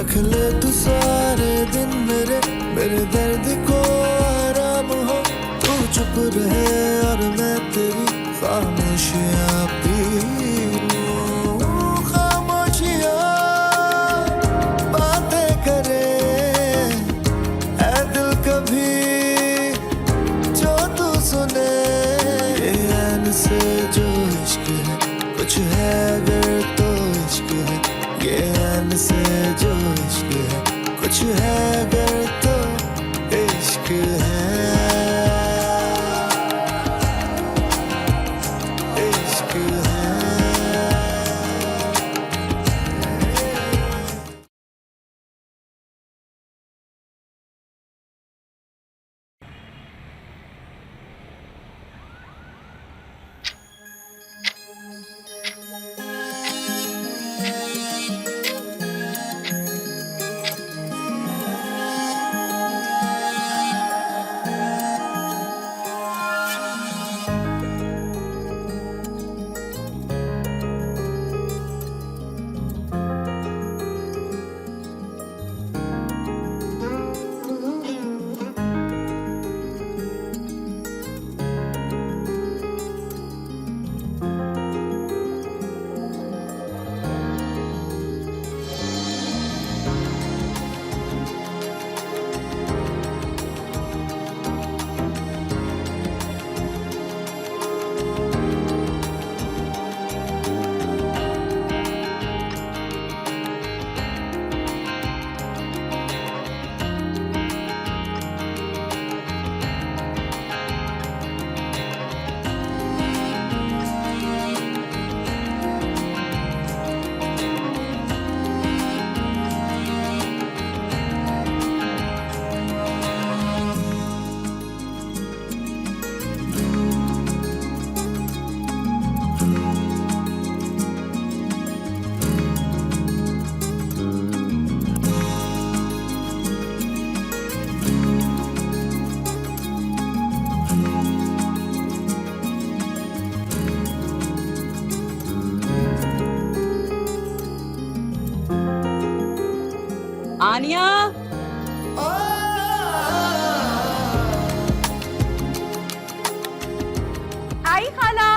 रख ले तू सारे दिन मेरे दर्द को आराम हो। तू चुप रहे और मैं तेरी खामोशियाँ पी लूं। खामोशियाँ बातें करे ऐ दिल कभी जो तू सुने। ये ऐन से जो इश्क है कुछ है अगर तो इश्क है। ये ऐन से जो इश्क है कुछ है अगर तो इश्क है। इश्क है। आनिया, आई खाला।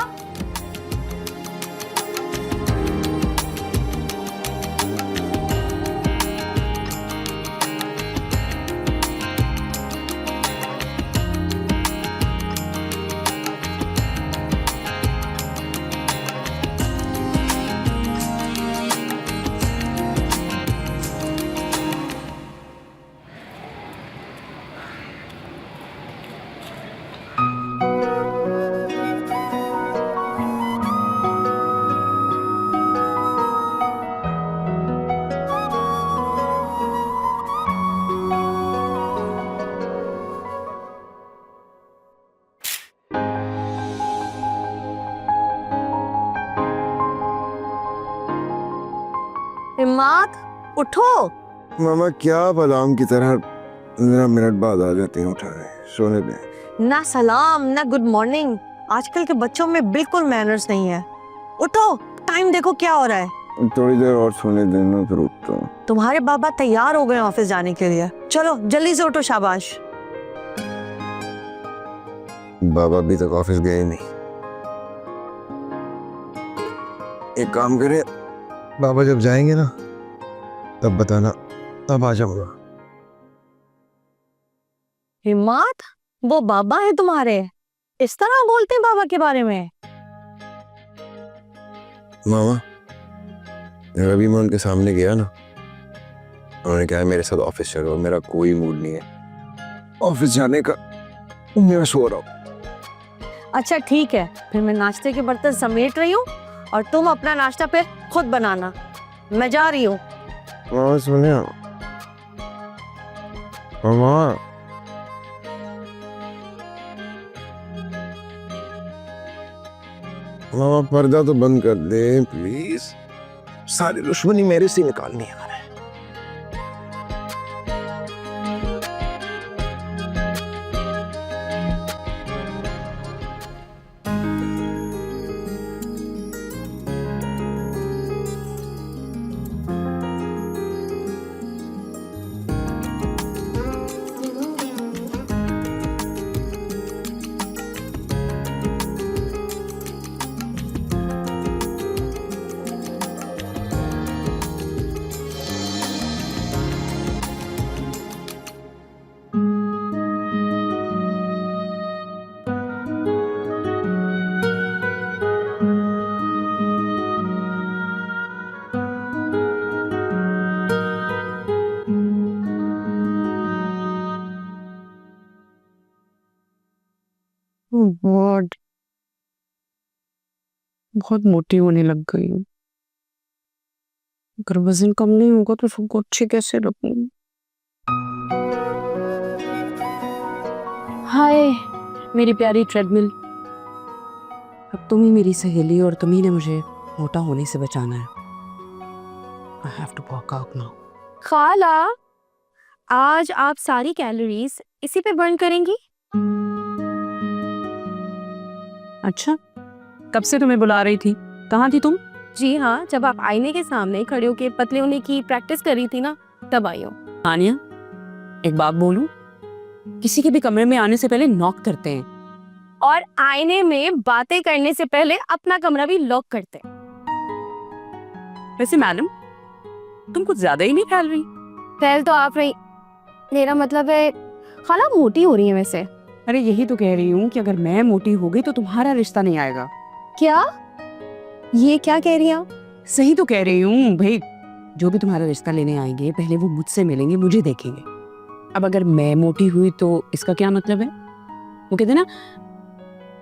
हिम्मत, उठो। मामा क्या बादाम की तरह जरा मिनट बाद आ जाती हैं, उठा रहे सोने दें। ना सलाम ना गुड मॉर्निंग। आजकल के बच्चों में बिल्कुल मैनर्स नहीं है। उठो, टाइम देखो क्या हो रहा है। थोड़ी देर और सोने देना फिर उठता हूँ। तुम्हारे बाबा तैयार हो गए ऑफिस जाने के लिए। चलो जल्दी से उठो, शाबाश। बाबा अभी तक ऑफिस गए नहीं। एक काम करे, बाबा जब जाएंगे ना तब बताना, तब आ जाऊंगा। हिम्मत, वो बाबा है तुम्हारे, इस तरह बोलते हैं बाबा के बारे में? मामा अभी मैं उनके सामने गया ना, उन्होंने कहा मेरे साथ ऑफिस चलो, मेरा कोई मूड नहीं है ऑफिस जाने का, मैं सो रहा हूँ। अच्छा ठीक है, फिर मैं नाश्ते के बर्तन समेट रही हूँ और तुम अपना नाश्ता फिर खुद बनाना। मैं जा रही हूँ। मामा सुने, मामा मामा पर्दा तो बंद कर दे प्लीज, सारी दुश्मनी मेरे से निकालनी है। बहुत मोटी होने लग गई हूँ। अगर वजन कम नहीं होगा तो सबको अच्छे कैसे रखूँ? हाय मेरी प्यारी ट्रेडमिल, अब तुम ही मेरी सहेली और तुम ही ने मुझे मोटा होने से बचाना है। I have to work out now. खाला, आज आप सारी कैलोरीज इसी पे बर्न करेंगी? अच्छा, कब से तुम्हें बुला रही थी? कहाँ थी तुम? जी हाँ, जब आप आईने के सामने खड़े होके पतले होने की प्रैक्टिस कर रही थी ना, तब आई हूँ। आनिया, एक बात बोलूं, किसी के भी कमरे में आने से पहले नॉक करते हैं। और आईने में बातें करने से पहले अपना कमरा भी लॉक करते हैं। वैसे मैडम, तुम कुछ ज्यादा ही नहीं फैल रही। पहले तो आप रही, मेरा मतलब है खाला मोटी हो रही है वैसे। अरे यही तो कह रही हूँ कि अगर मैं मोटी हो गई तो तुम्हारा रिश्ता नहीं आएगा। क्या? ये क्या कह रही हैं आप? सही तो कह रही हूँ भाई, जो भी तुम्हारा रिश्ता लेने आएंगे पहले वो मुझसे मिलेंगे, मुझे देखेंगे। अब अगर मैं मोटी हुई तो इसका क्या मतलब है? वो कहते ना,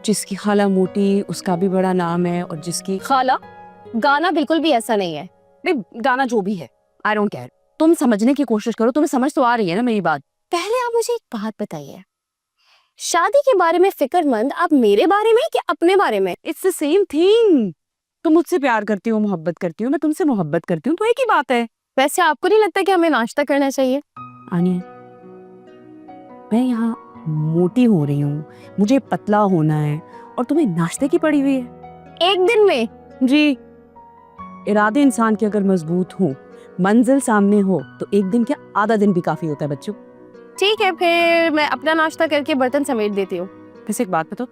जिसकी खाला मोटी उसका भी बड़ा नाम है, और जिसकी खाला, गाना बिल्कुल भी ऐसा नहीं है। नहीं, गाना जो भी है, आई डोंट केयर। तुम समझने की कोशिश करो, तुम्हें समझ तो आ रही है ना मेरी बात। पहले आप मुझे एक बात बताइए, शादी के बारे में फिक्रमंद आप मेरे बारे में कि अपने बारे में? It's the same thing. तुम मुझसे प्यार करती हो, मोहब्बत करती हो, मैं तुमसे मोहब्बत करती हूँ, तो एक ही बात है। वैसे आपको नहीं लगता कि हमें नाश्ता करना चाहिए? आनिया, मैं यहाँ मोटी हो रही हूँ, मुझे पतला होना है, और तुम्हें नाश्ते की पड़ी हुई है एक दिन में? जी, इरादे इंसान के अगर मजबूत हो, मंजिल सामने हो, तो एक दिन क्या आधा दिन भी काफी होता है बच्चों। ठीक है, फिर मैं अपना नाश्ता करके बर्तन समेट देती हूँ। वैसे एक बात बताओ,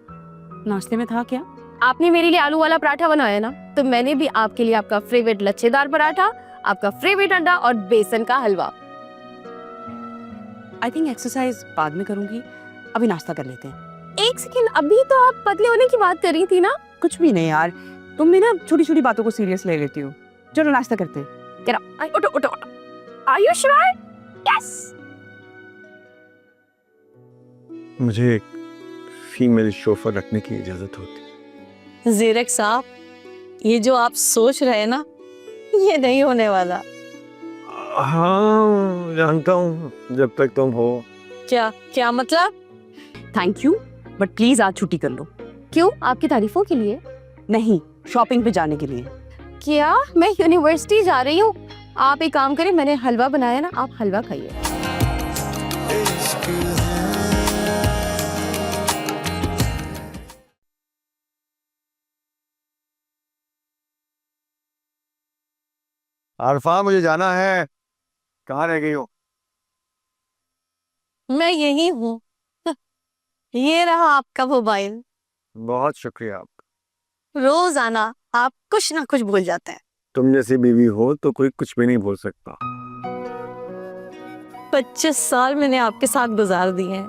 नाश्ते में था क्या? आपने मेरे लिए आलू वाला पराठा बनाया ना, तो मैंने भी आपके लिए आपका फेवरेट लच्छेदार पराठा, आपका फेवरेट अंडा और बेसन का हलवा। आई थिंक एक्सरसाइज बाद में करूंगी, अभी नाश्ता कर लेते हैं। एक सेकंड, अभी तो आप पतले होने की बात कर रही थी ना? कुछ भी नहीं यार, तुम भी ना छोटी छोटी बातों को सीरियस ले लेती हो। चलो नाश्ता करते हैं। उठो उठो उठो। Are you sure? Yes. मुझे एक फीमेल शोफर रखने की इजाजत होती। जीरक साहब, ये जो आप सोच रहे हैं ना, ये नहीं होने वाला। हाँ जानता हूँ, जब तक तुम हो। क्या क्या मतलब? थैंक यू, बट प्लीज आज छुट्टी कर लो। क्यों? आपकी तारीफों के लिए? नहीं, शॉपिंग पे जाने के लिए। क्या? मैं यूनिवर्सिटी जा रही हूँ। आप एक काम करें, मैंने हलवा बनाया ना, आप हलवा खाइए। इश्क है। आरफा, मुझे जाना है। कहाँ रह गई हो? मैं यही हूँ। ये रहा आपका मोबाइल। बहुत शुक्रिया आपका। रोज आना आप कुछ ना कुछ भूल जाते हैं। तुम जैसी बीवी हो तो कोई कुछ भी नहीं भूल सकता। 25 साल मैंने आपके साथ गुजार दिए हैं,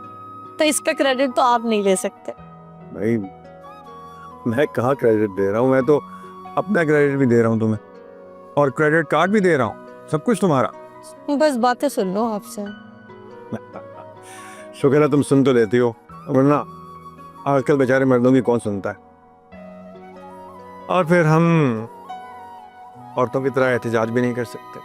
तो इसका क्रेडिट तो आप नहीं ले सकते। भाई, मैं कहाँ क्रेडिट दे रहा हूँ, मैं तो अपना क्रेडिट भी दे रहा हूँ तुम्हें, और क्रेडिट कार्ड भी दे रहा हूँ, सब कुछ तुम्हारा। बस बातें सुन लो आपसे। शुक्र है तुम सुन तो लेती हो, वरना आजकल बेचारे मर्दों की कौन सुनता है। और फिर हम औरतों की तरह एहतजाज भी नहीं कर सकते।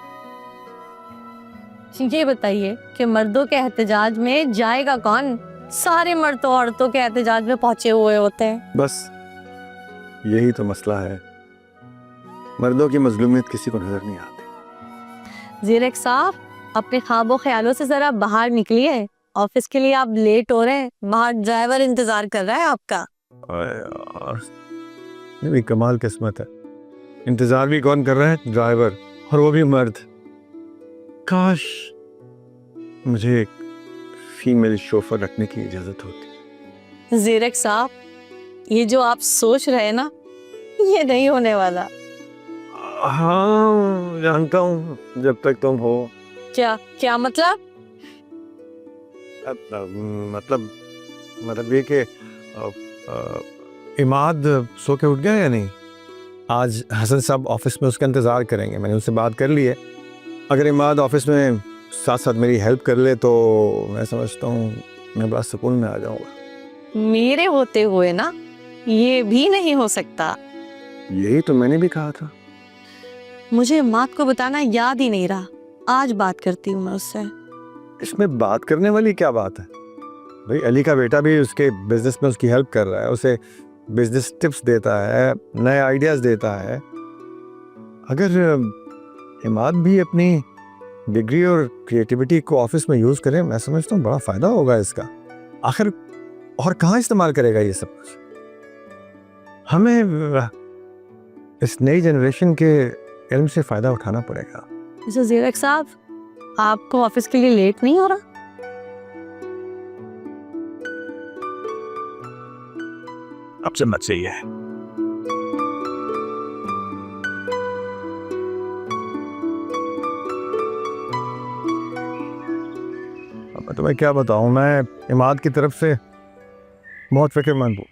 ये बताइए कि मर्दों के एहतजाज में जाएगा कौन? सारे मर्द तो औरतों के एहतजाज में पहुंचे हुए होते हैं। बस यही तो मसला है, मर्दों की मजलूमियत किसी को नजर नहीं आती। जीरक साहब, अपने ख्वाबों ख्यालों से जरा बाहर निकलिए। ऑफिस के लिए आप लेट हो रहे हैं, बाहर ड्राइवर इंतजार कर रहा है आपका। यार, ये भी कमाल किस्मत है, इंतजार भी कौन कर रहा है? ड्राइवर, और वो भी मर्द। काश मुझे एक फीमेल शोफर रखने की इजाजत होती। जीरक साहब, ये जो आप सोच रहे हैं ना, ये नहीं होने वाला। हाँ जानता हूँ, जब तक तुम हो। क्या क्या मतलब? मतलब ये कि इमाद सो के उठ गया या नहीं? आज हसन साहब ऑफिस में उसका इंतज़ार करेंगे, मैंने उनसे बात कर ली है। अगर इमाद ऑफिस में साथ साथ मेरी हेल्प कर ले तो मैं समझता हूँ मैं बड़ा सुकून में आ जाऊँगा। मेरे होते हुए ना ये भी नहीं हो सकता। यही तो मैंने भी कहा था। मुझे मात को बताना याद ही नहीं रहा, आज बात करती हूँ मैं उससे। इसमें बात करने वाली क्या बात है भाई? अली का बेटा भी उसके बिजनेस में उसकी हेल्प कर रहा है, उसे बिजनेस टिप्स देता है, नए आइडियाज देता है। अगर इमाद भी अपनी डिग्री और क्रिएटिविटी को ऑफिस में यूज करे, मैं समझता हूँ बड़ा फायदा होगा इसका। आखिर और कहाँ इस्तेमाल करेगा ये सब कुछ? हमें इस नई जनरेशन के इल्म से फायदा उठाना पड़ेगा। मिस्टर ज़ीरक साहब, आपको ऑफिस के लिए लेट नहीं हो रहा? अब से मत सही है। अब मैं तुम्हें क्या बताऊं, मैं इमाद की तरफ से बहुत फिक्रमंद हूँ।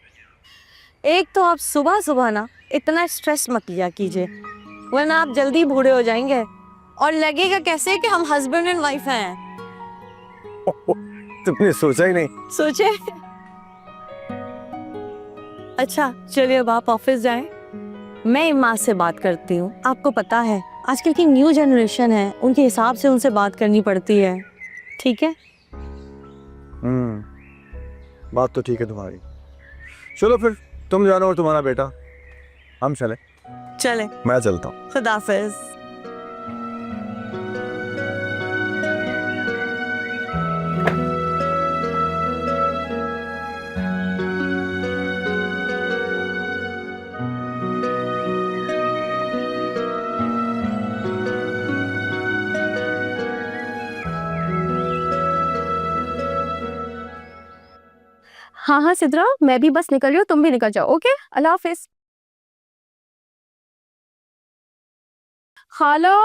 एक तो आप सुबह सुबह ना इतना स्ट्रेस मत लिया कीजिए, वरना आप जल्दी बूढ़े हो जाएंगे और लगेगा कैसे कि हम हस्बैंड एंड वाइफ हैं। तुमने सोचा ही नहीं। सोचे? अच्छा चलिए, अब आप ऑफिस जाएं, मैं इमाद से बात करती हूँ। आपको पता है आजकल की न्यू जनरेशन है, उनके हिसाब से उनसे बात करनी पड़ती है। ठीक है? बात तो ठीक है तुम्हारी। चलो फिर तुम जानो और तुम्हारा बेटा, हम चले। चले, मैं चलता हूँ। खुदा हाफिज। हाँ हाँ सिद्रा, मैं भी बस निकल रही हूँ, तुम भी निकल जाओ। ओके, अल्लाह हाफिज। हेलो,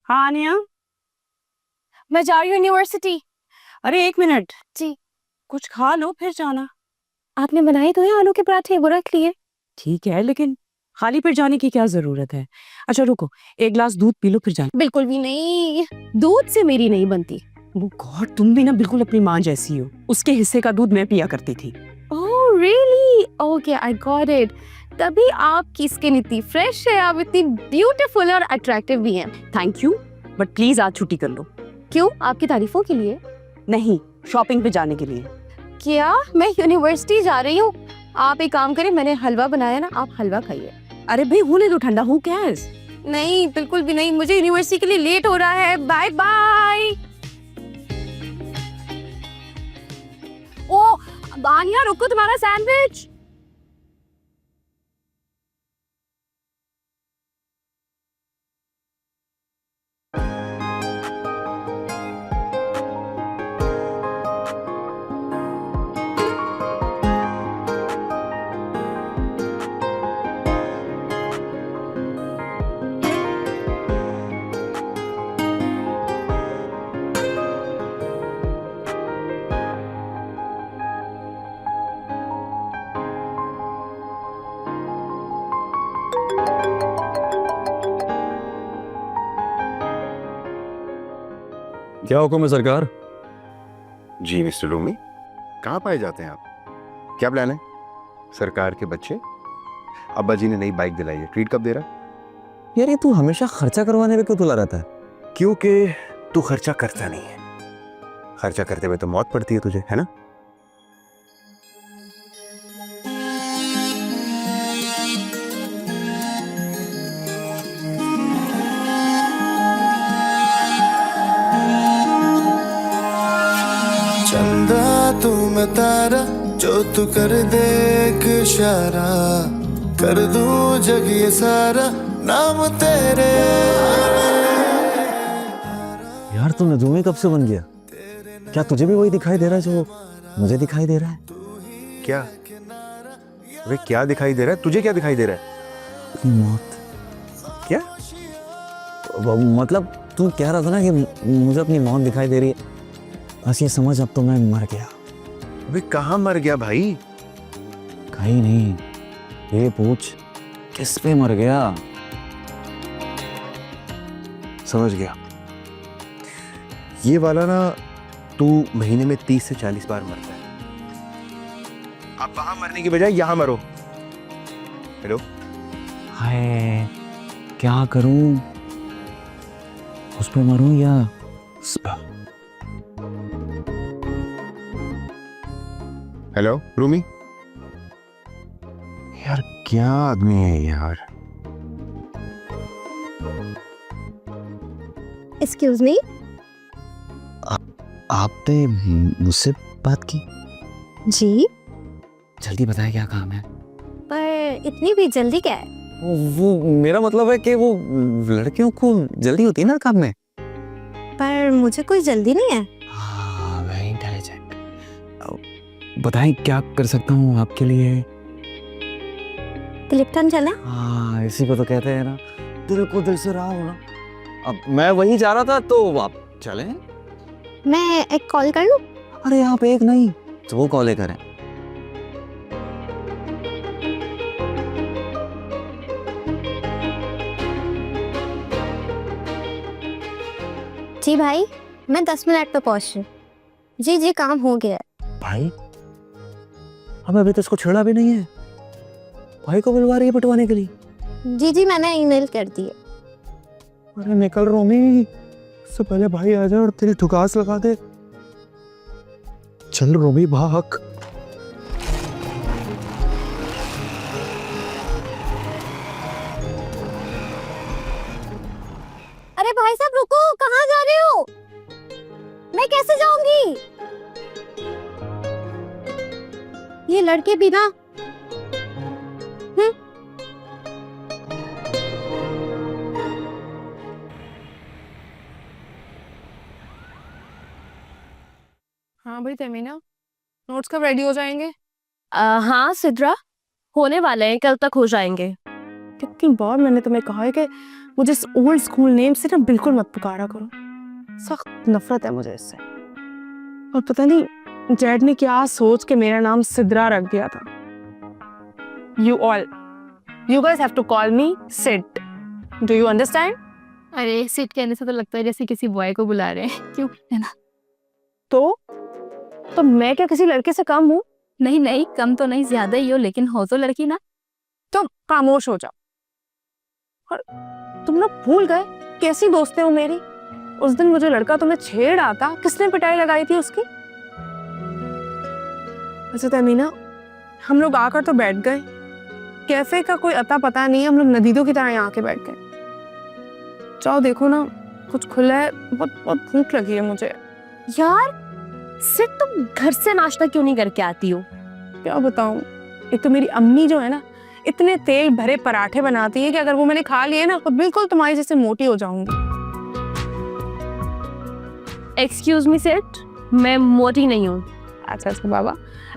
हाँ आनिया। मैं जा रही हूँ यूनिवर्सिटी। अरे 1 मिनट जी। कुछ खा लो फिर जाना। आपने बनाए तो है आलू के पराठे, वो रख लिए। ठीक है, लेकिन खाली पेट जाने की क्या जरूरत है? अच्छा रुको, 1 ग्लास दूध पी लो फिर जाना। बिल्कुल भी नहीं, दूध से मेरी नहीं बनती। वो गॉड, तुम भी ना बिल्कुल अपनी माँ जैसी हो। उसके हिस्से का दूध मैं पिया करती थी। Oh really? Okay, I got it. तभी आपकी स्किन इतनी फ्रेश है, आप इतनी ब्यूटीफुल और अट्रैक्टिव भी हैं। थैंक यू, बट प्लीज आज छुट्टी कर लो। क्यों? आपकी तारीफों के लिए? नहीं, शॉपिंग पे जाने के लिए। क्या? मैं यूनिवर्सिटी जा रही हूँ। आप एक काम करें, मैंने हलवा बनाया ना, आप हलवा खाइए। अरे भाई होने दो, ठंडा हो क्या है? नहीं, बिल्कुल भी नहीं, मुझे यूनिवर्सिटी के लिए लेट हो रहा है। Bye bye. ओ आनिया, रुको, तुम्हारा सैंडविच। क्या हुक्म है सरकार? जी मिस्टर रूमी, कहाँ पाए जाते हैं आप? क्या प्लान है? सरकार के बच्चे, अब्बा जी ने नई बाइक दिलाई है, ट्रीट कब दे रहा है? यार ये तू हमेशा खर्चा करवाने पे क्यों तुला रहता है? क्योंकि तू खर्चा करता नहीं है। खर्चा करते हुए तो मौत पड़ती है तुझे, है ना? चंदा तू मैं तारा, जो तू कर दे एक इशारा, कर दूं जग ये सारा नाम तेरे। यार तू नजूमी कब से बन गया? क्या तुझे भी वही दिखाई दे रहा है जो मुझे दिखाई दे रहा है? क्या? अरे क्या दिखाई दे रहा है तुझे? क्या दिखाई दे रहा है? मौत। क्या? मतलब तू कह रहा था ना कि मुझे अपनी मौत दिखाई दे रही है, बस ये समझ अब तो मैं मर गया। अबे कहाँ मर गया भाई? कहीं नहीं, ये पूछ किस पे मर गया? समझ गया। ये वाला ना, तू महीने में 30 से 40 बार मरता है। आप वहां मरने की बजाय यहां मरो। हेलो, हाय, क्या करूं? उस पे मरूं या उस पर? हेलो रूमी। यार क्या आदमी है यार। Excuse me. आपने मुझसे बात की? जी, जल्दी बताएं क्या काम है। पर इतनी भी जल्दी क्या है? वो मेरा मतलब है कि वो लड़कियों को जल्दी होती है ना काम में। पर मुझे कोई जल्दी नहीं है। हाँ, वेरी इंटेलिजेंट। बताएं क्या कर सकता हूँ आपके लिए? क्लिप्टन चले? हाँ, इसी को तो कहते हैं ना, दिल को दिल से राह होना। अब मैं वही जा रहा था, तो आप चलें? मैं एक कॉल कर लूं? अरे आप एक नहीं, तो वो कॉल करें। जी भाई, मैं 10 मिनट पे पहुंच रही हूँ। जी जी, काम हो गया है। भाई, हमें अभी तो इसको छेड़ा भी नहीं है। भाई को बुलवा रही है पटवाने के लिए। जी जी, मैंने ईमेल कर दी है। अरे निकल रोमी, इससे पहले भाई आ जाए और तेरी ठुकास लगा दे। चल रोमी भाग। अरे भाई साहब रुको, कहाँ जा रहे हो? मैं कैसे जाऊंगी? ये लड़के भी ना। हाँ भाई तमीना, नोट्स कब रेडी हो जाएंगे? हाँ सिद्रा, होने वाले हैं, कल तक हो जाएंगे। कितनी बार मैंने तुम्हें कहा है कि मुझे इस ओल्ड स्कूल नेम से ना बिल्कुल मत पुकारा करो। सख्त नफरत है मुझे इससे। और पता नहीं डैड ने क्या सोच के मेरा नाम सिद्रा रख दिया था। You guys have to call me Sid. Do you understand? अरे सिट कहने से तो लगता है जैसे किसी बॉय को बुला रहे हैं, क्यों है ना? तो मैं क्या किसी लड़के से कम हूँ? नहीं नहीं, कम तो नहीं, ज्यादा ही हो, लेकिन हो तो लड़की ना। तुम खामोश हो जाओ। और तुम लोग भूल गए कैसी दोस्तें हो मेरी। उस दिन मुझे लड़का तुम्हें छेड़ रहा था, किसने पिटाई लगाई थी उसकी? अच्छा तमीना, हम लोग आकर तो बैठ गए। कैफे का कोई अता पता नहीं है, हम लोग नदीदों की तरह यहाँ आके बैठ गए। जाओ देखो ना, कुछ खुला है, बहुत बहुत भूख लगी है मुझे। यार सिट, तुम घर से नाश्ता क्यों नहीं करके आती हो? क्या बताऊं, एक तो मेरी अम्मी जो है ना, इतने तेल भरे पराठे बनाती है कि अगर वो मैंने खा लिए ना तो बिल्कुल तुम्हारी जैसे मोटी हो जाऊंगी। एक्सक्यूज मी सिट, मैं मोटी नहीं हूँ। अच्छा बाबा,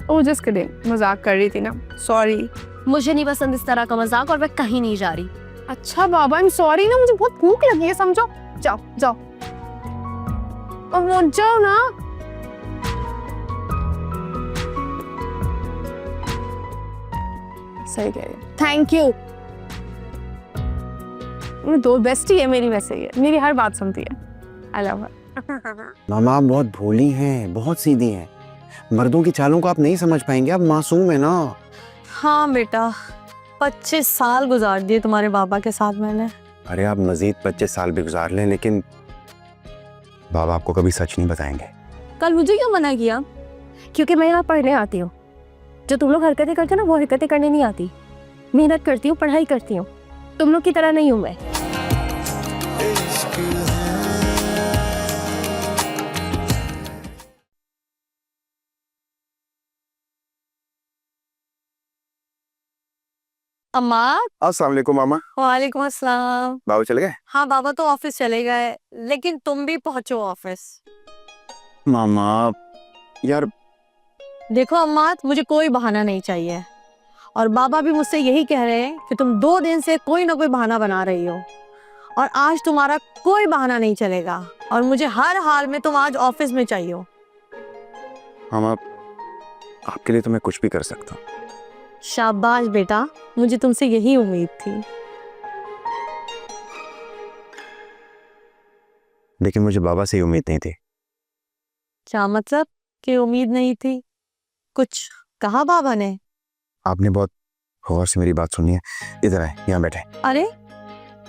वो जस्ट किडिंग, मजाक कर रही थी ना, सॉरी। मुझे नहीं पसंद इस तरह का मजाक, और मैं कहीं नहीं जा रही। अच्छा बाबा, आई एम सॉरी ना, मुझे बहुत भूख लगी है, समझो। जाओ जाओ, और वो जाओ ना। सही कह रही, थैंक यू। दो बेस्टी है मेरी, वैसे ही है, मेरी हर बात सुनती है। आई लव हर। मामा आप बहुत भोली हैं, बहुत सीधी हैं। मर्दों की चालों को आप नहीं समझ पाएंगे, आप मासूम है ना। हाँ बेटा, 25 साल गुजार दिए तुम्हारे बाबा के साथ मैंने। अरे आप मजीद 25 साल भी गुजार लें, लेकिन बाबा आपको कभी सच नहीं बताएंगे। कल मुझे क्यों मना किया? क्योंकि मैं यहाँ पढ़ने आती हूँ। जो तुम लोग हरकतें करते हो ना, वो हरकतें करने नहीं आती। मेहनत करती हूँ, पढ़ाई करती हूँ, तुम लोग की तरह नहीं हूँ मैं। इश्क है। अम्मा। अस्सलाम वालेकुम मामा। वालेकुम अस्सलाम। बाबू चले गए? हाँ बाबा तो ऑफिस चले गए, लेकिन तुम भी पहुंचो ऑफिस। मामा यार, देखो अम्मा, मुझे कोई बहाना नहीं चाहिए, और बाबा भी मुझसे यही कह रहे हैं कि तुम 2 दिन से कोई ना कोई बहाना बना रही हो, और आज तुम्हारा कोई बहाना नहीं चलेगा, और मुझे हर हाल में तुम आज ऑफिस में चाहिए हो। मामा आपके लिए तो मैं कुछ भी कर सकता हूँ। शाबाश बेटा, मुझे तुमसे यही उम्मीद थी। लेकिन मुझे बाबा से ही उम्मीद नहीं थी। क्या मतलब कि उम्मीद नहीं थी? कुछ कहा बाबा ने? आपने बहुत गौर से मेरी बात सुनिए, इधर आए, यहाँ बैठे। अरे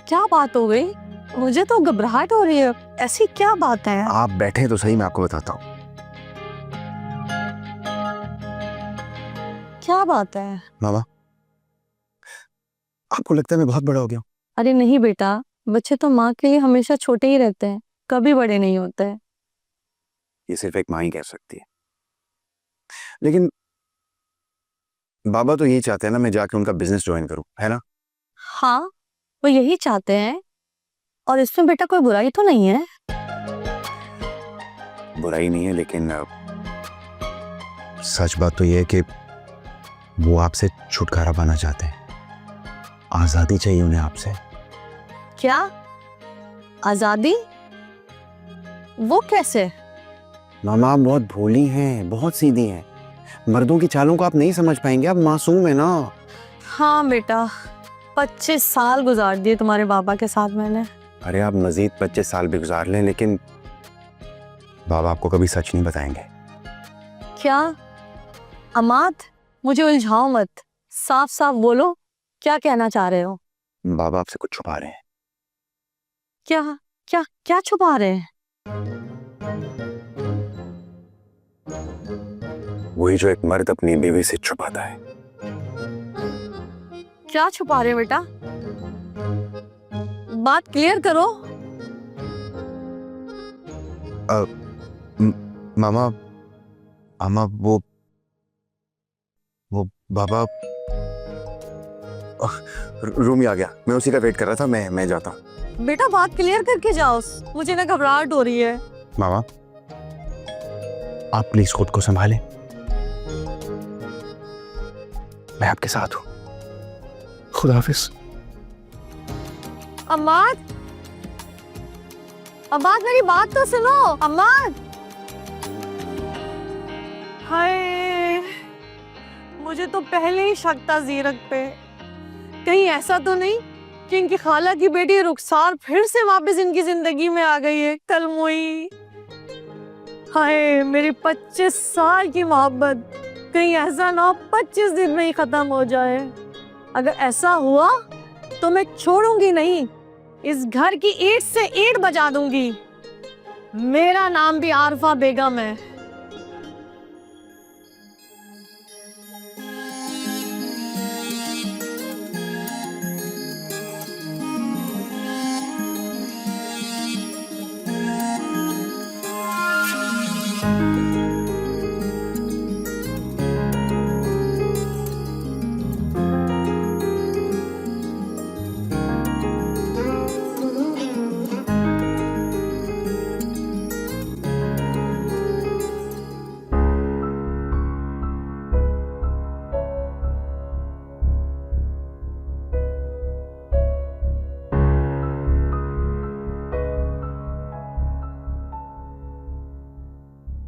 क्या बात हो गई? मुझे तो घबराहट हो रही है। ऐसी क्या बात है? आप बैठे तो सही, मैं आपको बताता हूँ। क्या बात है? मामा, आपको लगता है मैं बहुत बड़ा हो गया हूँ? अरे नहीं बेटा, बच्चे तो माँ के लिए हमेशा छोटे ही रहते हैं, कभी बड़े नहीं होते हैं। ये सिर्फ एक माँ ही कह सकती है। लेकिन बाबा तो यही चाहते हैं ना मैं जाके उनका बिजनेस ज्वाइन करूं, है ना? हाँ, वो यही चाहते हैं, और इसमें बेटा कोई बुराई तो नहीं है। बुराई नहीं है, लेकिन सच बात तो यह है कि वो आपसे छुटकारा पाना चाहते हैं। आजादी चाहिए उन्हें आपसे। क्या आजादी? वो कैसे? मामा, आप बहुत भोली हैं, बहुत सीधी हैं। मर्दों की चालों को आप नहीं समझ पाएंगे, आप मासूम है ना। हाँ बेटा, 25 साल गुजार दिए तुम्हारे बाबा के साथ मैंने। अरे आप मजीद 25 साल भी गुजार लें, लेकिन बाबा आपको कभी सच नहीं बताएंगे। क्या? अमाद, मुझे उलझाओ मत, साफ साफ बोलो, क्या कहना चाह रहे हो? बाबा आपसे कुछ छुपा रहे हैं। क्या क्या क्या छुपा रहे हैं? वही जो एक मर्द अपनी बीवी से छुपाता है। क्या छुपा रहे हो बेटा? बात क्लियर करो। मामा, वो बाबा रूम ही आ गया, मैं उसी का वेट कर रहा था। मैं जाता हूँ। बेटा बात क्लियर करके जाओ, मुझे ना घबराहट हो रही है। मामा, आप प्लीज खुद को संभालें, मैं आपके साथ हूँ। खुदा हाफिज। अम्माद, अम्माद मेरी बात तो सुनो। अम्माद, हाय, मुझे तो पहले ही शक था जीरक पे। कहीं ऐसा तो नहीं कि इनकी खाला की बेटी रुखसार फिर से वापस इनकी जिंदगी में आ गई है, कलमोई। हाय, मेरी 25 साल की मोहब्बत कहीं ऐसा ना 25 दिन में ही खत्म हो जाए। अगर ऐसा हुआ तो मैं छोड़ूंगी नहीं, इस घर की ईंट से ईंट बजा दूंगी। मेरा नाम भी आरफा बेगम है।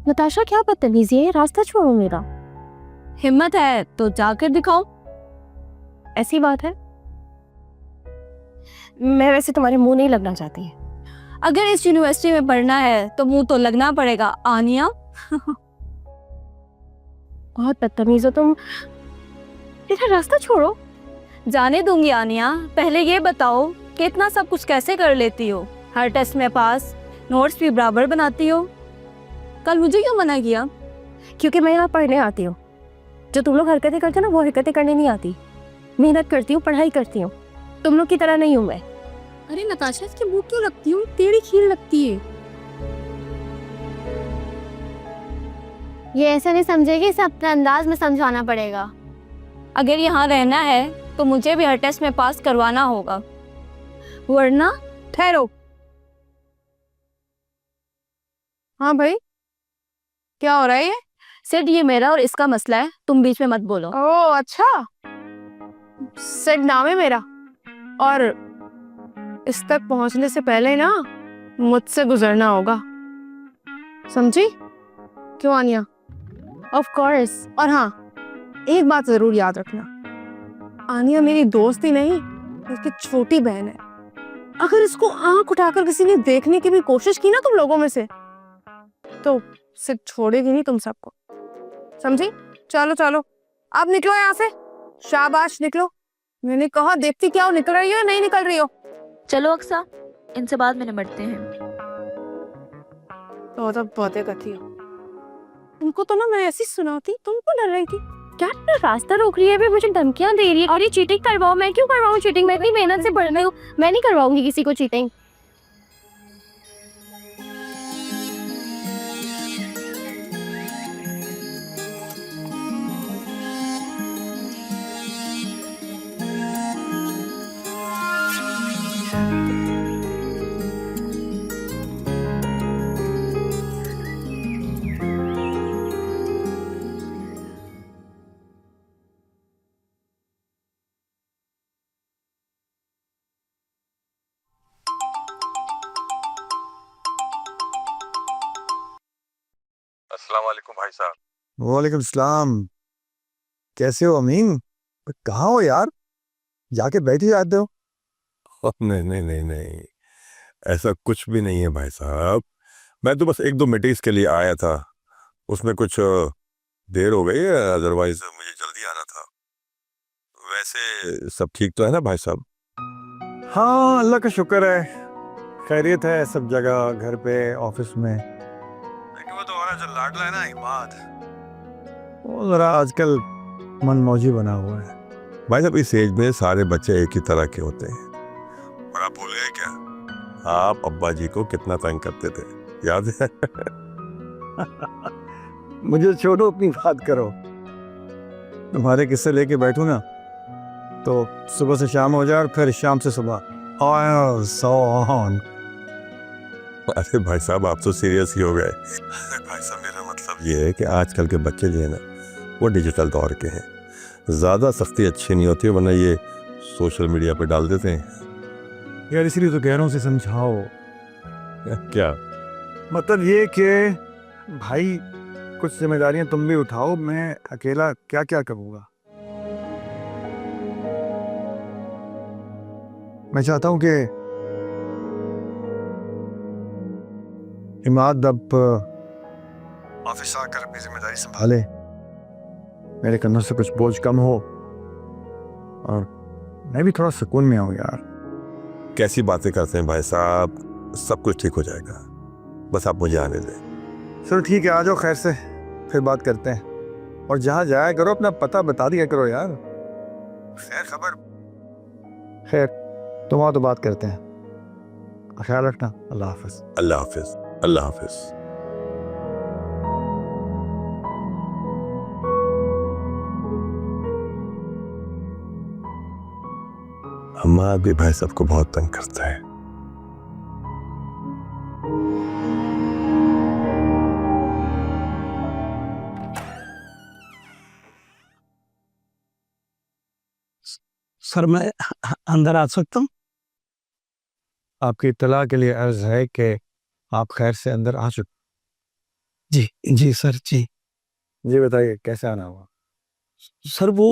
नताशा क्या बदतमीजी है, रास्ता छोड़ो मेरा। हिम्मत है तो जाकर दिखाओ। ऐसी बात है, मैं वैसे तुम्हारे मुंह नहीं लगना चाहती। अगर इस यूनिवर्सिटी में पढ़ना है तो मुंह तो लगना पड़ेगा आनिया। बहुत बदतमीज हो तुम, मेरा रास्ता छोड़ो। जाने दूंगी आनिया, पहले ये बताओ कि इतना सब कुछ कैसे कर लेती हो? हर टेस्ट में पास, नोट्स भी बराबर बनाती हो। कल मुझे क्यों मना किया? क्योंकि मैं यहाँ पढ़ने आती हूँ। जो तुम लोग हरकतें करते हो ना, वो हरकतें करने नहीं आती। मेहनत करती हूँ, पढ़ाई करती हूँ, तुम लोग की तरह नहीं हूँ मैं। अरे नताशा, इसकी मुंह क्यों लगती हूँ? टेढ़ी खीर लगती है। ये ऐसा नहीं समझेगी, इसे अपने अंदाज में समझाना पड़ेगा। अगर यहाँ रहना है तो मुझे भी हर टेस्ट में पास करवाना होगा, वरना। ठहरो। हाँ भाई, क्या हो रहा है ये? सिर्फ ये मेरा और इसका मसला है, तुम बीच में मत बोलो। ओह अच्छा, सेट नाम है मेरा, और इस तक पहुंचने से पहले ना मुझसे गुजरना होगा, समझी? क्यों आनिया? Of course. और हाँ, एक बात जरूर याद रखना, आनिया मेरी दोस्त ही नहीं बल्कि छोटी बहन है। अगर इसको आंख उठाकर किसी ने देखने की भी कोशिश की ना तुम लोगों में से, तो सिर्फ छोड़ेगी नहीं तुम सबको, समझी? चलो चलो, आप निकलो यहाँ से, शाबाश, निकलो। मैंने कहा देखती क्या हो, निकल रही हो या नहीं निकल रही हो? चलो अक्सा, इनसे बाद में निपटते हैं। तो बातें करती हो। तुमको तो ना मैं ऐसी सुनाती, तुमको डर रही थी। क्या रास्ता रोक रही है, अभी मुझे धमकियां दे रही है। और ये चीटिंग करवाओ, मैं क्यों करवाऊँ चीटिंग? मैं इतनी मेहनत से पढ़ रही हूँ, मैं नहीं करवाऊंगी किसी को चीटिंग। अस्सलाम वालेकुम भाई साहब। वालेकुम सलाम। कैसे हो अमीन? कहाँ हो यार? जाके बैठ ही जाते हो। नहीं नहीं नहीं नहीं, ऐसा कुछ भी नहीं है भाई साहब। मैं तो बस 1-2 मीटिंग्स के लिए आया था, उसमें कुछ देर हो गई है, अदरवाइज मुझे जल्दी आना था। वैसे सब ठीक तो है ना भाई साहब? हाँ अल्लाह का शुक्र है, खैरियत है सब जगह, घर पे ऑफिस में। लेकिन वो तो हमारा जो लाडला है ना इमाद, वो जरा आजकल मनमौजी बना हुआ है। भाई साहब इस एज में सारे बच्चे एक ही तरह के होते हैं। और आप भूल गए क्या, आप अब्बा जी को कितना तंग करते थे, याद है? मुझे छोड़ो, अपनी बात करो। तुम्हारे किस्से लेके बैठूं ना तो सुबह से शाम हो जाए और फिर शाम से सुबह, so on। अरे भाई साहब आप तो सीरियस ही हो गए। भाई साहब मेरा मतलब ये है कि आजकल के बच्चे जो है ना वो डिजिटल दौर के हैं, ज़्यादा सख्ती अच्छी नहीं होती, वरना ये सोशल मीडिया पे डाल देते हैं। यार इसलिए तो कह रहा हूँ उसे समझाओ। क्या मतलब ये कि भाई कुछ जिम्मेदारियां तुम भी उठाओ, मैं अकेला क्या क्या करूँगा। मैं चाहता हूँ कि इमाद अब ऑफिस आकर अपनी जिम्मेदारी संभाले, मेरे कंधों से कुछ बोझ कम हो और मैं भी थोड़ा सुकून में आऊँ। यार कैसी बातें करते हैं भाई साहब, सब कुछ ठीक हो जाएगा, बस आप मुझे आने दें। चलो ठीक है, आ जाओ खैर से, फिर बात करते हैं। और जहाँ जाया करो अपना पता बता दिया करो यार, खैर खबर। खैर तुम आओ तो बात करते हैं। ख्याल रखना। अल्लाह हाफिज। अल्लाह हाफिज। अल्लाह हाफिज। अम्मा भी भाई साहब को बहुत तंग करता है। सर मैं अंदर आ सकता हूँ? आपकी इत्तला के लिए अर्ज है कि आप खैर से अंदर आ चुके। जी जी सर जी। जी बताइए कैसे आना हुआ? सर वो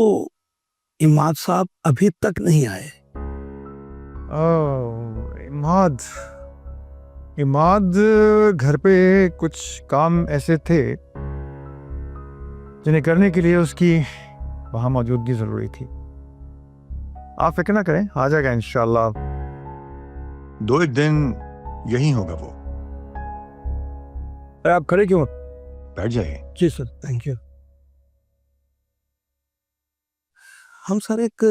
इमाद साहब अभी तक नहीं आए। इमाद, इमाद घर पे कुछ काम ऐसे थे जिन्हें करने के लिए उसकी वहाँ मौजूदगी ज़रूरी थी। आप फिक्र ना करें, आ जाएगा इंशाल्लाह। 2-1 दिन यही होगा वो। आप खड़े क्यों, बैठ जाइए। जी सर, थैंक यू। हम सर एक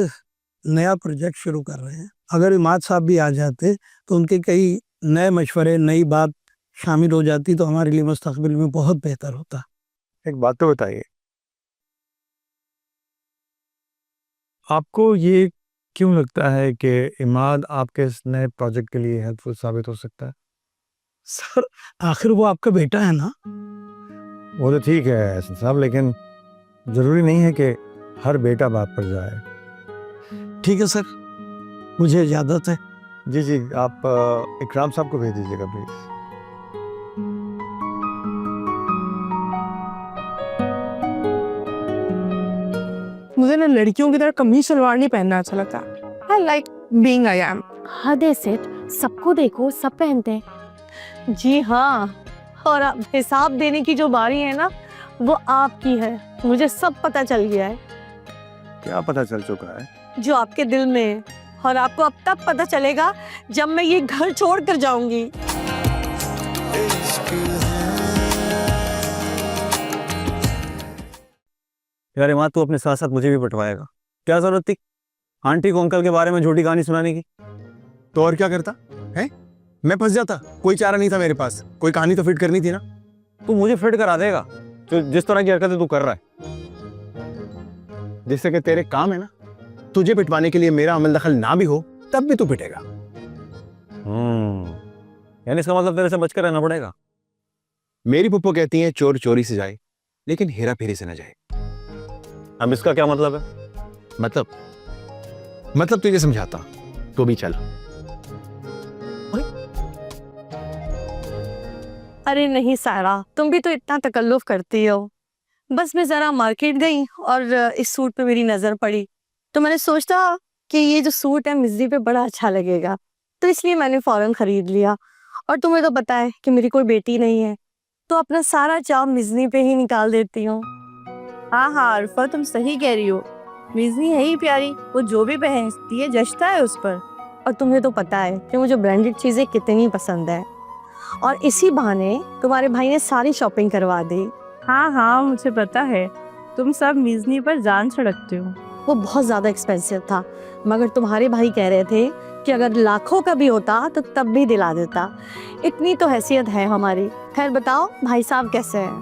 नया प्रोजेक्ट शुरू कर रहे हैं, अगर इमाद साहब भी आ जाते तो उनके कई नए मशवरे, नई बात शामिल हो जाती तो हमारे लिए मुस्तकबिल में बहुत बेहतर होता। एक बात तो बताइए, आपको ये क्यों लगता है कि इमाद आपके इस नए प्रोजेक्ट के लिए हेल्पफुल साबित हो सकता है? सर आखिर वो आपका बेटा है ना। वो तो ठीक है एहसन साहब, लेकिन ज़रूरी नहीं है कि हर बेटा बाप पर जाए। ठीक है सर, मुझे इजाज़त है। जी जी, आप इकराम साहब को भेज दीजिएगा प्लीज़। मुझे ना लड़कियों की तरह कमीज सलवार नहीं पहनना अच्छा लगता। I like being I am. हद है सेठ, सबको देखो सब पहनते हैं। जी हाँ, और अब हिसाब देने की जो बारी है ना वो आपकी है, मुझे सब पता चल गया है। क्या पता चल चुका है? जो आपके दिल में है, और आपको अब तब पता चलेगा जब मैं ये घर छोड़ कर जाऊंगी। यार माँ, तू अपने साथ साथ मुझे भी पटवाएगा? क्या जरूरत थी आंटी को अंकल के बारे में झूठी कहानी सुनाने की? तो और क्या करता है? मैं फंस जाता, कोई चारा नहीं था मेरे पास, कोई कहानी तो फिट करनी थी ना। तू मुझे फिट करा देगा जो जिस तरह की हरकतें तू कर रहा है। जिससे कि तेरे काम है ना, तुझे पिटवाने के लिए मेरा अमल दखल ना भी हो तब भी तू पिटेगा। यानी इसका मतलब तेरे से बचकर रहना पड़ेगा। मेरी पुप्पो कहती है चोर चोरी से जाए लेकिन हेरा फेरी से न जाए। अब इसका क्या मतलब है? मतलब तुझे समझाता, तो भी चल। अरे नहीं सारा, तुम भी तो इतना तकल्लुफ करती हो। बस मैं जरा मार्केट गई और इस सूट पे मेरी नजर पड़ी, तो मैंने सोचा कि ये जो सूट है मिज़दी पे बड़ा अच्छा लगेगा, तो इसलिए मैंने फौरन खरीद लिया। और तुम्हें तो पता है कि मेरी कोई बेटी नहीं है, तो अपना सारा चाव मिज़दी पे ही निकाल देती हूँ। हाँ हाँ अरफा, तुम सही कह रही हो। मिज़नी है ही प्यारी, वो जो भी पहनती है जचता है उस पर। और तुम्हें तो पता है कि मुझे ब्रांडेड चीज़ें कितनी पसंद है, और इसी बहाने तुम्हारे भाई ने सारी शॉपिंग करवा दी। हाँ हाँ मुझे पता है, तुम सब मिज़नी पर जान छिड़कते हो। वो बहुत ज़्यादा एक्सपेंसिव था, मगर तुम्हारे भाई कह रहे थे कि अगर लाखों का भी होता तो तब भी दिला देता। इतनी तो हैसियत है हमारी। खैर बताओ, भाई साहब कैसे हैं?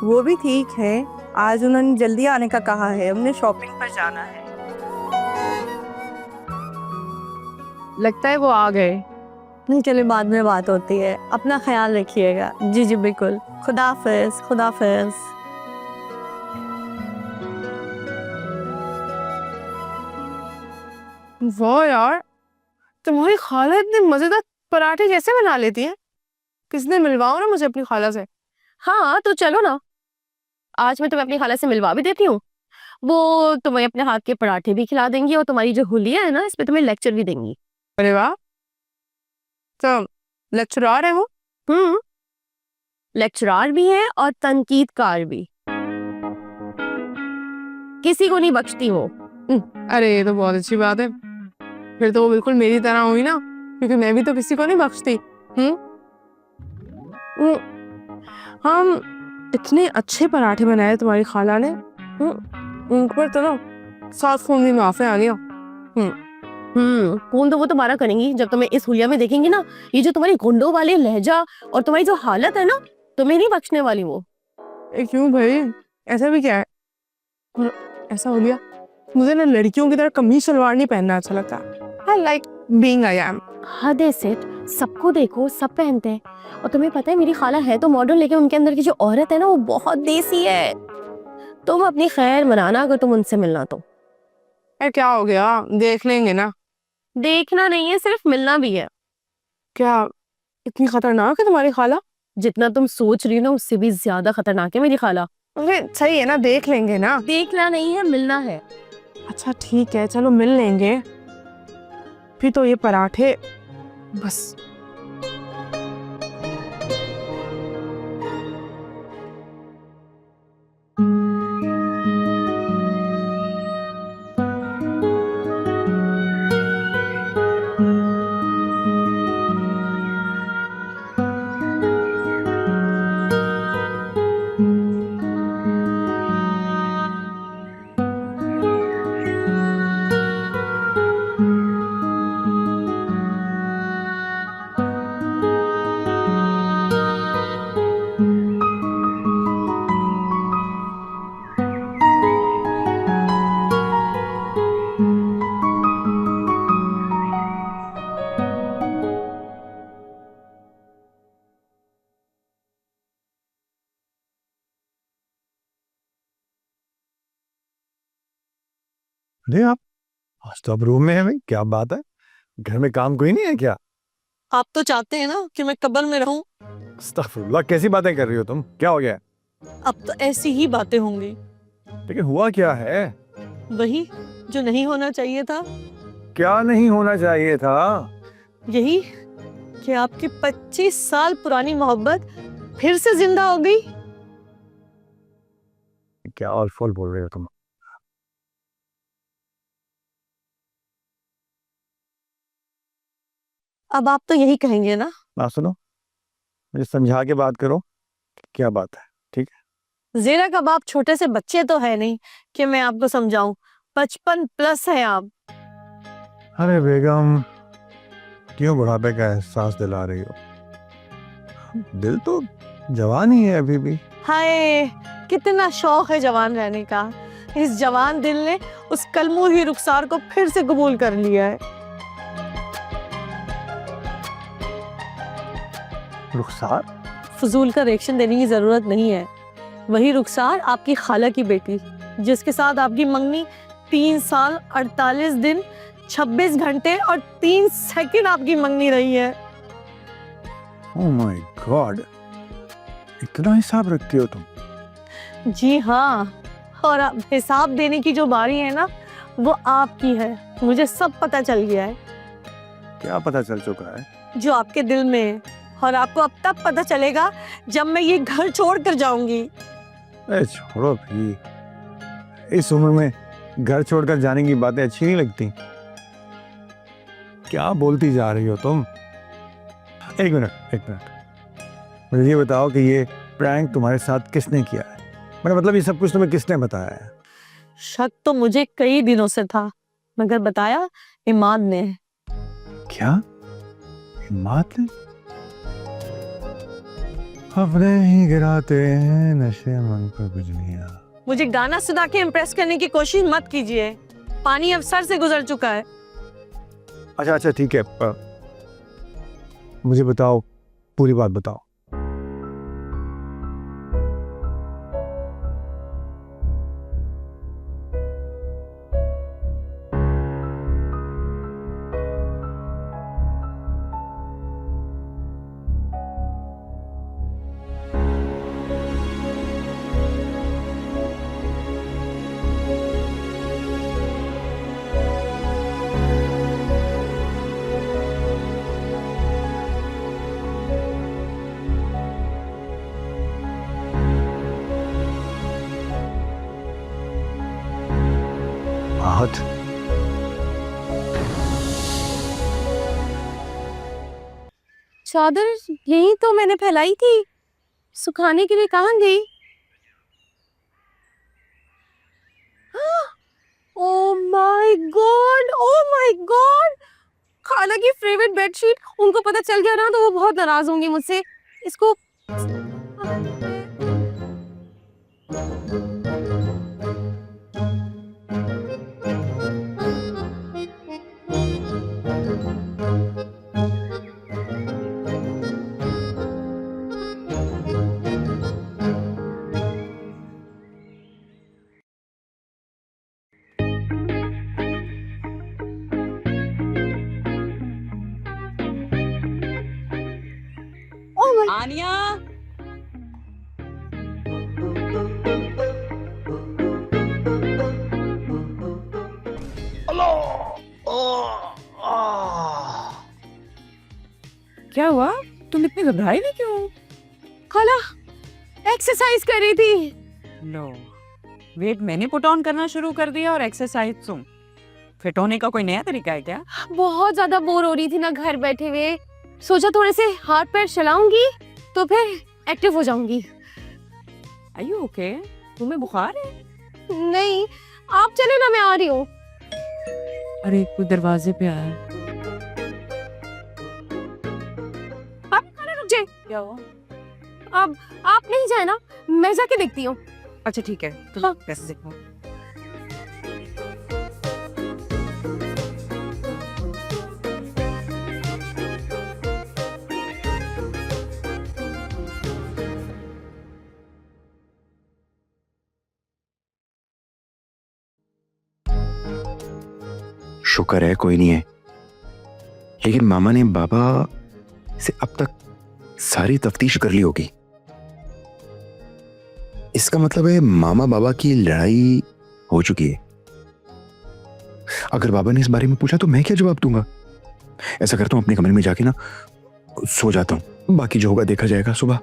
वो भी ठीक है, आज उन्होंने जल्दी आने का कहा है, हमने शॉपिंग पर जाना है। लगता है वो आ गए। नहीं चले, बाद में बात होती है। अपना ख्याल रखिएगा। जी जी बिल्कुल। खुदा हाफिज़, खुदा हाफिज़। वाह यार, तुम्हारी खाला इतने मजेदार पराठे कैसे बना लेती है? किस दिन मिलवाओ ना मुझे अपनी खाला से। हाँ तो चलो ना, आज मैं तुम्हें अपनी खाला से मिलवा भी देती हूँ। वो तुम्हें अपने हाथ के पराठे भी खिला देंगी और तुम्हारी जो हुलिया है ना, इस पे तुम्हें लेक्चर भी देंगी। अरे वाह, तो लेक्चरार है वो? लेक्चरार भी है और तनकीदकार भी, किसी को नहीं बख्शती वो। अरे ये तो बहुत अच्छी बात है, फिर तो वो बिल्कुल मेरी तरह हुई ना, क्योंकि मैं भी तो किसी को नहीं बख्शती। हम इतने अच्छे पराठे बनाए तुम्हारी खाला ने, उन पर तो ना सात खून भी माफे आ गया। खून तो वो तुम्हारा करेंगी जब तुम्हें इस हुलिया में देखेंगी ना। ये जो तुम्हारी गुंडों वाले लहजा और तुम्हारी जो हालत है ना, तुम्हें नहीं बख्शने वाली वो। क्यों भाई, ऐसा भी क्या है? और ऐसा हो गया, मुझे ना लड़कियों की तरह कमीज सलवार नहीं पहनना अच्छा लगता। I like being I am। हद है सेठ, सबको देखो सब पहनते हैं। और तुम्हें पता है मेरी खाला है तो मॉडर्न, लेकिन उनके अंदर की जो औरत है ना वो बहुत देसी है। तुम अपनी खैर मनाना अगर तुम उनसे मिलना तो। क्या हो गया, देख लेंगे ना। देखना नहीं है, सिर्फ मिलना भी है। क्या इतनी खतरनाक है तुम्हारी खाला? जितना तुम सोच रही हो ना उससे भी ज्यादा खतरनाक है मेरी खाला। अरे सही है ना, देख लेंगे ना। देखना नहीं है, मिलना है। अच्छा ठीक है, चलो मिल लेंगे। फिर तो ये पराठे बस। अरे आप आज तो अब रूम में है भाई, क्या बात है? घर में काम कोई नहीं है क्या? आप तो चाहते हैं ना कि मैं कब्र में रहूं। अस्तगफुरुल्लाह, कैसी बातें कर रही हो तुम? क्या हो गया? अब तो ऐसी ही बातें होंगी। लेकिन हुआ क्या है? वही जो नहीं होना चाहिए था। क्या नहीं होना चाहिए था? यही कि आपकी 25 साल पुरानी मोहब्बत फिर से जिंदा हो गई। क्या ऑल फॉल बोल रहे हो तुम? अब आप तो यही कहेंगे ना। ना सुनो, मुझे समझा के बात करो, क्या बात है, ठीक है? ज़ेरा कब आप छोटे से बच्चे तो है नहीं कि मैं आपको समझाऊं, 55+ है आप। अरे बेगम, क्यों बुढ़ापे का एहसास दिला रही हो? दिल तो जवान ही है अभी भी। हाय, कितना शौक है जवान रहने का। इस जवान दिल ने उस कलमू ही रुखसार को फिर से कबूल कर लिया है। रुखसार? फजूल का रिएक्शन देने की जरूरत नहीं है। वही रुखसार, आपकी खाला की बेटी, जिसके साथ आपकी मंगनी 3 साल 48 दिन 26 घंटे और 3 सेकंड आपकी मंगनी रही है। ओह माय गॉड, इतना हिसाब रखती हो तुम? जी हाँ, और अब हिसाब देने की जो बारी है ना, वो आपकी है। मुझे सब पता चल गया है क्या पता चल चुका है? जो आपके दिल में है, और आपको अब तब पता चलेगा जब मैं ये घर छोड़ कर जाऊंगी। अरे छोड़ो भी, इस उम्र में घर छोड़कर जाने की बातें अच्छी नहीं लगती। क्या बोलती जा रही हो तुम? एक मिनट, मुझे ये बताओ कि ये प्रैंक तुम्हारे साथ किसने किया है? मेरा मतलब ये सब कुछ तुम्हें किसने बताया है? शक तो मुझे कई दिनों से था, मगर बताया इमाद ने। क्या? हिम्मत ने? अपने ही गिराते हैं नशे मन पर बिजलियां। मुझे गाना सुना के इम्प्रेस करने की कोशिश मत कीजिए। पानी अब सर से गुजर चुका है। अच्छा ठीक है, मुझे बताओ, पूरी बात बताओ। आहत, चादर यही तो मैंने फैलाई थी, सुखाने के लिए कहाँ गई? ओह माय गॉड, खाला की फेवरेट बेडशीट। उनको पता चल गया ना तो वो बहुत नाराज होंगी मुझसे। इसको आनिया, क्या हुआ? तुम इतनी घबराई नहीं क्यों? खाला एक्सरसाइज कर रही थी। लो, वेट मैंने पुट ऑन करना शुरू कर दिया और एक्सरसाइज तुम। फिट होने का कोई नया तरीका है क्या? बहुत ज्यादा बोर हो रही थी ना घर बैठे हुए, सोचा थोड़े से हाथ पैर चलाऊंगी तो फिर एक्टिव हो जाऊंगी। Are you okay? तुम्हें बुखार है? नहीं, आप चले ना, मैं आ रही हूँ। अरे कोई दरवाजे पे आया। आप खाना रुक जाए। क्या हुआ? अब आप नहीं जाए ना, मैं जाके देखती हूँ। अच्छा ठीक है, तो हाँ। कैसे देखो? शुक्र है कोई नहीं है, लेकिन मामा ने बाबा से अब तक सारी तफ्तीश कर ली होगी। इसका मतलब है मामा बाबा की लड़ाई हो चुकी है। अगर बाबा ने इस बारे में पूछा तो मैं क्या जवाब दूंगा? ऐसा करता हूं, अपने कमरे में जाके ना सो जाता हूं, बाकी जो होगा देखा जाएगा सुबह।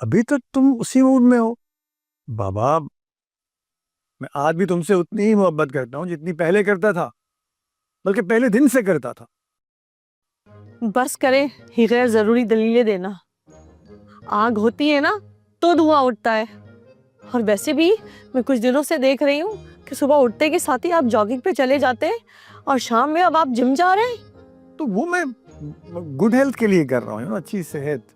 अभी तो तुम उसी मूड में हो। बाबा, मैं आज भी तुमसे उतनी ही मोहब्बत करता हूँ जितनी पहले करता था, बल्कि पहले दिन से करता था। बस करे ही गैर जरूरी दलीलें देना। आग होती है ना तो धुआं उठता है। और वैसे भी मैं कुछ दिनों से देख रही हूँ कि सुबह उठते के साथ ही आप जॉगिंग पे चले जाते हैं और शाम में अब आप जिम जा रहे हैं। तो वो मैं गुड हेल्थ के लिए कर रहा हूँ, अच्छी सेहत।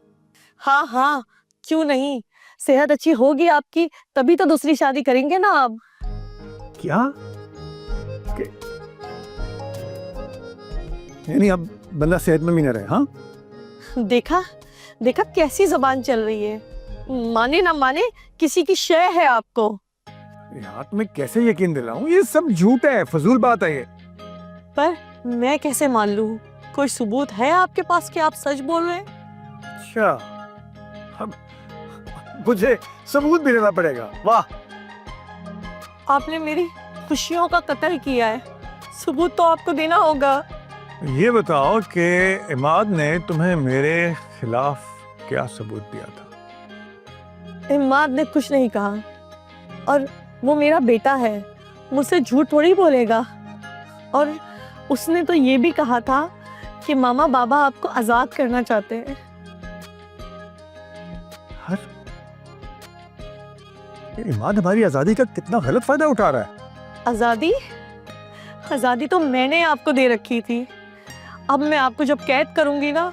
हाँ हाँ, क्यों नहीं। सेहत अच्छी होगी आपकी तभी तो दूसरी शादी करेंगे ना आप। क्या? यानी अब बंदा सेहतमंद ही न रहे? हाँ, देखा देखा कैसी जबान चल रही है। माने ना माने किसी की शय है आपको। यार तुम्हें कैसे यकीन दिलाऊं, ये सब झूठ है, फजूल बात है ये। पर मैं कैसे मान लूं? कोई सबूत है आपके पास कि आप सच बोल रहे हैं? अच्छा, अब मुझे सबूत भी देना पड़ेगा? वाह, आपने मेरी खुशियों का कत्ल किया है, सबूत तो आपको देना होगा। ये बताओ कि इमाद ने तुम्हें मेरे खिलाफ क्या सबूत दिया था? इमाद ने कुछ नहीं कहा और वो मेरा बेटा है, मुझसे झूठ थोड़ी बोलेगा। और उसने तो ये भी कहा था कि मामा बाबा आपको आजाद करना चाहते हैं। इमाद हमारी आजादी का कितना गलत फायदा उठा रहा है। आजादी? आजादी तो मैंने आपको दे रखी थी। अब मैं आपको जब कैद करूंगी ना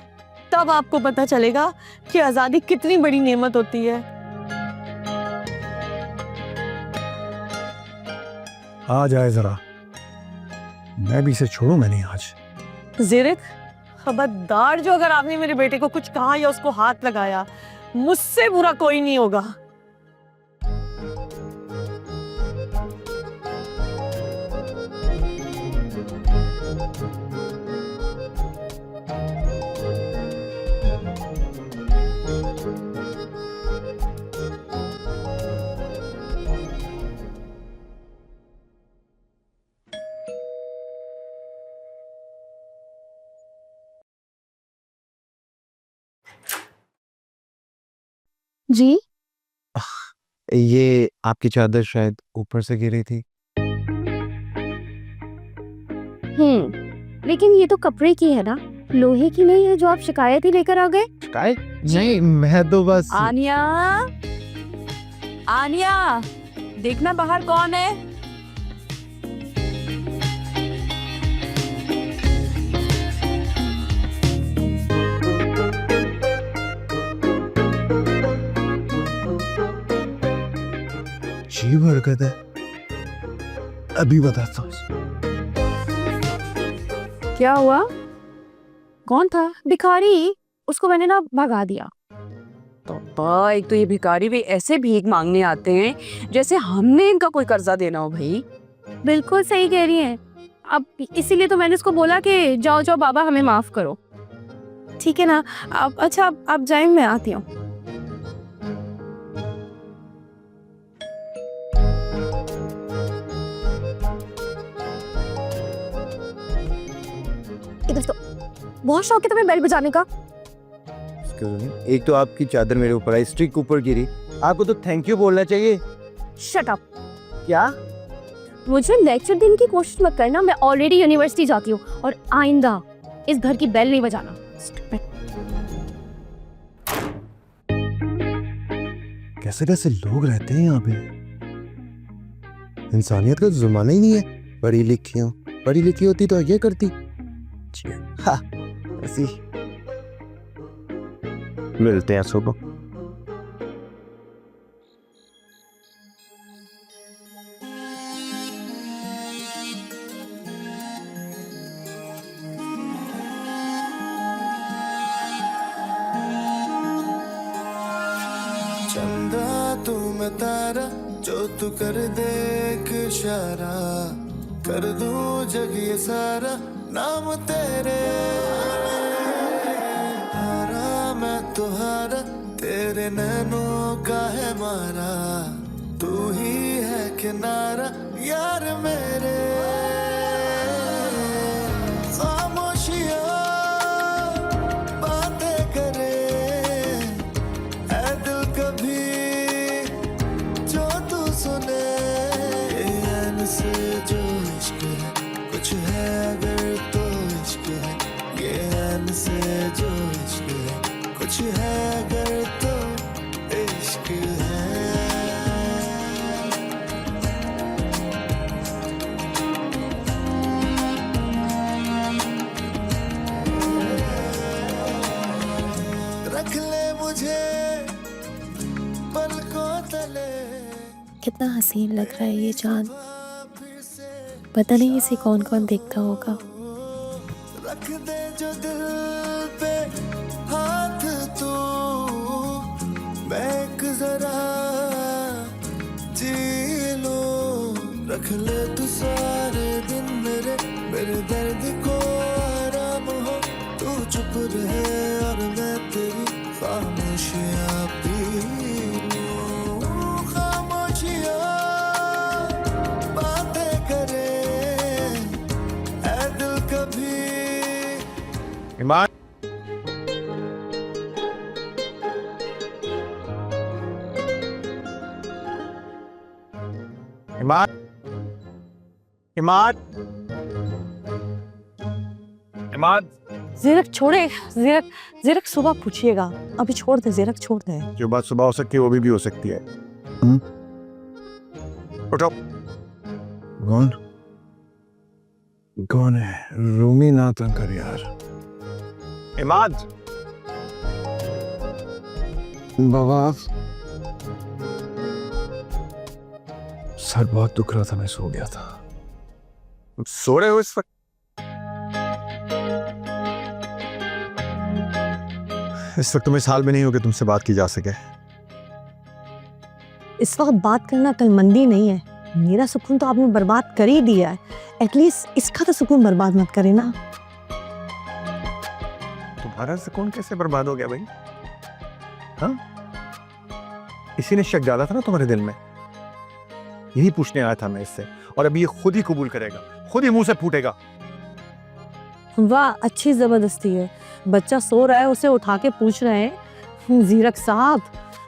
तब आपको पता चलेगा कि आजादी कितनी बड़ी नेमत होती है। आ जाए जरा, मैं भी इसे छोड़ूं मैं नहीं आज। ज़िरिक, खबरदार जो अगर आपने मेरे बेटे को कुछ कहा या उसको हाथ लगाया, मुझसे बुरा कोई नहीं होगा। जी ये आपकी चादर शायद ऊपर से गिरी थी। लेकिन ये तो कपड़े की है ना, लोहे की नहीं है जो आप शिकायत ही लेकर आ गए। शिकायत? नहीं, मैं तो बस। आनिया, आनिया, देखना बाहर कौन है। अजीब हरकत है, अभी बताता हूँ। क्या हुआ? कौन था? भिखारी, उसको मैंने ना भगा दिया। पापा, एक तो ये भिखारी भी ऐसे भीख मांगने आते हैं जैसे हमने इनका कोई कर्जा देना हो। भाई बिल्कुल सही कह रही हैं। अब इसीलिए तो मैंने उसको बोला कि जाओ जाओ बाबा, हमें माफ करो। ठीक है ना? अब अच्छा, आप जाएं, मैं आती हूँ। इधर तो बहुत शौक है तुम्हें बेल बजाने का। एक तो आपकी चादर मेरे ऊपर आई, स्टिक ऊपर गिरी, आपको तो थैंक यू बोलना चाहिए। Shut up. क्या? मुझे लेक्चर देने की कोशिश मत करना, मैं ऑलरेडी यूनिवर्सिटी जाती हूँ और आइंदा इस घर की बेल नहीं बजाना। कैसे कैसे लोग रहते हैं यहाँ पे, इंसानियत का जमाना ही नहीं है। पढ़ी लिखी होती तो ये करती। हाँ, ऐसी मिलते हैं सुबह। चंदा तू मैं तारा, जो तू कर दे एक इशारा, कर दूं जग ये सारा नाम तेरे। हारा मैं तो हारा, तेरे नैनों का है मारा, तू ही है किनारा यार मेरे। खामोशियां बातें करे, ऐ दिल का रख ले मुझे पलकों तले। कितना हसीन लग रहा है ये चांद। पता नहीं इसे कौन कौन देखता होगा। रख दे जो दिल पे हाथ तू, मैं एक जरा जी लूं। रख ले तू सारे दिन मेरे दर्द को आराम हो। तू चुप रहे और मैं तेरी खामोशियाँ पी लूं। खामोशियाँ बातें करे ऐ दिल कभी। ईमान, ईमान, ईमान, ईमान। जीरक छोड़े, जीरक जीरक सुबह पूछिएगा, अभी छोड़ दे जीरक, छोड़ दे। जो बात सुबह हो सकती है वो भी हो सकती है। उठो। कौन कौन है? रूमी ना तंग कर यार। इमाद, बाबा सर बहुत दुख रहा था, मैं सो गया था। सो रहे हो इस वक्त? इस वक्त तुम इस हाल में नहीं हो कि तुमसे बात की जा सके। इस वक्त बात करना कलमंदी नहीं है। मेरा सुकून तो आपने बर्बाद कर ही दिया है, एटलीस्ट इसका तो सुकून बर्बाद मत करे ना। तुम्हारा सुकून कैसे बर्बाद हो गया भाई? हाँ, इसी ने शक डाला था ना तुम्हारे दिल में। यही पूछने आया था मैं इससे, और अभी ये खुद ही कबूल करेगा, खुद ही मुंह से फूटेगा। वाह, अच्छी जबरदस्ती है। बच्चा सो रहा है, उसे उठा के पूछ रहे हैं। जीरक साहब,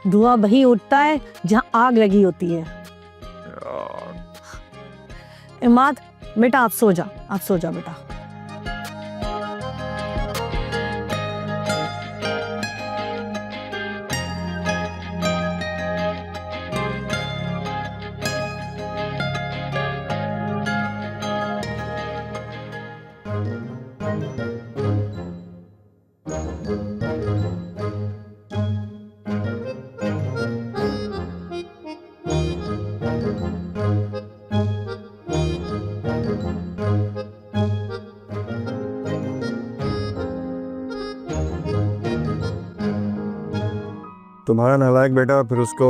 धुआं वही उठता है जहाँ आग लगी होती है। इमाद बेटा, आप सो जा, आप सो जा बेटा। तुम्हारा नालायक बेटा फिर उसको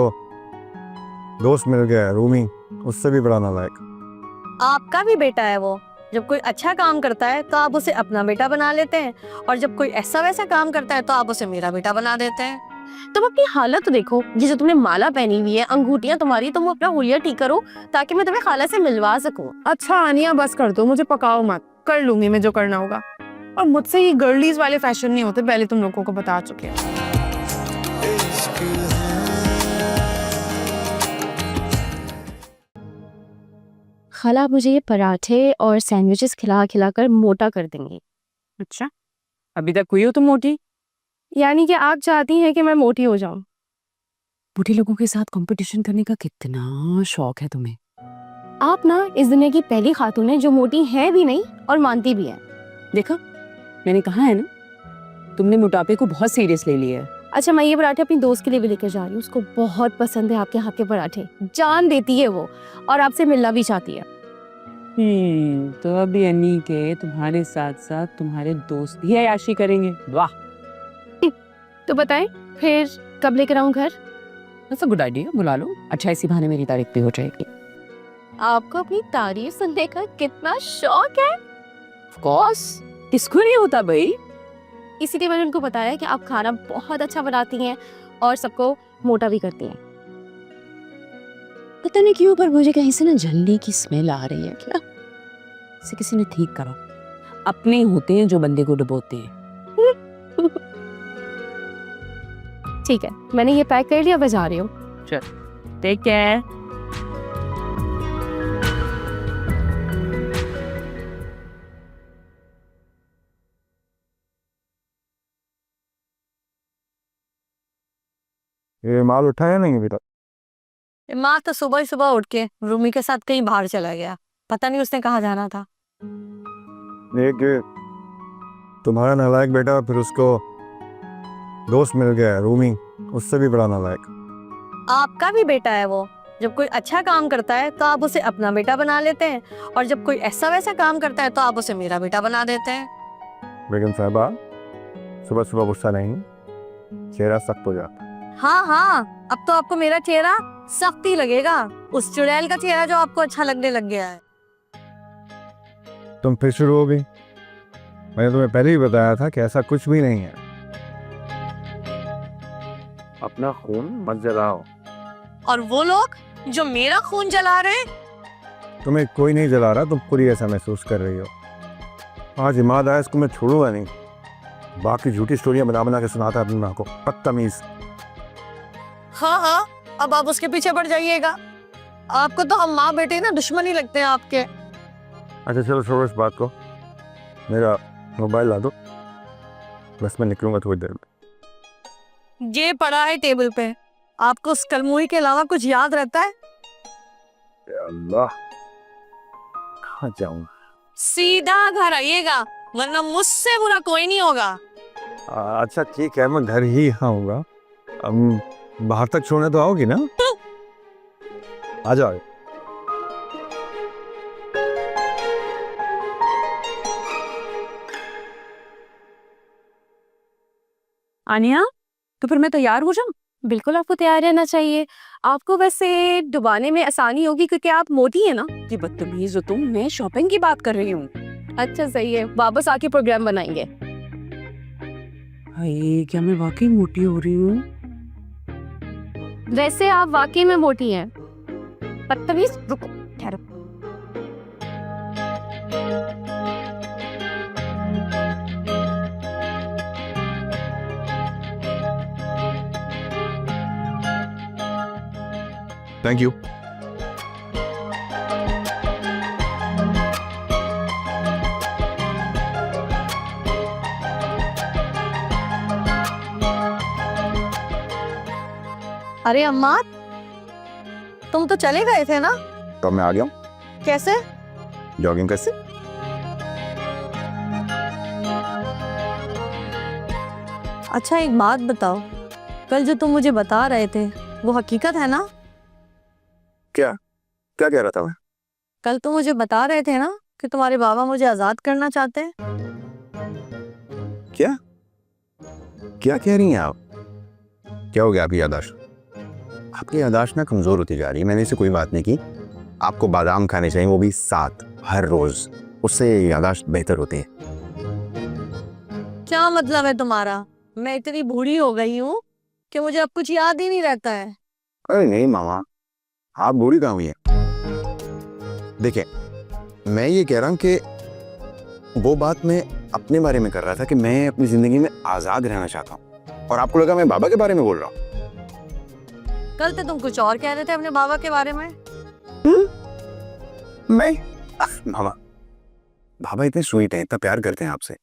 दोस्त मिल गया है, रूमी, उससे भी बड़ा नालायक। आपका भी बेटा है वो। जब कोई अच्छा काम करता है तो आप उसे अपना बेटा बना लेते हैं, और जब कोई ऐसा वैसा काम करता है तो आप उसे मेरा बेटा बना देते हैं। तुम अपनी हालत तो देखो, ये जो तुमने माला पहनी हुई है, अंगूठियां तुम्हारी, तुम अपना हुलिया ठीक करो ताकि मैं तुम्हें खाला से मिलवा सकूं। अच्छा आनिया, बस कर दो, मुझे पकाओ मत, कर लूंगी मैं जो करना होगा। और मुझसे ये गर्लीज वाले फैशन नहीं होते, पहले तुम लोगों को बता चुके हैं। खाला मुझे ये पराठे और सैंडविचेस खिला खिला कर मोटा कर देंगी। अच्छा, अभी तक हुई हो तुम मोटी? यानी कि आप चाहती हैं कि मैं मोटी हो जाऊं? बूढ़े लोगों के साथ कंपटीशन करने का कितना शौक है तुम्हें। आप ना इस दुनिया की पहली खातून है जो मोटी है भी नहीं और मानती भी है। देखा, मैंने कहा है ना, तुमने मोटापे को बहुत सीरियस ले लिया है। अच्छा, मैं ये पराठे अपनी दोस्त के लिए भी लेकर जा रही हूँ, उसको बहुत पसंद है आपके हाथ के पराठे, जान देती है वो, और आपसे मिलना भी चाहती है। तो अभी अन्नी के तुम्हारे साथ साथ तुम्हारे दोस्त भी अय्याशी करेंगे। वाह, तो बताएं फिर कब लेकर आऊं घर? that's a good idea, बुला लो। अच्छा, इसी बहाने मेरी तारीफ भी हो जाएगी। आपको अपनी तारीफ सुनने का कितना शौक है। Of course, किसको नहीं होता भाई। इसीलिए मैंने उनको बताया कि आप खाना बहुत अच्छा बनाती हैं और सबको मोटा भी करती हैं। पता नहीं क्यों, पर मुझे कहीं से ना जलने की स्मेल आ रही है। क्या इसे किसी ने ठीक करो। अपने होते हैं जो बंदे को डुबोते हैं। ठीक है, मैंने ये पैक कर लिया, मैं जा रही हूँ। चल, टेक केयर। ये माल उठा है नहीं अभी तक? माँ तो सुबह ही सुबह उठ के रूमी के साथ कहीं बाहर चला गया, पता नहीं उसने कहाँ जाना था। एक तुम्हारा नालायक बेटा फिर उसको दोस्त मिल गया है, रूमी, उससे भी बड़ा नालायक। आपका भी बेटा है वो। जब कोई अच्छा काम करता है तो आप उसे अपना बेटा बना लेते हैं, और जब कोई ऐसा वैसा काम करता है तो आप उसे मेरा बेटा बना देते हैं। बेगम साहबा, सुबह सुबह गुस्सा नहीं, चेहरा सख्त हो जाता। हाँ हाँ, अब तो आपको मेरा चेहरा सख्त ही लगेगा, उस चुड़ैल का चेहरा जो आपको अच्छा लगने लग गया है। तुम फिर शुरू हो गई। मैंने तुम्हें पहले ही बताया था कि ऐसा कुछ भी नहीं है। अपना खून मत जलाओ। और वो लोग जो मेरा खून जला रहे हैं, तुम्हें कोई नहीं जला रहा, तुम पूरी ऐसा महसूस कर रही हो। आज इमाद आया, इसको मैं छोड़ूंगा नहीं। बाकी झूठी स्टोरियां बना बना के सुनाता है अपनी माँ को, बदतमीज। हाँ हाँ, अब आप उसके पीछे पड़ जाइएगा। आपको तो हम माँ बेटे ना दुश्मन ही लगते हैं आपके। अच्छा चलो छोड़ो इस बात को, मेरा मोबाइल ला दो, बस मैं निकलूंगा थोड़ी देर में। ये पड़ा है टेबल पे, आपको उस कलमुही के अलावा कुछ याद रहता है? या अल्लाह, कहाँ जाऊँ? सीधा घर आइएगा, वरना मुझसे बुरा कोई नहीं होगा। अच्छा ठीक है, मैं घर ही आऊंगा। बाहर तक छोड़ने तो आओगी ना? आ जाओ। आनिया, तो फिर मैं तैयार हो जाऊं? बिल्कुल आपको तैयार रहना चाहिए। आपको वैसे डुबाने में आसानी होगी क्योंकि आप मोटी है ना। ये बदतमीज हो तुम, मैं शॉपिंग की बात कर रही हूँ। अच्छा सही है, वापस आके प्रोग्राम बनाएंगे। हाय, क्या मैं वाकई मोटी हो रही हूँ? वैसे आप वाकई में मोटी हैं। बदतमीज, रुको, ठहरो। Thank you. अरे अम्मा, तुम तो चले गए थे ना? तो मैं आ गया हूँ। कैसे? जॉगिंग कैसे? अच्छा एक बात बताओ, कल जो तुम मुझे बता रहे थे वो हकीकत है ना? क्या क्या कह रहा था मैं? कल तुम मुझे बता रहे थे ना कि तुम्हारे बाबा मुझे आजाद करना चाहते हैं। क्या क्या कह रही हैं आप? क्या हो गया आपकी याददाश्त? आपकी याददाश्त ना कमजोर होती जा रही है। मैंने इसे कोई बात नहीं की। आपको बादाम खाने चाहिए, वो भी 7 हर रोज, उससे याददाश्त बेहतर होती है। क्या मतलब है तुम्हारा? मैं इतनी बूढ़ी हो गई हूँ कि मुझे अब कुछ याद ही नहीं रहता है। अरे नहीं मामा, आप बूढ़ी कहाँ हुई है? देखिए, मैं ये कह रहा हूँ कि वो बात मैं अपने बारे में कर रहा था कि मैं अपनी जिंदगी में आजाद रहना चाहता हूँ, और आपको लगा मैं बाबा के बारे में बोल रहा हूँ। कल तो तुम कुछ और कह रहे थे अपने बाबा के बारे में। मैं मामा, बाबा इतने स्वीट हैं, इतना प्यार करते हैं आपसे,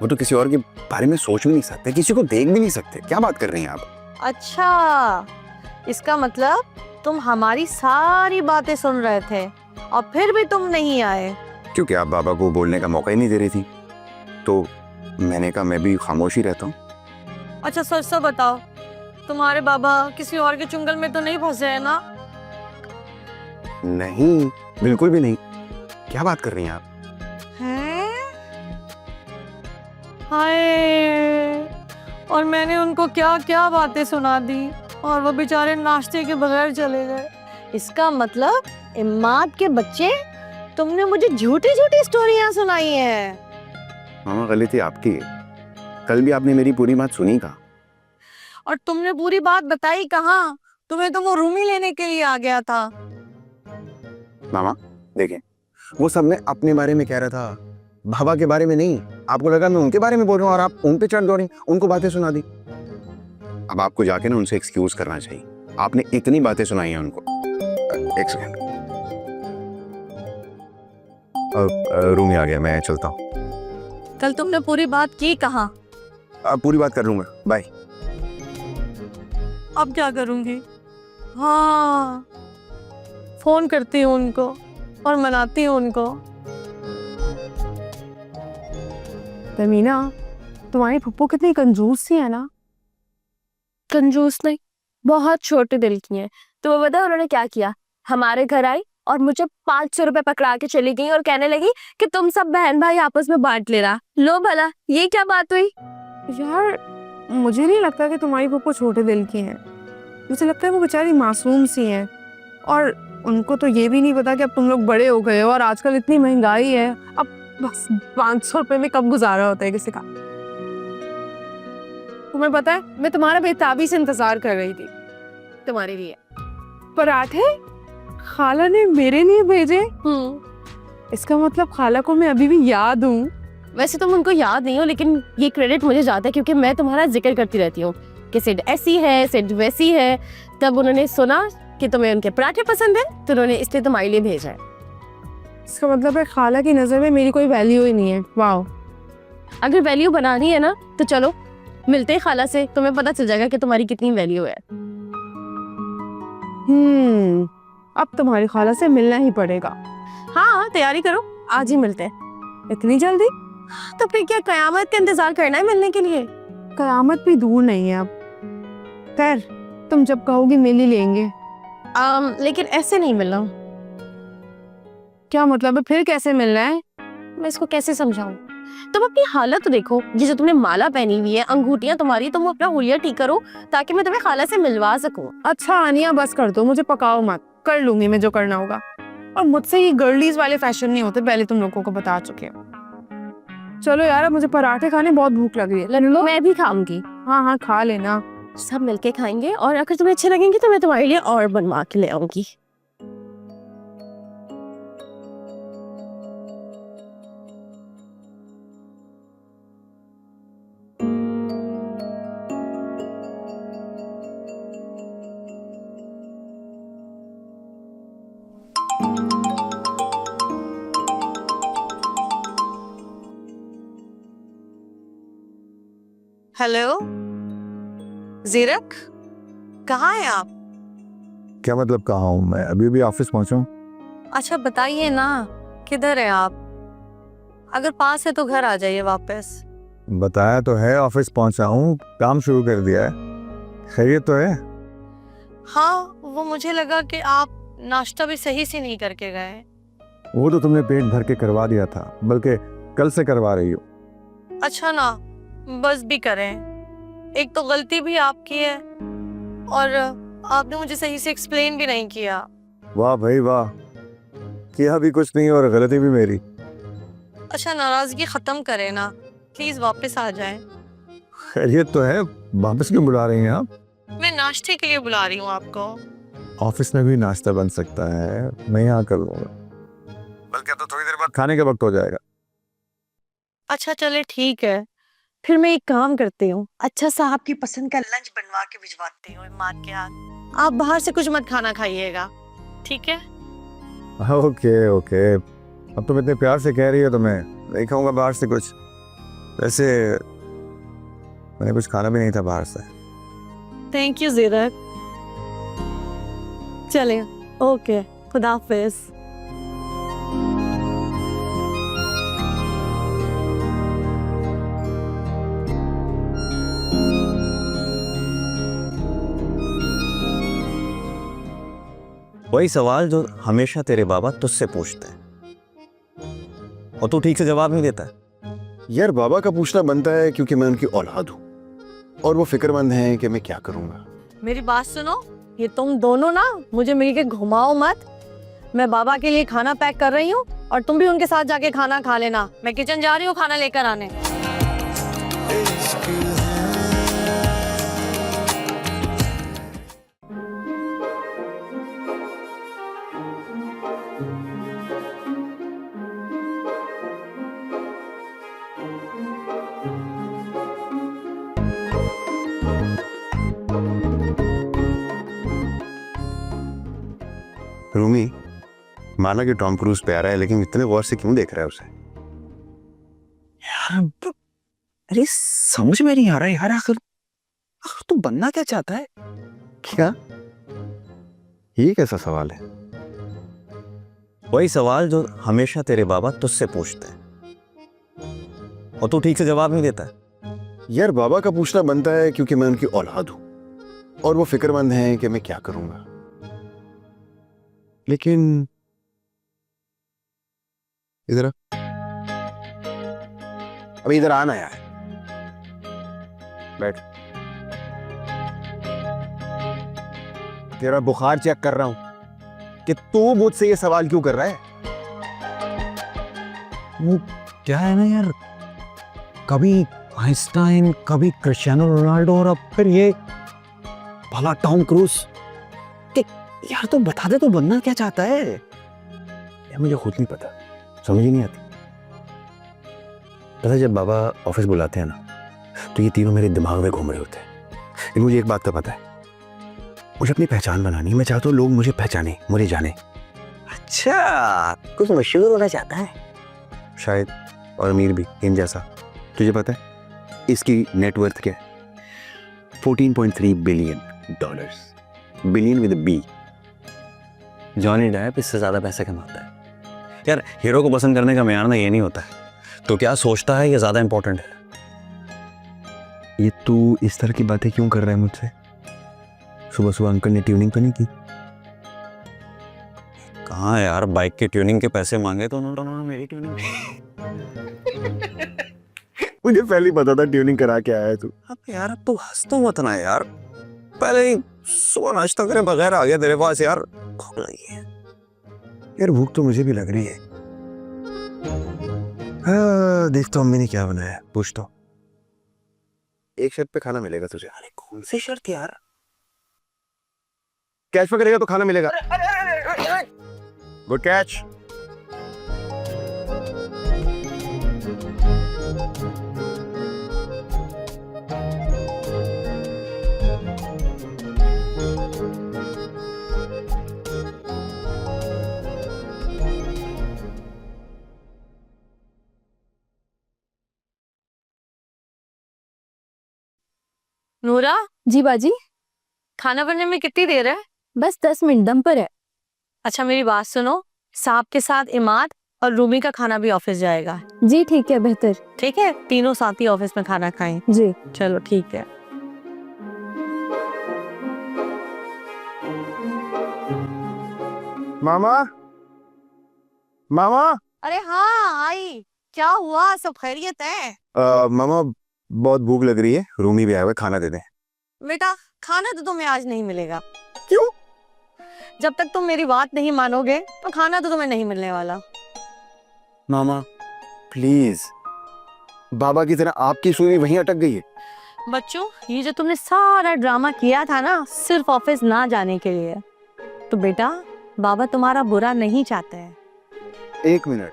वो तो किसी और के बारे में सोच भी नहीं सकते, किसी को देख भी नहीं सकते। क्या बात कर रही हैं आप? अच्छा, इसका मतलब तुम हमारी सारी बातें सुन रहे थे और फिर भी तुम नहीं आए। क्योंकि आप बाबा को बोलने का मौका ही नहीं दे रही थी, तो मैंने कहा मैं भी खामोश ही रहता हूँ। अच्छा सच सच बताओ, तुम्हारे बाबा किसी और के चुंगल में तो नहीं फंसे हैं ना? नहीं, बिल्कुल भी नहीं। क्या बात कर रही हैं आप? हैं? हाय, और मैंने उनको क्या क्या बातें सुना दी और वो बेचारे नाश्ते के बगैर चले गए। इसका मतलब इमाद के बच्चे, तुमने मुझे झूठी झूठी स्टोरियां सुनाई हैं। मामा गलती आपकी है, कल भी आपने मेरी पूरी बात सुनी कहा। और तुमने पूरी बात बताई कहाँ? तुम्हें तो वो रूमी लेने के लिए आ गया था। मामा देखें, वो सब मैं अपने बारे में कह रहा था, बाबा के बारे में नहीं। आपको लगा मैं उनके बारे में बोल रहा हूँ और आप उन पे चढ़ दौड़ी, उनको बातें सुना दी। अब आपको जाके ना उनसे एक्सक्यूज करना चाहिए, आपने इतनी बातें सुनाई हैं उनको। एक सेकंड, रूम आ गया, मैं चलता हूँ। कल तुमने पूरी बात की कहाँ? अब पूरी बात कर लूंगा, बाय। अब क्या करूंगी? हाँ, फोन करती हूँ उनको और मनाती हूँ उनको। तमीना, तुम्हारी पप्पू कितनी कंजूस सी है ना। कंजूस नहीं, बहुत छोटे दिल की हैं। तो वो पता है उन्होंने क्या किया, हमारे घर आई और मुझे 500 रुपए पकड़ा के चली गई और कहने लगी कि तुम सब बहन भाई आपस में बांट लेना। लो भला, ये क्या बात हुई? यार मुझे नहीं लगता कि तुम्हारी पप्पू छोटे दिल की हैं। मुझे लगता है वो बेचारी मासूम सी हैं और उनको तो ये भी नहीं पता कि अब तुम लोग बड़े हो गए हो और आजकल इतनी महंगाई है, अब बस 500 रुपए में कब गुजारा होता है किसी का। तुम्हें पता है मैं तुम्हारा बेताबी से इंतजार कर रही थी तुम्हारे लिए। पराठे खाला ने मेरे लिए भेजे। इसका मतलब खाला को मैं अभी भी याद हूँ। वैसे तुम उनको याद नहीं हो, लेकिन ये क्रेडिट मुझे जाता है क्योंकि मैं तुम्हारा जिक्र करती रहती हूँ कि सिड ऐसी है, सिड वैसी है। तब उन्होंने सुना कि तुम्हें उनके पराठे पसंद है तो उन्होंने इसलिए तुम्हारे लिए भेजा है। इसका मतलब है खाला की नजर में मेरी कोई वैल्यू ही नहीं है। वाह, अगर वैल्यू बनानी है ना तो चलो मिलते हैं खाला से, तुम्हें पता चल जाएगा कि तुम्हारी कितनी वैल्यू है। अब तुम्हारी खाला से मिलना ही पड़ेगा। हाँ तैयारी करो, आज ही मिलते हैं। इतनी जल्दी? तो फिर क्या कयामत का इंतजार करना है मिलने के लिए? कयामत भी दूर नहीं है अब। खैर तुम जब कहोगी मिल ही लेंगे। लेकिन ऐसे नहीं मिलना। क्या मतलब है, फिर कैसे मिलना है? मैं इसको कैसे समझाऊं? तुम अपनी हालत तो देखो, जिसे तुमने माला पहनी हुई है, अंगूठियां तुम्हारी, तुम अपना हुलिया ठीक करो ताकि मैं तुम्हें खाला से मिलवा सकूं। अच्छा आनिया बस कर दो, मुझे पकाओ मत, कर लूंगी मैं जो करना होगा। और मुझसे ये गर्लीज वाले फैशन नहीं होते, पहले तुम लोगों को बता चुके हो। चलो यार, अब मुझे पराठे खाने बहुत भूख लग रही है। लो मैं भी खाऊंगी। हाँ हाँ खा लेना, सब मिलके खाएंगे और अगर तुम्हें अच्छे लगेंगे तो मैं तुम्हारे लिए और बनवा के ले आऊंगी। हेलो जीरक, कहाँ हैं आप? क्या मतलब कहाँ हूँ मैं? अभी भी ऑफिस पहुंचा हूँ। अच्छा बताइए ना, किधर हैं आप? अगर पास है तो घर आ जाइए वापस। बताया तो है, ऑफिस पहुंचा हूँ, काम शुरू कर दिया है। खैरियत तो है? हाँ, वो मुझे लगा कि आप नाश्ता भी सही से नहीं करके गए। वो तो तुमने पेट भर के करवा दिया था, बल्कि कल से करवा रही हो। अच्छा ना, बस भी करें। एक तो गलती भी आपकी है और आपने मुझे सही से एक्सप्लेन भी नहीं किया। वाह भाई वाह, किया भी कुछ नहीं और गलती भी मेरी। अच्छा नाराजगी खत्म करें ना, प्लीज वापस आ जाएं। खैरियत तो है, वापस क्यों बुला रही हैं आप? मैं नाश्ते के लिए बुला रही हूँ आपको। ऑफिस में भी नाश्ता बन सकता है, मैं यहाँ कर लूँगा। बल्कि अब तो थोड़ी देर बाद खाने का वक्त हो जाएगा। अच्छा चले ठीक है, फिर मैं एक काम करती हूँ, अच्छा सा आपकी पसंद का लंच बनवा के भिजवाती हूँ इमाद के हाथ। आप बाहर से कुछ मत खाना खाइएगा, ठीक है? ओके ओके, अब तुम इतने प्यार से कह रही हो तो मैं नहीं खाऊंगा बाहर से कुछ। वैसे मैंने कुछ खाना भी नहीं था बाहर से। थैंक यू जीरक। चले ओके, खुदा हाफिज। वही सवाल जो हमेशा तेरे बाबा तुझसे पूछते हैं और तू ठीक से जवाब नहीं देता है। यार बाबा का पूछना बनता है क्योंकि मैं उनकी औलाद हूँ और वो फिक्रमंद हैं कि मैं क्या करूँगा। मेरी बात सुनो, ये तुम दोनों ना मुझे मिलके घुमाओ मत। मैं बाबा के लिए खाना पैक कर रही हूँ और तुम भी उनके साथ जाके खाना खा लेना। मैं किचन जा रही हूँ खाना लेकर आने। रूमी, माना कि टॉम क्रूज प्यारा है लेकिन इतने गौर से क्यों देख रहा है उसे? यार अरे समझ में नहीं आ रहा यार, आखिर तू बनना क्या चाहता है? क्या? ये कैसा सवाल है? वही सवाल जो हमेशा तेरे बाबा तुझसे पूछते हैं और तू ठीक से जवाब नहीं देता है। यार बाबा का पूछना बनता है क्योंकि मैं उनकी औलाद हूँ और वो फिक्रमंद हैं कि मैं क्या करूंगा। लेकिन इधर अभी इधर आना यार, बैठ। तेरा बुखार चेक कर रहा हूं कि तू मुझसे ये सवाल क्यों कर रहा है। वो क्या है ना यार, कभी आइंस्टाइन, कभी क्रिस्टियानो रोनाल्डो और अब फिर ये भला टॉम क्रूज। यार तो बता दे, तो बनना क्या चाहता है? यार मुझे खुद नहीं पता, समझ ही नहीं आती। पता है जब बाबा ऑफिस बुलाते हैं ना, तो ये तीनों मेरे दिमाग में घूम रहे होते हैं। लेकिन मुझे एक बात तो पता है, मुझे अपनी पहचान बनानी है। मैं चाहता हूँ लोग मुझे पहचाने, मुझे जाने। अच्छा, कुछ मशहूर होना चाहता है शायद, और अमीर भी, इन जैसा। तुझे पता है इसकी नेटवर्थ क्या है? 14.3 billion dollars. Billion with B. Johnny Depp इससे ज्यादा पैसे कमाता है। यार हीरो को पसंद करने का मेयार ना ये नहीं होता है, तो क्या सोचता है ये ज्यादा इंपॉर्टेंट है। ये तू इस तरह की बातें क्यों कर रहा है मुझसे? सुबह सुबह अंकल ने ट्यूनिंग तो नहीं की? कहाँ यार, बाइक के ट्यूनिंग के पैसे मांगे तो उन्होंने मेरी ट्यूनिंग मुझे पहले ही पता था ट्यूनिंग करा के आया है तू। अब यार अब तो हंस तो मत ना यार, पहले ही सुबह नाश्ता करे बगैर आ गया तेरे पास। यार भूख लगी है। यार भूख तो मुझे भी लग रही है। हाँ, देखता हूँ मैंने क्या बनाया है, पूछता हूँ। एक शर्त पे खाना मिलेगा तुझे। अरे कौन सी शर्त यार? कैश पे करेगा तो खाना मिलेगा। Good catch. नूरा, जी बाजी, खाना बनने में कितनी देर है? बस 10 मिनट दम पर है। अच्छा मेरी बात सुनो, साहब के साथ इमाद और रूमी का खाना भी ऑफिस जाएगा। जी ठीक है, बेहतर। ठीक है, तीनों साथ ही ऑफिस में खाना खाएं। जी चलो ठीक है। मामा, मामा। अरे हाँ आई, क्या हुआ? सब खैरियत है? मामा बहुत भूख लग रही है, रूमी भी आया हुआ है, खाना दे दें। बेटा खाना तो तुम्हें आज नहीं मिलेगा। क्यों? जब तक तुम मेरी बात नहीं मानोगे तो खाना तो तुम्हें नहीं मिलने वाला। मामा प्लीज, बाबा की तरह आपकी सुई वहीं अटक गई है। बच्चों ये जो तुमने सारा ड्रामा किया था ना, सिर्फ ऑफिस ना जाने के लिए, तो बेटा बाबा तुम्हारा बुरा नहीं चाहते हैं। एक मिनट,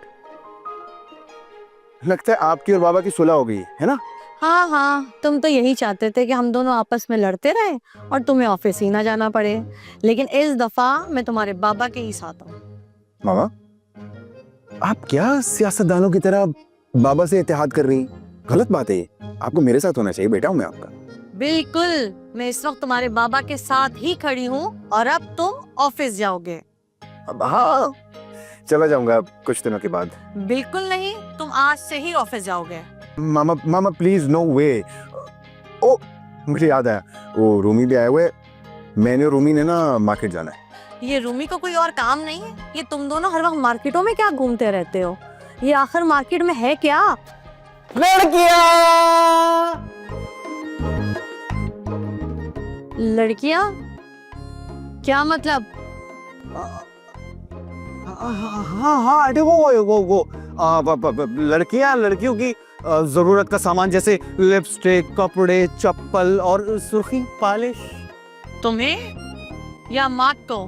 लगता है आपकी और बाबा की सुलह हो गई है ना? हाँ हाँ, तुम तो यही चाहते थे कि हम दोनों आपस में लड़ते रहे और तुम्हें ऑफिस ही ना जाना पड़े, लेकिन इस दफा मैं तुम्हारे बाबा के ही साथ हूँ। मामा आप क्या सियासतदानों की तरह बाबा से इत्तेहाद कर रही? गलत बात है ये। आपको मेरे साथ होना चाहिए, बेटा हूं मैं आपका। बिल्कुल, मैं इस वक्त तुम्हारे बाबा के साथ ही खड़ी हूँ और अब तुम ऑफिस जाओगे। अब हाँ, चला जाऊंगा कुछ दिनों के बाद। बिल्कुल नहीं, तुम आज से ही ऑफिस जाओगे। मामा मामा प्लीज, नो वे। ओ मुझे याद आया, वो रूमी भी आए हुए। मैंने और रूमी ने ना मार्केट जाना है। ये रूमी को कोई और काम नहीं है? ये तुम दोनों हर वक्त मार्केटों में क्या घूमते रहते हो? ये आखिर मार्केट में है क्या? लड़कियां? क्या मतलब? हाँ वो लड़कियां, लड़कियों की जरूरत का सामान जैसे लिपस्टिक, कपड़े, चप्पल और सुर्खी, पॉलिश। तुम्हें या मात को?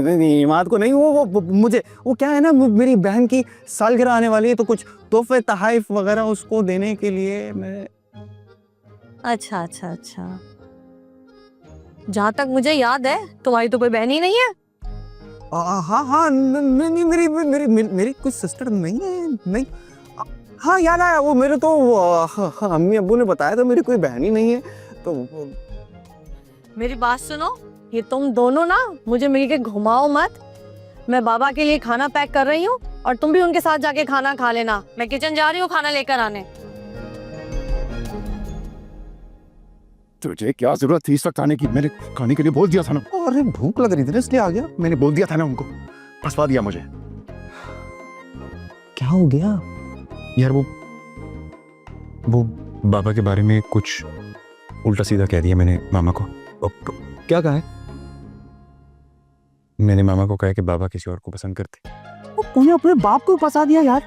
नहीं, मात को नहीं। वो मुझे, वो क्या है ना, मेरी बहन की सालगिरह आने वाली है, तो कुछ तोहफे तहाइफ वगैरह उसको देने के लिए मैं। अच्छा अच्छा अच्छा, जहाँ तक मुझे याद है तुम्हारी तो कोई बहन ही नहीं है। हाँ नहीं, मेरी कुछ सिस्टर नहीं है। नहीं, हाँ याद आया, वो मेरे तो अम्मी अब्बू ने बताया था मेरी कोई बहन ही नहीं है। तो मेरी बात सुनो, ये तुम दोनों ना मुझे मिल के घुमाओ मत। मैं बाबा के लिए खाना पैक कर रही हूँ और तुम भी उनके साथ जाके खाना खा लेना। मैं किचन जा रही हूँ खाना लेकर आने। तुझे क्या जरूरत थी इस वक्त आने की? मैंने खाने के लिए बोल दिया था ना। अरे भूख लग रही थी ना इसलिए आ गया। मैंने बोल दिया था ना उनको, फंसवा दिया मुझे। क्या हो गया? यार वो बाबा के बारे में कुछ उल्टा सीधा कह दिया मैंने मामा को। क्या कहा है? मैंने मामा को कहा कि बाबा किसी और को पसंद करते। वो तूने अपने बाप को फंसा दिया यार।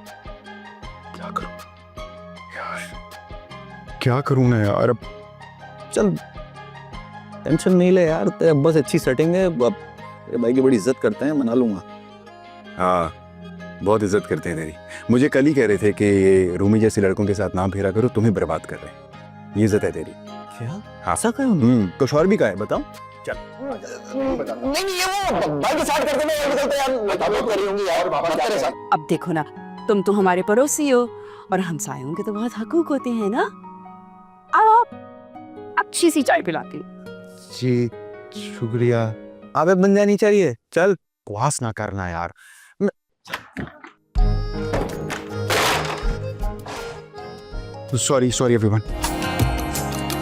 क्या करूं यार, क्या करूं ना यार। अब चल टेंशन नहीं ले यार, तेरे अब्बा से अच्छी सेटिंग है। अब तेरे भाई की बड़ी इज्जत करते हैं, मना लूंगा। हाँ, बहुत इज्जत करते हैं तेरी। मुझे कल ही कह रहे थे कि ये रूमी जैसे लड़कों के साथ नाम फेरा करो, तुम्हें बर्बाद कर रहे हैं। ये इज्जत है तेरी। क्या? हाँ। ऐसा कहा उन्होंने? कुछ और भी कहा है, बताओ। चल नहीं ये वो भाई के साथ करते मैं निकलते यार, ताल्लुक कर रही होंगी यार बाबा तेरे साथ। अब देखो ना, तुम तो हमारे पड़ोसी हो और हमसायों के तो बहुत हकूक होते हैं ना। अब अच्छी सी चाय पिलाती हूँ। जी शुक्रिया। अबे बन जानी चाहिए। चल बकवास ना करना यार। Sorry everyone.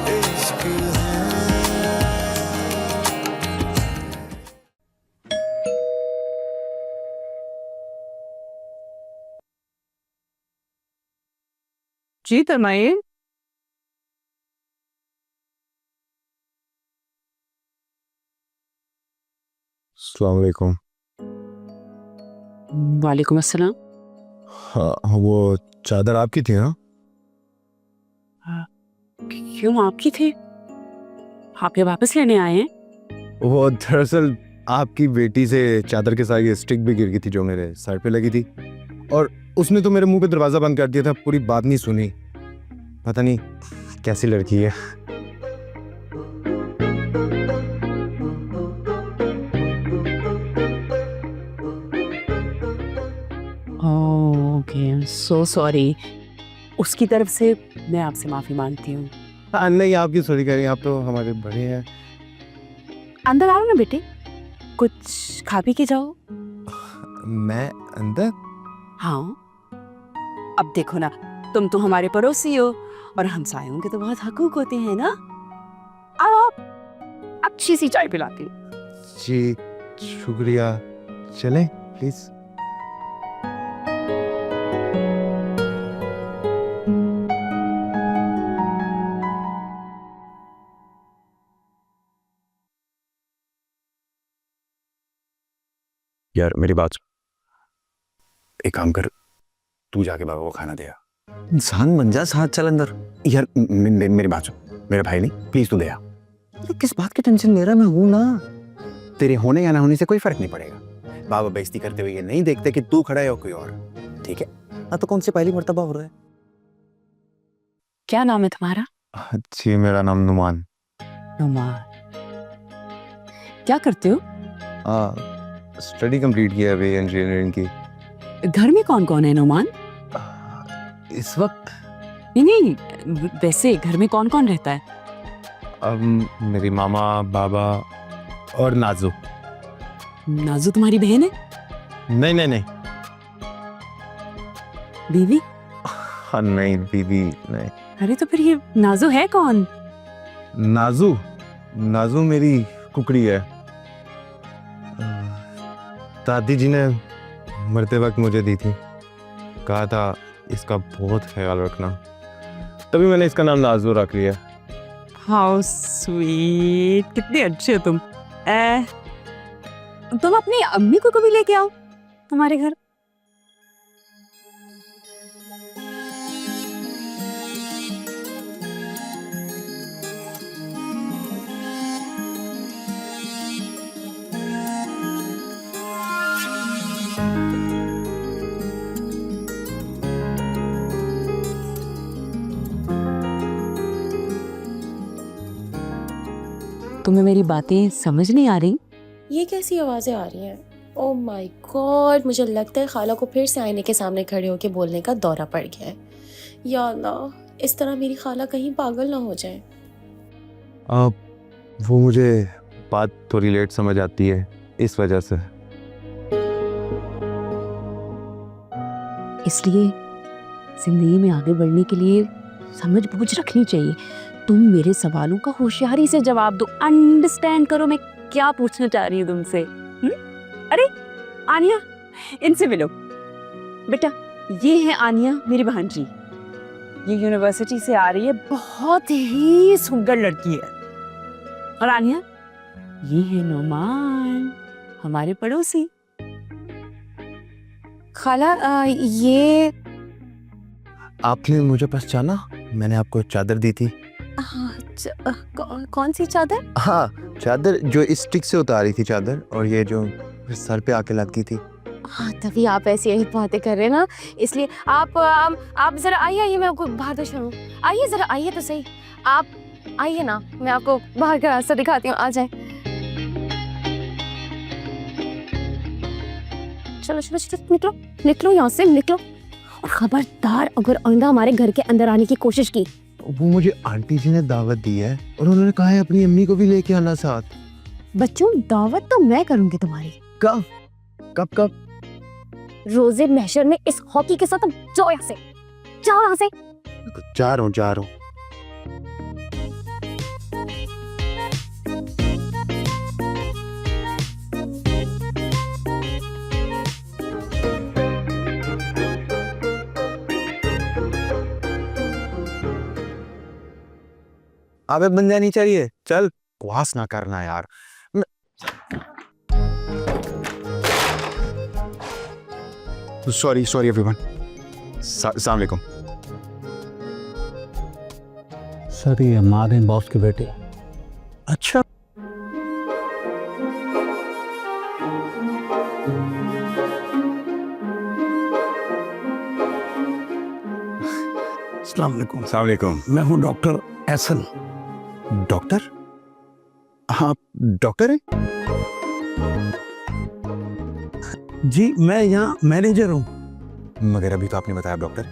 इश्क है जी तमाइन, अस्सलाम वालेकुम। वालेकुम अस्सलाम। हाँ, वो चादर आपकी थी ना? क्यों आपकी थी? आप ये वापस लेने आए हैं? वो दरअसल आपकी बेटी से चादर के साथ ये स्टिक भी गिर गई थी जो मेरे सर पे लगी थी, और उसने तो मेरे मुंह पे दरवाजा बंद कर दिया था, पूरी बात नहीं सुनी। पता नहीं कैसी लड़की है। Okay, so sorry. उसकी तरफ से मैं आपसे माफी मांगती हूँ। हाँ, नहीं आपकी सॉरी कह रही हैं, आप तो हमारे बड़े हैं। अंदर आओ ना बेटे, कुछ खा पी के जाओ। मैं अंदर? हाँ, अब देखो ना, तुम तो हमारे पड़ोसी हो और हमसायों के तो बहुत हकूक होते हैं ना। अब अच्छी सी चाय पिलाती हूँ। जी शुक्रिया। चलें प्लीज। यार मेरी बात सुन, एक काम कर, तू जाके बाबा को खाना दे आ। इंसान बन जा, साथ चल अंदर। यार मेरी बात सुन, मेरा भाई नहीं, प्लीज तू दे आ। अरे किस बात की टेंशन ले रहा? मैं हूं ना। तेरे होने या ना होने से कोई फर्क नहीं पड़ेगा। बाबा बेइज्जती करते हुए ये नहीं देखते कि तू खड़ा है और कोई और, ठीक है? हाँ तो कौन सी पहली मर्तबा हो रहा है? क्या नाम है तुम्हारा? जी मेरा नाम नुमान। नुमान। क्या करते हो? स्टडी कंप्लीट किया अभी इंजीनियरिंग की। घर में कौन कौन है नुमान? इस वक्त नहीं, वैसे घर में कौन कौन रहता है? मेरी मामा, बाबा और नाजू। नाजू तुम्हारी बहन है? नहीं नहीं नहीं। बीवी? हाँ नहीं, बीवी नहीं। अरे तो फिर ये नाजू है कौन? नाजू मेरी कुकड़ी है। दादी जी ने मरते वक्त मुझे दी थी, कहा था इसका बहुत ख्याल रखना, तभी मैंने इसका नाम नाजू रख लिया। हाउ स्वीट, कितने अच्छे हो तुम। तुम अपनी अम्मी को कभी लेके आओ हमारे घर। तुम्हें मेरी बातें समझ नहीं आ रही? ये कैसी आवाजें आ रही हैं? ओह माय गॉड, मुझे लगता है खाला को फिर से आईने के सामने खड़े होके बोलने का दौरा पड़ गया है। या अल्लाह, इस तरह मेरी खाला कहीं पागल ना हो जाए। वो मुझे बात थोड़ी लेट समझ आती है, इस वजह से। इसलिए जिंदगी में आगे बढ़ने के लिए समझ बूझ रखनी चाहिए। तुम मेरे सवालों का होशियारी से जवाब दो, अंडरस्टैंड करो मैं क्या पूछना चाह रही हूँ तुमसे। अरे आनिया, इनसे मिलो बेटा। ये है आनिया, मेरी बहन जी। ये यूनिवर्सिटी से आ रही है, बहुत ही सुंदर लड़की है। और आनिया, ये है नोमान, हमारे पड़ोसी। खाला ये आपने मुझे पहचाना? मैंने आपको चादर दी थी। कौन सी चादर? हाँ, चादर जो इस स्टिक से उतारी थी चादर, और ये जो सर पे आके लगती थी। हाँ, तभी आप ऐसी यही बातें कर रहे हैं ना, इसलिए आप जरा आइए, मैं आपको बाहर तो छोड़ूं। आइए जरा, आइए तो सही, आप आइए ना, मैं आपको बाहर का रास्ता दिखाती हूँ, आ जाए। चलो चलो चलो, निकलो निकलो यहाँ से, निकलो। और खबरदार, अगर आइंदा हमारे घर के अंदर आने की कोशिश की। वो मुझे आंटी जी ने दावत दी है और उन्होंने कहा है अपनी अम्मी को भी लेके आना साथ। बच्चों, दावत तो मैं करूंगी तुम्हारी। कब कब कब? रोजे महशर में इस हॉकी के साथ। जाओ यहाँ से, जाओ यहाँ से। जा रहा हूँ। अबे बन जानी चाहिए, चल बकवास ना करना यार। Sorry everyone. अस्सलाम वालेकुम। सर, ये हमारे बॉस के बेटे। अच्छा, अस्सलाम वालेकुम। अस्सलाम वालेकुम। मैं हूँ डॉक्टर एहसन। डॉक्टर? हाँ, डॉक्टर है? जी, मैं यहाँ मैनेजर हूँ। मगर अभी तो आपने बताया डॉक्टर।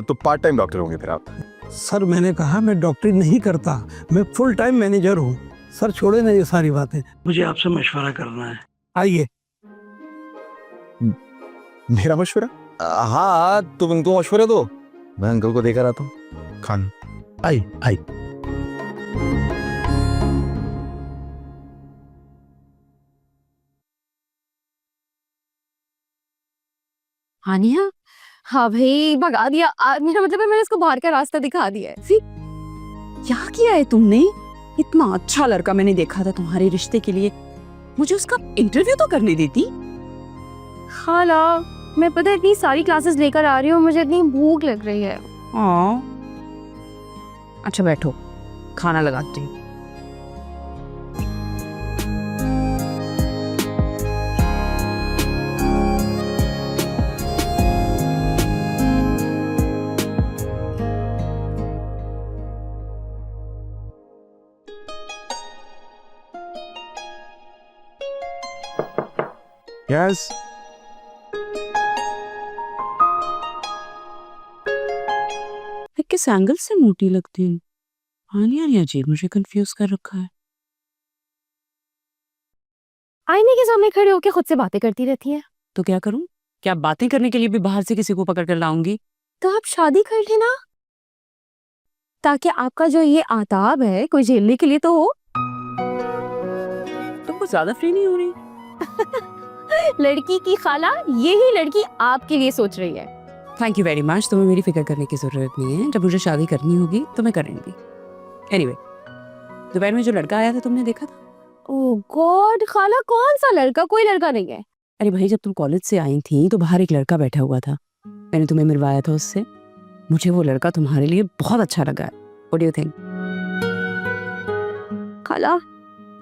तो पार्ट टाइम डॉक्टर होंगे फिर आप? सर, मैंने कहा मैं डॉक्टरी नहीं करता, मैं फुल टाइम मैनेजर हूँ। सर छोड़े ना ये सारी बातें, मुझे आपसे मशवरा करना है। आइए। मेरा मशवरा? हाँ, तुम मशवरे दो, मैं अंकल को देकर आता हूँ। खान, आई। आनिया, हाँ भाई, भगा दिया। मेरा मतलब है, मैंने इसको बाहर का रास्ता दिखा दिया है। क्या किया है तुमने? इतना अच्छा लड़का मैंने देखा था तुम्हारे रिश्ते के लिए, मुझे उसका इंटरव्यू तो करने देती। खाला, मैं पता है इतनी सारी क्लासेस लेकर आ रही हूँ, मुझे इतनी भूख लग रही है। अच्छा बैठो, खाना लगाती हूँ। यस। मैं किस एंगल से मोटी लगती हूँ? आनिया जी मुझे कंफ्यूज कर रखा है। आईने के सामने खड़े होकर खुद से बातें करती रहती है। तो क्या करूं? क्या बातें करने के लिए भी बाहर से किसी को पकड़ कर लाऊंगी? तो आप शादी कर लेना, ताकि आपका जो ये आताब है कोई झेलने के लिए तो हो। तुमको ज्यादा फ्री नहीं हो रही? लड़की की खाला, यही लड़की आपके लिए सोच रही है। Thank you very much. तुम्हें मेरी फिक्र करने की जरूरत नहीं है, जब मुझे शादी करनी होगी तो मैं करूंगी। एनीवे, दोपहर में जो लड़का आया था तुमने देखा था? ओह गॉड खाला, कौन सा लड़का? कोई लड़का नहीं है। अरे भाई, जब तुम कॉलेज से आई थी तो बाहर एक लड़का बैठा हुआ था, मैंने तुम्हें मिलवाया था उससे। मुझे वो लड़का तुम्हारे लिए बहुत अच्छा लगा है। What do you think? खाला,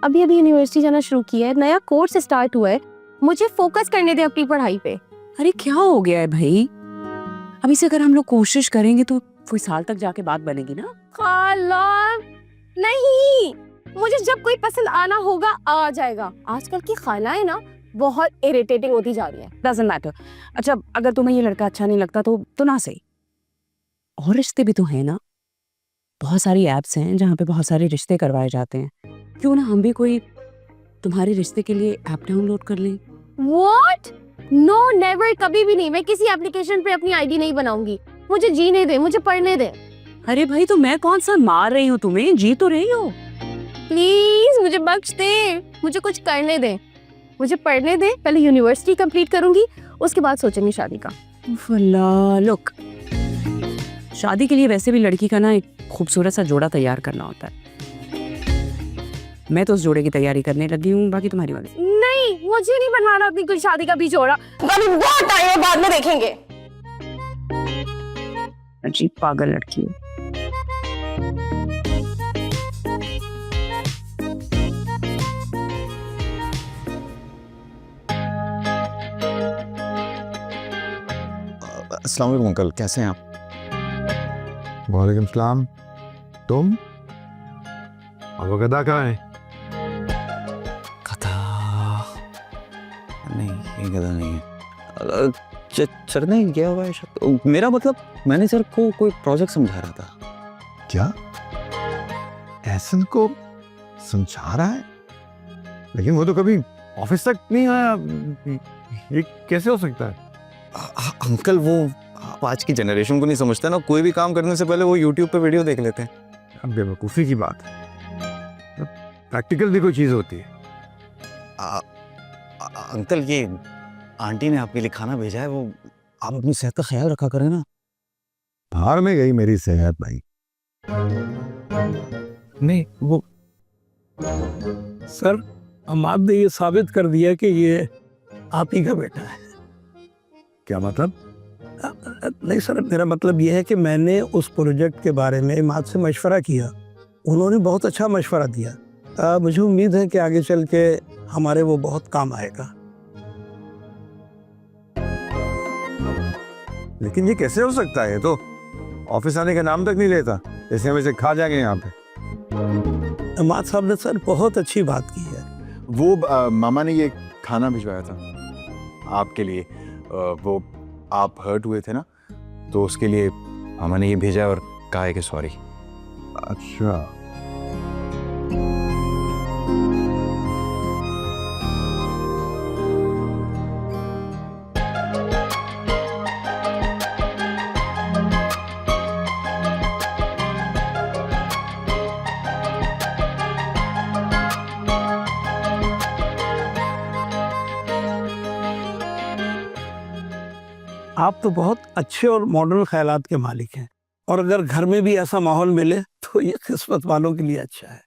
अभी यूनिवर्सिटी जाना शुरू किया है, नया कोर्स स्टार्ट हुआ है, मुझे फोकस करने दे अपनी पढ़ाई पे। अरे क्या हो गया है भाई? अभी से अगर हम लोग कोशिश करेंगे तो कोई साल तक जाके बात बनेगी ना। खाला नहीं, मुझे जब कोई पसंद आना होगा आ जाएगा। आजकल की खालाएं ना बहुत इरिटेटिंग होती जा रही है। Doesn't matter. अच्छा, अगर तुम्हें ये लड़का अच्छा नहीं लगता तो ना सही। और रिश्ते भी तो हैं ना, बहुत सारी ऐप्स हैं जहाँ पे बहुत सारे रिश्ते करवाए जाते हैं। क्यों ना हम भी कोई तुम्हारे रिश्ते के लिए ऐप डाउनलोड कर लें? What? No, never, कभी भी नहीं। मैं किसी एप्लीकेशन पे अपनी आईडी नहीं बनाऊंगी। मुझे जीने दे, मुझे पढ़ने दे। अरे भाई तो मैं कौन सा मार रही हूँ तुम्हें, जी तो रही हो। प्लीज मुझे बख्श दे, मुझे कुछ करने दे, मुझे पढ़ने दे। पहले यूनिवर्सिटी कंप्लीट करूंगी, उसके बाद सोचेंगे शादी का। लुक, शादी के लिए वैसे भी लड़की का ना एक खूबसूरत सा जोड़ा तैयार करना होता है। मैं तो उस जोड़े की तैयारी करने लगी हूँ, बाकी तुम्हारी वाली। नहीं, मुझे नहीं बनवाना अपनी कोई शादी का भी जोड़ा। अभी बहुत टाइम है, बाद में देखेंगे। अजीब पागल लड़की है। अस्सलाम वालेकुम अंकल, कैसे हैं आप? वालेकुम सलाम। तुम? अब वो गधा कहाँ है? गधा नहीं, ये गधा नहीं है। सर ने गया हुआ है शायद। मेरा मतलब, मैंने सर को कोई प्रोजेक्ट समझा रहा था। क्या एहसन को समझा रहा है? लेकिन वो तो कभी ऑफिस तक नहीं आया, ये कैसे हो सकता है? अंकल वो आप आज की जनरेशन को नहीं समझते ना, कोई भी काम करने से पहले वो यूट्यूब पे वीडियो देख लेते हैं। अब बेवकूफ़ी की बात है, प्रैक्टिकल भी कोई चीज़ होती है। अंकल ये आंटी ने आपके लिए खाना भेजा है, वो आप अपनी सेहत का ख्याल रखा करें ना। बाहर में गई मेरी सेहत भाई। नहीं वो सर, अमाद ने ये साबित कर दिया कि ये आप ही का बेटा है। क्या मतलब? नहीं सर, मेरा मतलब ये है कि मैंने उस प्रोजेक्ट के बारे में इमाद से मशवरा किया, उन्होंने बहुत अच्छा मशवरा दिया। मुझे उम्मीद है कि आगे चल के हमारे वो बहुत काम आएगा। लेकिन ये कैसे हो सकता है? ये तो ऑफिस आने का नाम तक नहीं लेता, जैसे हम इसे खा जाएंगे यहाँ पे। इमाद साहब ने सर बहुत अच्छी बात की है। वो मामा ने ये खाना भिजवाया था आपके लिए। वो आप हर्ट हुए थे ना, तो उसके लिए मामा ने ये भेजा और कहा है कि सॉरी। अच्छा, आप तो बहुत अच्छे और मॉडर्न ख्यालात के मालिक हैं, और अगर घर में भी ऐसा माहौल मिले तो ये किस्मत वालों के लिए अच्छा है।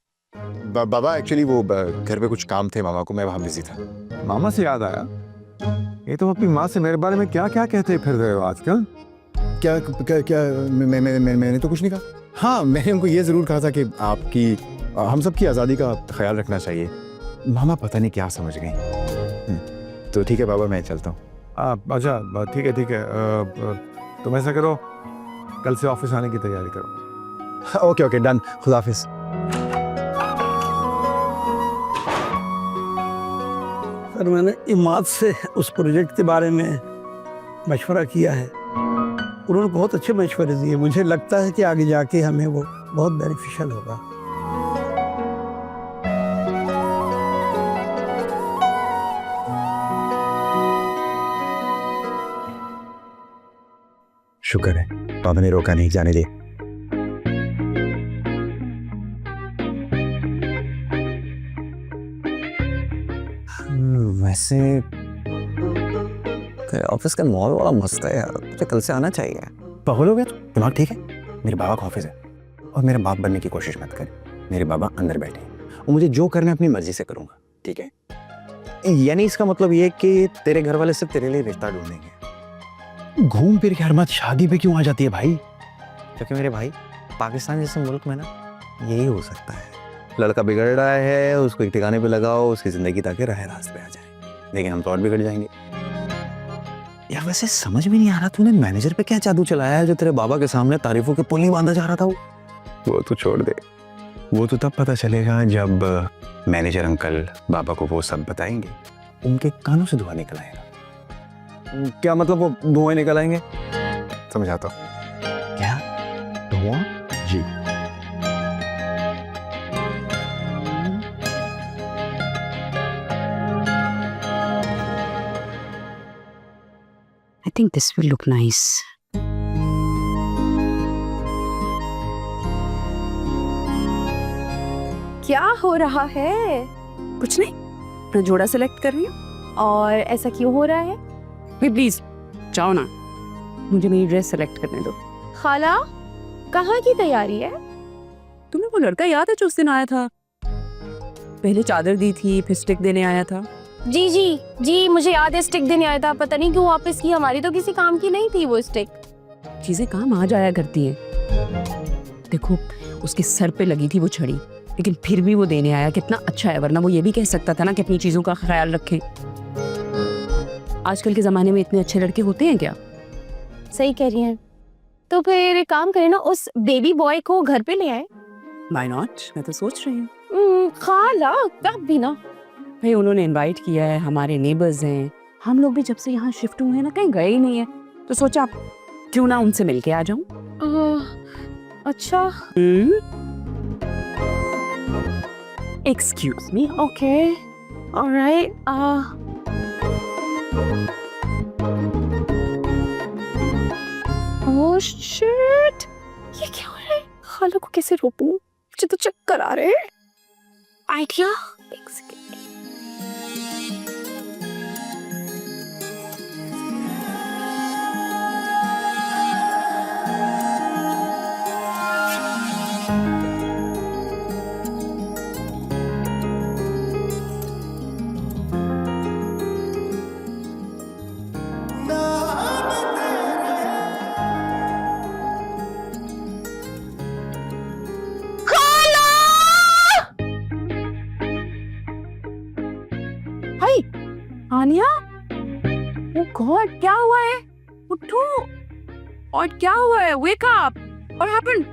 बाबा एक्चुअली वो घर पे कुछ काम थे मामा को, मैं वहाँ बिजी था। मामा से याद आया, ये तो अपनी माँ से मेरे बारे में क्या क्या कहते फिर रहे हो आजकल? क्या क्या क्या मैंने तो कुछ नहीं कहा। हाँ, मैंने उनको ये ज़रूर कहा था कि आपकी हम सब की आज़ादी का ख्याल रखना चाहिए। मामा पता नहीं क्या समझ गई। तो ठीक है बाबा, मैं चलता हूँ। अच्छा ठीक है ठीक है। तुम ऐसा करो, कल से ऑफिस आने की तैयारी करो। ओके ओके डन, खुदा हाफिज। सर, मैंने इमाद से उस प्रोजेक्ट के बारे में मशवरा किया है, उन्होंने बहुत अच्छे मशवरे दिए। मुझे लगता है कि आगे जाके हमें वो बहुत बेनिफिशियल होगा। शुक्र है बाबा ने रोका नहीं, जाने दे। वैसे ऑफिस का माहौल बड़ा मस्त है यार, मुझे कल से आना चाहिए। पागल हो गया तो दिमाग ठीक है? मेरे बाबा का ऑफिस है और मेरा बाप बनने की कोशिश मत कर। मेरे बाबा अंदर बैठे हैं और मुझे जो करना है अपनी मर्जी से करूंगा, ठीक है? यानी इसका मतलब ये कि तेरे घर वाले सिर्फ तेरे लिए रिश्ता ढूंढेंगे। घूम फिर के हर बात शादी पे क्यों आ जाती है भाई? क्योंकि मेरे भाई पाकिस्तान जैसे मुल्क में ना यही हो सकता है, लड़का बिगड़ रहा है, उसको एक ठिकाने पे लगाओ, उसकी जिंदगी ताकि राह रास्ते पे आ जाए, लेकिन हम तो और बिगड़ जाएंगे। यार वैसे समझ में नहीं आ रहा, तूने मैनेजर पे क्या जादू चलाया है जो तेरे बाबा के सामने तारीफों के पुल नहीं बांधा जा रहा था? वो तो छोड़ दे, वो तो तब पता चलेगा जब मैनेजर अंकल बाबा को वो सब बताएंगे, उनके कानों से धुआं निकल आएगा। क्या मतलब वो धुआं निकल आएंगे? समझाता हूँ। क्या धुआं? जी I think this will look nice. क्या हो रहा है? कुछ नहीं, मैं जोड़ा सेलेक्ट कर रही हूँ। और ऐसा क्यों हो रहा है? प्लीज जाओ ना, मुझे मेरी ड्रेस सेलेक्ट करने दो। खाला, कहाँ की तैयारी है? तुम्हें वो लड़का याद है जो उस दिन आया था? पहले चादर दी थी, फिर स्टिक देने आया था। जी जी जी, मुझे याद है, स्टिक देने आया था। पता नहीं क्यों वापस की, हमारी तो किसी काम की नहीं थी वो स्टिक। चीजें काम आ जाया करती हैं। देखो, उसके सर पे लगी थी वो छड़ी, लेकिन फिर भी वो देने आया। कितना अच्छा है, वरना वो ये भी कह सकता था ना कि अपनी चीजों का ख्याल रखें। आजकल के जमाने में इतने अच्छे लड़के होते हैं क्या? सही कह रही हैं। तो फिर एक काम करें ना, उस बेबी बॉय को घर पे ले आए। Why not? मैं तो सोच रही हूँ। खाला, कब भी ना। भाई उन्होंने इनवाइट किया है, हमारे नेबर्स हैं। हम लोग भी जब से यहाँ शिफ्ट हुए हैं ना, कहीं गए ही नहीं है, तो सोचा क्यों ना उनसे मिलके आ जाऊं। अच्छा, excuse me. Okay, alright. Oh shit, ये क्या हो रहा है? खाला को कैसे रोकूं? मुझे तो चक्कर आ रहे हैं। आइडिया, एक सेकंड। आनिया, ओ गॉड, क्या हुआ है? उठो। और क्या हुआ है? Wake up. What happened?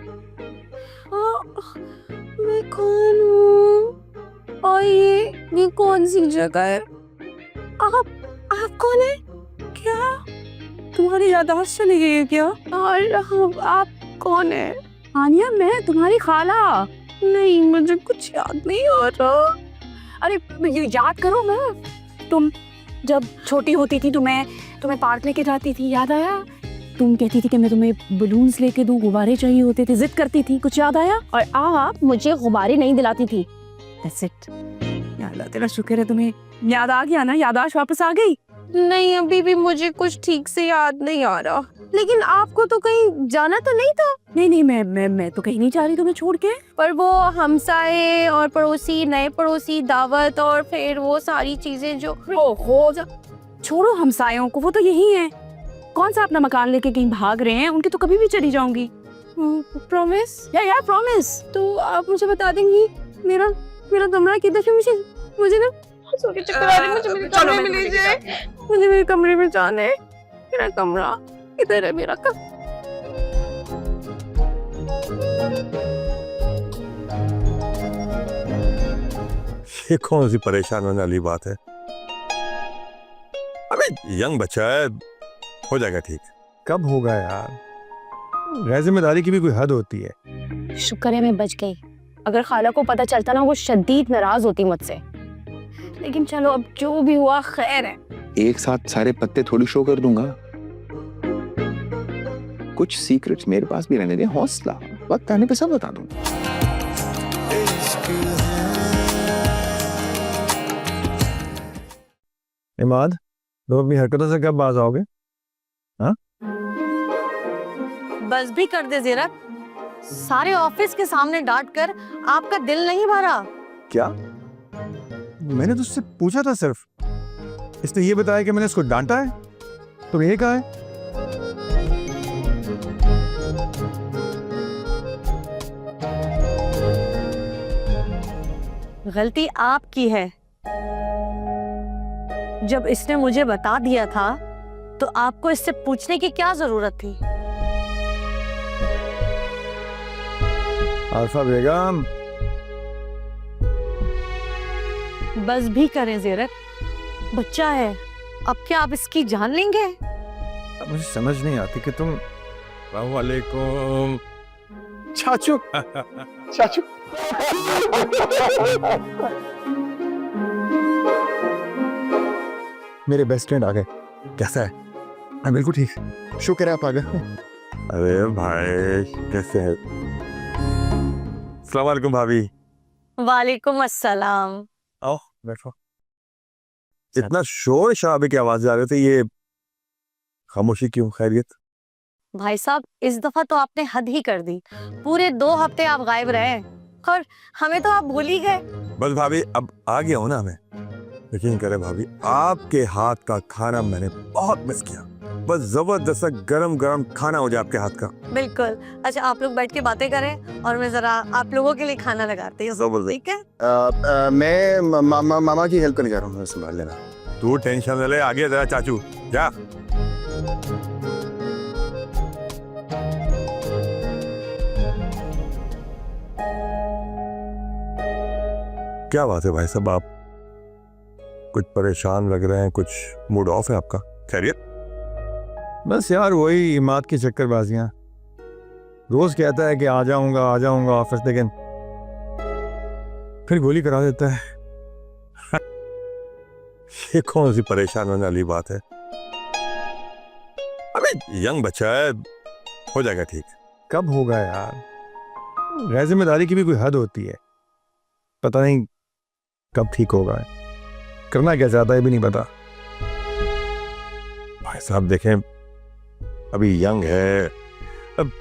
मैं कौन हूँ? और ये कौन सी जगह है? आप कौन है? क्या तुम्हारी याददाश्त चली गई है क्या? और आप कौन है? आनिया, मैं तुम्हारी खाला। नहीं, मुझे कुछ याद नहीं हो रहा। अरे ये याद करो, मैं तुम जब छोटी होती थी तो मैं तुम्हें पार्क लेके जाती थी, याद आया? तुम कहती थी कि मैं तुम्हें बलून्स लेके दूं, गुब्बारे चाहिए होते थे, जिद करती थी, कुछ याद आया? और आप मुझे गुब्बारे नहीं दिलाती थी। That's it. या अल्लाह तेरा शुक्र है, तुम्हें याद आ गया ना, याददाश्त वापस आ गई। नहीं, अभी भी मुझे कुछ ठीक से याद नहीं आ रहा। लेकिन आपको तो कहीं जाना तो नहीं था? नहीं, मैं तो कहीं नहीं जा रही तुम्हें छोड़ के। पर वो हमसाए और पड़ोसी, नए पड़ोसी, दावत और फिर वो सारी चीजें जो छोड़ो हमसायों को, वो तो यही है। कौन सा अपना मकान लेके कहीं भाग रहे हैं? उनकी तो कभी भी चली जाऊंगी। प्रॉमिस? या प्रॉमिस। तो आप मुझे बता देंगी मेरा कमरा किधर है? मुझे ना सो के चक्कर आ रहे हैं। मुझे मेरे कमरे में ले जाए। मुझे मेरे कमरे में जाना है। मेरा कमरा किधर है? मेरा कमरा। ये कौन सी परेशान होने वाली बात है? अबे यंग बच्चा है, हो जाएगा ठीक। कब होगा यार? गैर जिम्मेदारी की भी कोई हद होती है। शुक्र है मैं बच गई। अगर खाला को पता चलता ना, वो शदीद नाराज होती मुझसे। लेकिन चलो, अब जो भी हुआ खैर है। एक साथ सारे पत्ते थोड़ी शो कर दूंगा, कुछ सीक्रेट्स मेरे पास भी रहने दे। हौसला, वक्त आने पे सब बता दूंगा। इमाद, तुम अपनी हरकतों से कब बाज आओगे? हाँ? बस भी कर दे ज़रा। सारे ऑफिस के सामने डांट कर आपका दिल नहीं भरा? क्या? मैंने तो उससे पूछा था सिर्फ। इसने ये बताया कि मैंने उसको डांटा है। तुम ये कहा है? गलती आपकी है। जब इसने मुझे बता दिया था तो आपको इससे पूछने की क्या जरूरत थी? आरफा बेगम, बस भी करें ज़ेरत, बच्चा है। अब क्या आप इसकी जान लेंगे? अब मुझे समझ नहीं आती कि तुम। अस्सलाम वालेकुम चाचू। चाचू मेरे बेस्ट फ्रेंड आ गए। कैसा है? मैं बिल्कुल ठीक। शुक्र है आप आ गए। अरे भाई कैसे है? अस्सलाम वालेकुम भाभी। वालेकुम अस्सलाम। आओ बैठो। इतना शोर शराबे की आवाज आ रही थी, ये खामोशी क्यों? खैरियत? भाई साहब इस दफा तो आपने हद ही कर दी। पूरे 2 हफ्ते आप गायब रहे और हमें तो आप भूल ही गए। बस भाभी अब आ गया हूं ना मैं। यकीन करें भाभी, आपके हाथ का खाना मैंने बहुत मिस किया। बस जबरदस्त गरम गरम खाना हो जाए आपके हाथ का। बिल्कुल। अच्छा आप लोग बैठ के बातें करें और मैं जरा आप लोगों के लिए खाना लगाती हूँ, ठीक है? मैं मामा की हेल्प करने जा रहा हूँ, संभाल लेना। तू टेंशन न ले, आगे जरा चाचू जा। क्या बात है भाई साहब, आप कुछ परेशान लग रहे हैं, कुछ मूड ऑफ है आपका? खैरियत? बस यार वही इमाद की चक्करबाजियां। रोज कहता है कि आ जाऊंगा ऑफिस, लेकिन फिर गोली करा देता है। ये कौन सी परेशान होने वाली बात है? अबे यंग बच्चा है, हो जाएगा ठीक। कब होगा यार? गैर जिम्मेदारी की भी कोई हद होती है। पता नहीं कब ठीक होगा, करना क्या चाहता है भी नहीं पता। भाई साहब देखें, अभी यंग है, अब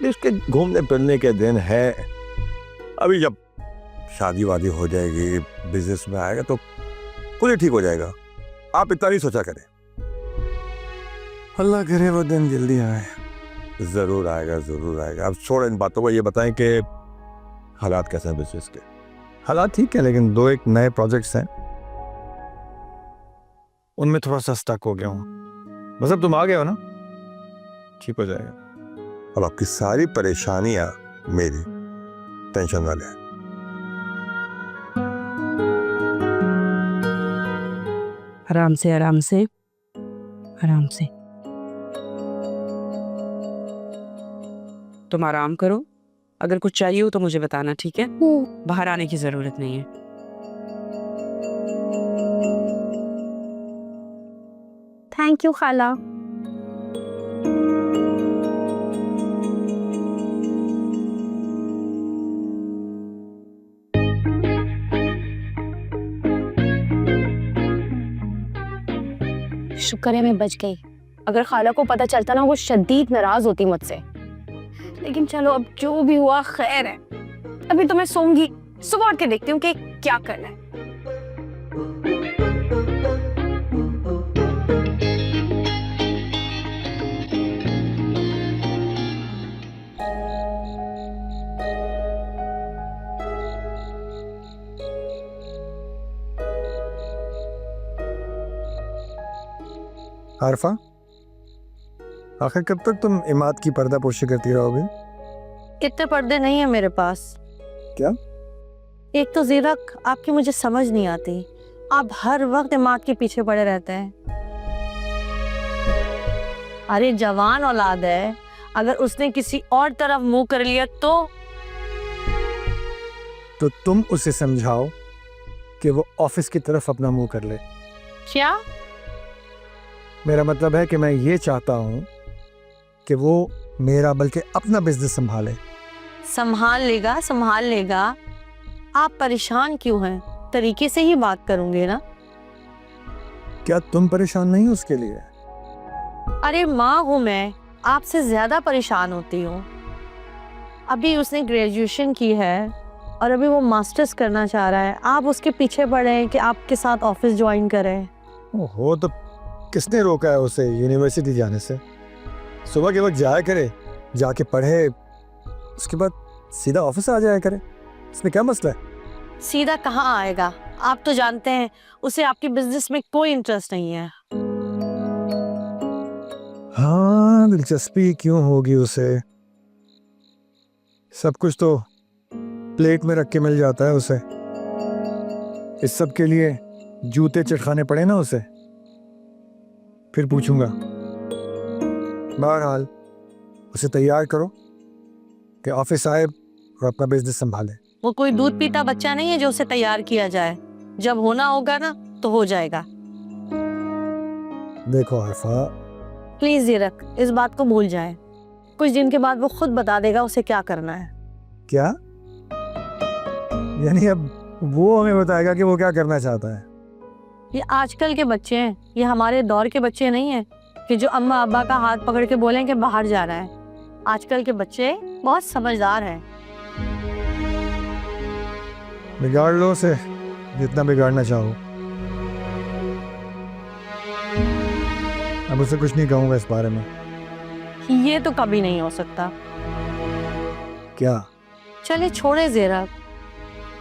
इसके घूमने फिरने के दिन है। अभी जब शादी वादी हो जाएगी, बिजनेस में आएगा तो खुद ठीक हो जाएगा। आप इतना नहीं सोचा करें। अल्लाह करे वो दिन जल्दी आए। जरूर आएगा, जरूर आएगा। अब छोड़ इन बातों को, ये बताएं कि हालात कैसे हैं बिजनेस के? हालात ठीक है, लेकिन 2-1 नए प्रोजेक्ट्स हैं, उनमें थोड़ा सा स्टक हो गया हूँ। बस अब तुम आ गए हो ना, ठीक हो जाएगा। अब आपकी सारी परेशानियां मेरी, टेंशन वाले हैं। आराम से आराम से आराम से। तुम आराम करो, अगर कुछ चाहिए हो तो मुझे बताना, ठीक है? बाहर आने की जरूरत नहीं है। थैंक यू खाला। शुक्र है मैं बच गई। अगर खाला को पता चलता ना, वो शदीद नाराज होती मुझसे। लेकिन चलो अब जो भी हुआ खैर है। अभी तो मैं सोऊंगी, सुबह उठ के देखती हूँ कि क्या करना है। आरफा, आखिर कब तक तुम इमाद की पर्दा पोशी करती रहोगे? इतने पर्दे नहीं है मेरे पास। क्या? एक तो ज़ीरक, आपकी मुझे समझ नहीं आती। आप हर वक्त इमाद के पीछे पड़े रहते हैं। अरे जवान औलाद है, अगर उसने किसी और तरफ मुंह कर लिया तो तुम उसे समझाओ कि वो ऑफिस की तरफ अपना मुंह कर ले। क्या? मेरा मतलब है कि मैं ये चाहता हूँ कि वो मेरा बल्कि अपना बिजनेस संभाले। संभाल लेगा। आप परेशान क्यों हैं? तरीके से ही बात करूंगे ना। क्या तुम परेशान नहीं हो उसके लिए? अरे माँ हूँ मैं, आपसे ज्यादा परेशान होती हूँ। अभी उसने ग्रेजुएशन की है और अभी वो मास्टर्स करना चाह रहा है। आप उसके पीछे पड़े हैं कि आपके साथ ऑफिस ज्वाइन करें। ओहो, तो किसने रोका है उसे यूनिवर्सिटी जाने से? सुबह के वक्त जाया करे, जाके पढ़े, उसके बाद सीधा ऑफिस आ जाया करे। इसमें क्या मसला है? सीधा कहाँ आएगा? आप तो जानते हैं उसे आपके बिजनेस में कोई इंटरेस्ट नहीं है। हाँ, दिलचस्पी क्यों होगी उसे? सब कुछ तो प्लेट में रख के मिल जाता है उसे। इस सब के लिए जूते चटखाने पड़े ना उसे, फिर पूछूंगा। बहरहाल उसे तैयार करो कि ऑफिस आए और अपना बिजनेस संभाले। वो कोई दूध पीता बच्चा नहीं है जो उसे तैयार किया जाए। जब होना होगा ना तो हो जाएगा। देखो आरफा, प्लीज ज़ीरक, इस बात को भूल जाए। कुछ दिन के बाद वो खुद बता देगा उसे क्या करना है। क्या? यानी अब वो हमें बताएगा कि वो क्या करना चाहता है। ये आजकल के बच्चे हैं, ये हमारे दौर के बच्चे नहीं हैं कि जो अम्मा अब्बा का हाथ पकड़ के बोलें कि बाहर जा रहा है। आजकल के बच्चे बहुत समझदार हैं। बिगाड़ लो उसे जितना बिगाड़ना चाहो। अब उसे कुछ नहीं कहूंगा इस बारे में। ये तो कभी नहीं हो सकता। क्या? चले छोड़े ज़ेरा,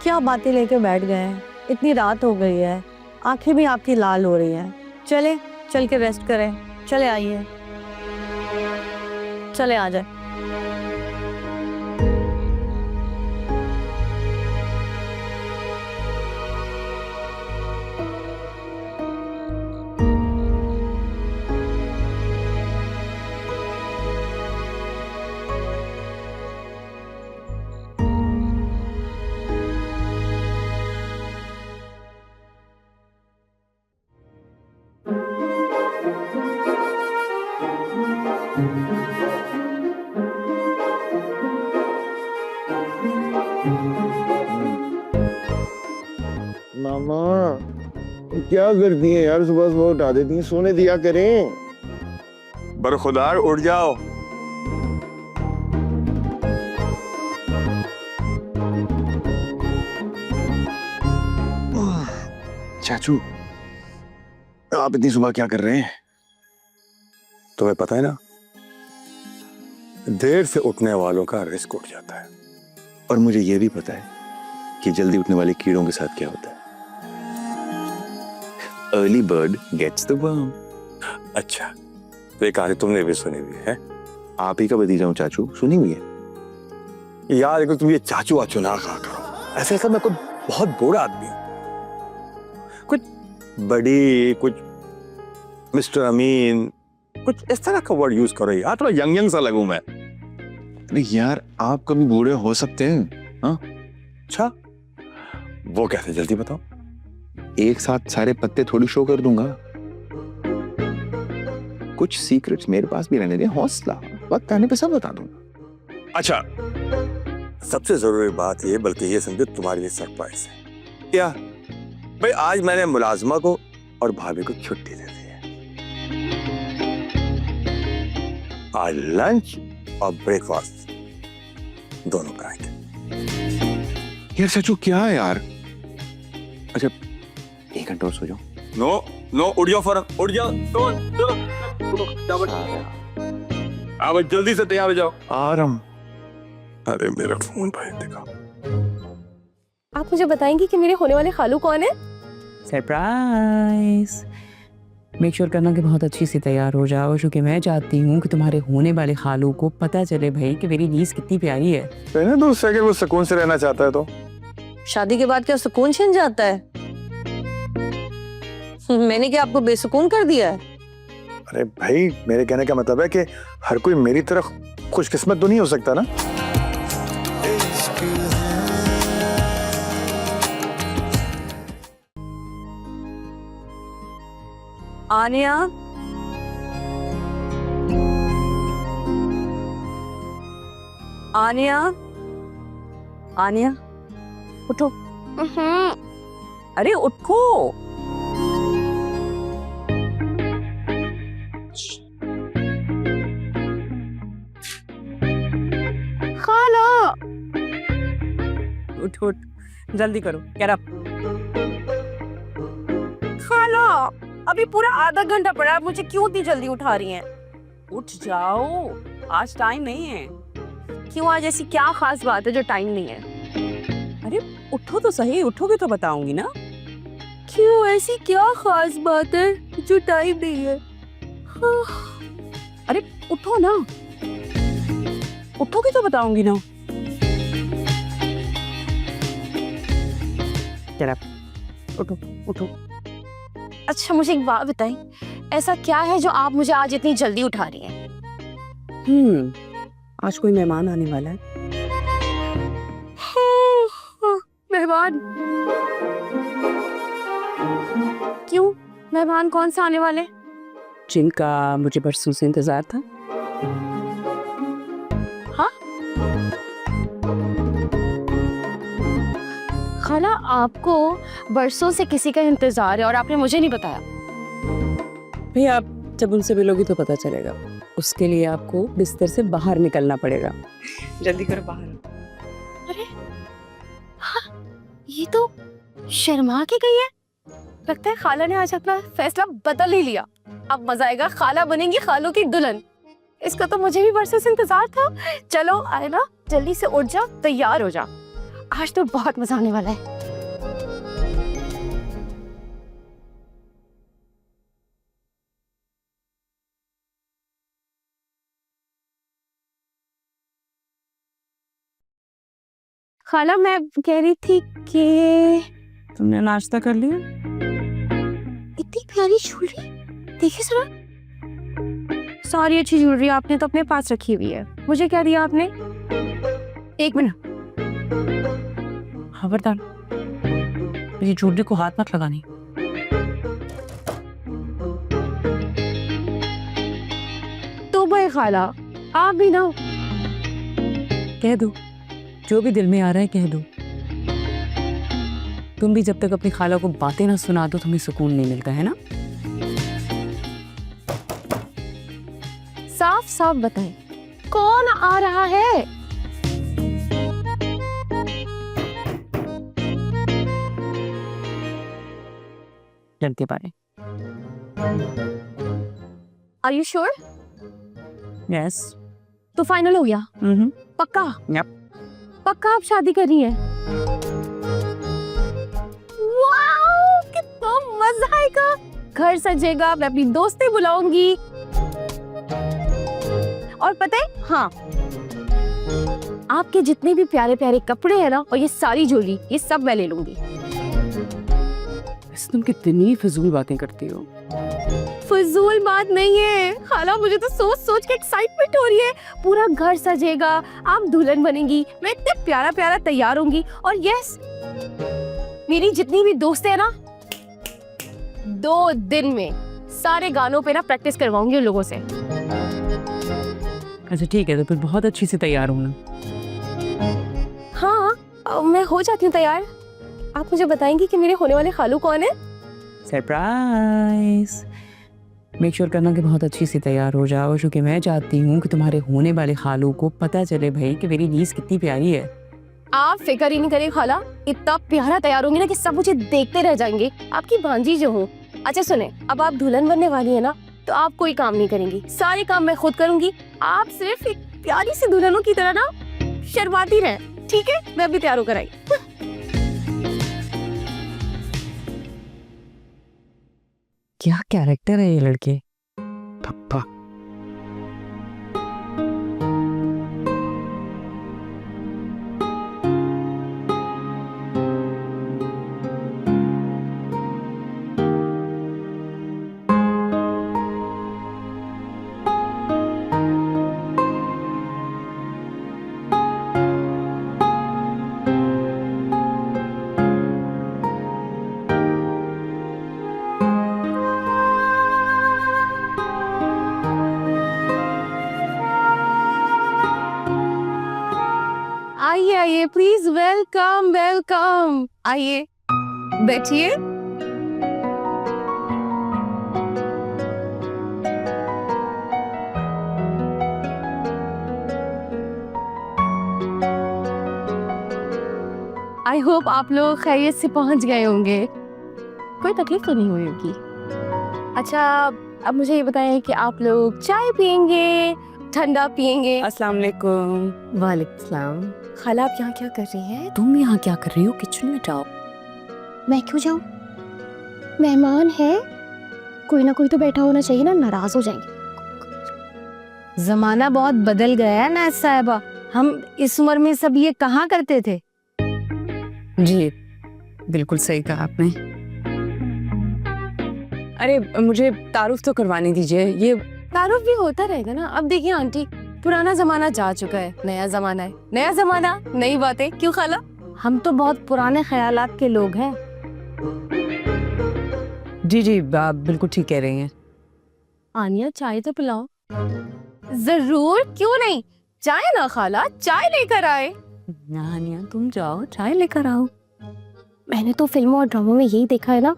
क्या बातें लेके बैठ गए हैं। इतनी रात हो गई है, आंखें भी आपकी लाल हो रही हैं। चले चल के रेस्ट करें। चले आइए, चले आ जाए। मामा क्या करती है यार, सुबह सुबह उठा देती है, सोने दिया करें। बरखुदार उठ जाओ। चाचू आप इतनी सुबह क्या कर रहे हैं? तुम्हें पता है ना, देर से उठने वालों का रिस्क उठ जाता है। और मुझे यह भी पता है कि जल्दी उठने वाले कीड़ों के साथ क्या होता है। Early bird gets the worm. अच्छा, तो ये कहानी तुमने भी सुनी हुई है? आप ही का भतीजा हूं चाचू, सुनी हुई है। यार देखो, तुम ये चाचू वाचू ना कहा करो। ऐसे ऐसा मैं कोई बहुत बूढ़ा आदमी हूं, कुछ बड़ी, कुछ मिस्टर अमीन, कुछ इस तरह का वर्ड यूज करो यार। थोड़ा यंग यंग सा लगूं मैं। नहीं यार, आप कभी बूढ़े हो सकते हैं। हाँ अच्छा, वो कैसे, जल्दी बताओ। एक साथ सारे पत्ते थोड़ी शो कर दूंगा। कुछ सीक्रेट्स मेरे पास भी रहने दे, हौसला, वक्त आने पे सब बता दूंगा। अच्छा, सबसे जरूरी बात ये, बल्कि ये समझो तुम्हारे लिए सरप्राइज है। क्या भाई, आज मैंने मुलाजमा को और भाभी को छुट्टी दे दी है। आज लंच और ब्रेकफास्ट दोनों कराएंगे। यार चाचू क्या है यार। अच्छा 1 घंटा और सो जाओ। नो नो, उठ जाओ फौरन, उठ जाओ। अब जल्दी से तैयार हो जाओ। आराम। अरे मेरा फोन भाई, देखो। आप मुझे बताएंगी कि मेरे होने वाले खालू कौन है? सरप्राइज। मेक श्योर करना कि बहुत अच्छी सी तैयार हो जाओ, क्योंकि मैं चाहती हूँ कि तुम्हारे होने वाले खालू को पता चले भाई कि मेरी नीस कितनी प्यारी है। रहने दो उसे, अगर वो सुकून से रहना चाहता है तो। शादी के बाद क्या सुकून छिन जाता है? मैंने क्या आपको बेसुकून कर दिया है? अरे भाई, मेरे कहने का मतलब है कि हर कोई मेरी तरह खुशकिस्मत तो नहीं हो सकता ना। आनिया, आनिया, आनिया, उठो। अरे उठो। खाला, उठ उठ, जल्दी करो, get up। खाला, अभी पूरा आधा घंटा पड़ा है, मुझे क्यों इतनी जल्दी उठा रही हैं? उठ जाओ, आज टाइम नहीं है। क्यों, आज ऐसी क्या खास बात है जो टाइम नहीं है? अरे उठो तो सही, उठोगे तो बताऊंगी ना। क्यों, ऐसी क्या खास बात है जो टाइम नहीं है? अरे उठो ना, उठोगे तो बताऊंगी ना। चल उठो उठो। अच्छा मुझे एक बात बताएं, ऐसा क्या है जो आप मुझे आज इतनी जल्दी उठा रही हैं? आज कोई मेहमान आने वाला है। मेहमान? क्यों, मेहमान कौन सा आने वाले? जिनका मुझे बरसों से इंतजार था। हाँ? खाला आपको बरसों से किसी का इंतजार है और आपने मुझे नहीं बताया। भैया आप जब उनसे मिलोगी तो पता चलेगा। उसके लिए आपको बिस्तर से बाहर निकलना पड़ेगा। जल्दी करो बाहर। अरे हाँ, ये तो शर्मा के गई है। लगता है खाला ने आज अपना फैसला बदल ही लिया। अब मजा आएगा, खाला बनेंगी खालों की दुल्हन। इसका तो मुझे भी बरसों से इंतजार था। चलो आए ना, जल्दी से उठ जा, तैयार हो जा, आज तो बहुत मजा आने वाला है। खाला मैं कह रही थी कि तुमने नाश्ता कर लिया? इतनी प्यारी ज्वेलरी देखिए जरा। सॉरी, अच्छी ज्वेलरी आपने तो अपने पास रखी हुई है, मुझे क्या दिया आपने? एक मिनट, खबरदार मेरी ज्वेलरी को हाथ मत लगानी। तो भाई खाला आप भी ना कह दो, जो भी दिल में आ रहा है कह दो। तुम भी जब तक अपनी खाला को बातें ना सुना दो तुम्हें सुकून नहीं मिलता है ना। साफ साफ बताएं, कौन आ रहा है? लड़के बारे। Are you sure? यस। तो फाइनल हो गया? पक्का? यप। पक्का आप शादी कर रही हैं? वाओ, कितना मजा आएगा। घर सजेगा, मैं अपनी दोस्तें बुलाऊंगी। और पता है, हाँ, आपके जितने भी प्यारे प्यारे कपड़े हैं ना, और ये सारी ज्वेलरी, ये सब मैं ले लूंगी। तुम कितनी फजूल बातें करती हो। फजूल बात नहीं है खाला, मुझे तो सोच सोच के एक्साइटमेंट हो रही है। पूरा घर सजेगा, आप दुल्हन बनेंगी, मैं इतने प्यारा प्यारा तैयार होंगी। और यस, मेरी जितनी भी दोस्तें हैं ना, 2 दिन में सारे गानों पे ना प्रैक्टिस करवाऊंगी उन लोगों से। अच्छा ठीक है, तो फिर बहुत अच्छी से तैयार होना। हाँ, मैं हो जाती हूँ तैयार। आप मुझे बताएंगी कि मेरे होने वाले खालू कौन है? सरप्राइज। मेक श्योर करना कि बहुत अच्छी से तैयार हो जाओ, क्योंकि मैं चाहती हूँ कि तुम्हारे होने वाले खालू को पता चले भाई कि मेरी नीस कितनी प्यारी है। आप फिक्र ही नहीं करें खाला, इतना प्यारा तैयार होंगी ना कि सब मुझे देखते रह जाएंगे। आपकी भांजी जो हूँ। अच्छा सुने, अब आप दुल्हन बनने वाली है ना, तो आप कोई काम नहीं करेंगी, सारे काम मैं खुद करूंगी। आप सिर्फ एक प्यारी सी दुल्हनों की तरह ना शर्माती रहे, ठीक है? मैं अभी तैयार होकर आई। क्या कैरेक्टर है ये लड़के। पप्पा आइए आइए, प्लीज, वेलकम वेलकम। आइए बैठिए। आई होप आप लोग खैरियत से पहुंच गए होंगे, कोई तकलीफ तो नहीं हुई होगी। अच्छा, अब मुझे ये बताएं कि आप लोग चाय पियेंगे, ठंडा पियेंगे? अस्सलाम वालेकुम। वालेकुम सलाम। खाला आप यहाँ क्या कर रही हैं? तुम यहाँ क्या कर रही हो? किचन में जाओ। मैं क्यों जाऊँ? मेहमान है, कोई ना कोई तो बैठा होना चाहिए ना, नाराज हो जाएंगे। जमाना बहुत बदल गया है ना साहिबा, हम इस उम्र में सब ये कहाँ करते थे। जी बिल्कुल सही कहा आपने। अरे मुझे तारुफ तो करवाने दीजिए। ये तारुफ भी होता रहेगा ना। अब देखिए आंटी, पुराना जमाना जा चुका है, नया जमाना है, नया जमाना नई बातें। क्यों खाला? हम तो बहुत पुराने ख्यालात के लोग हैं। जी जी आप बिल्कुल ठीक कह रही हैं। आनिया चाय तो पिलाओ। जरूर, क्यों नहीं, चाय ना खाला, चाय लेकर आए। नानिया तुम जाओ चाय लेकर आओ। मैंने तो फिल्मों और ड्रामों में यही देखा है ना,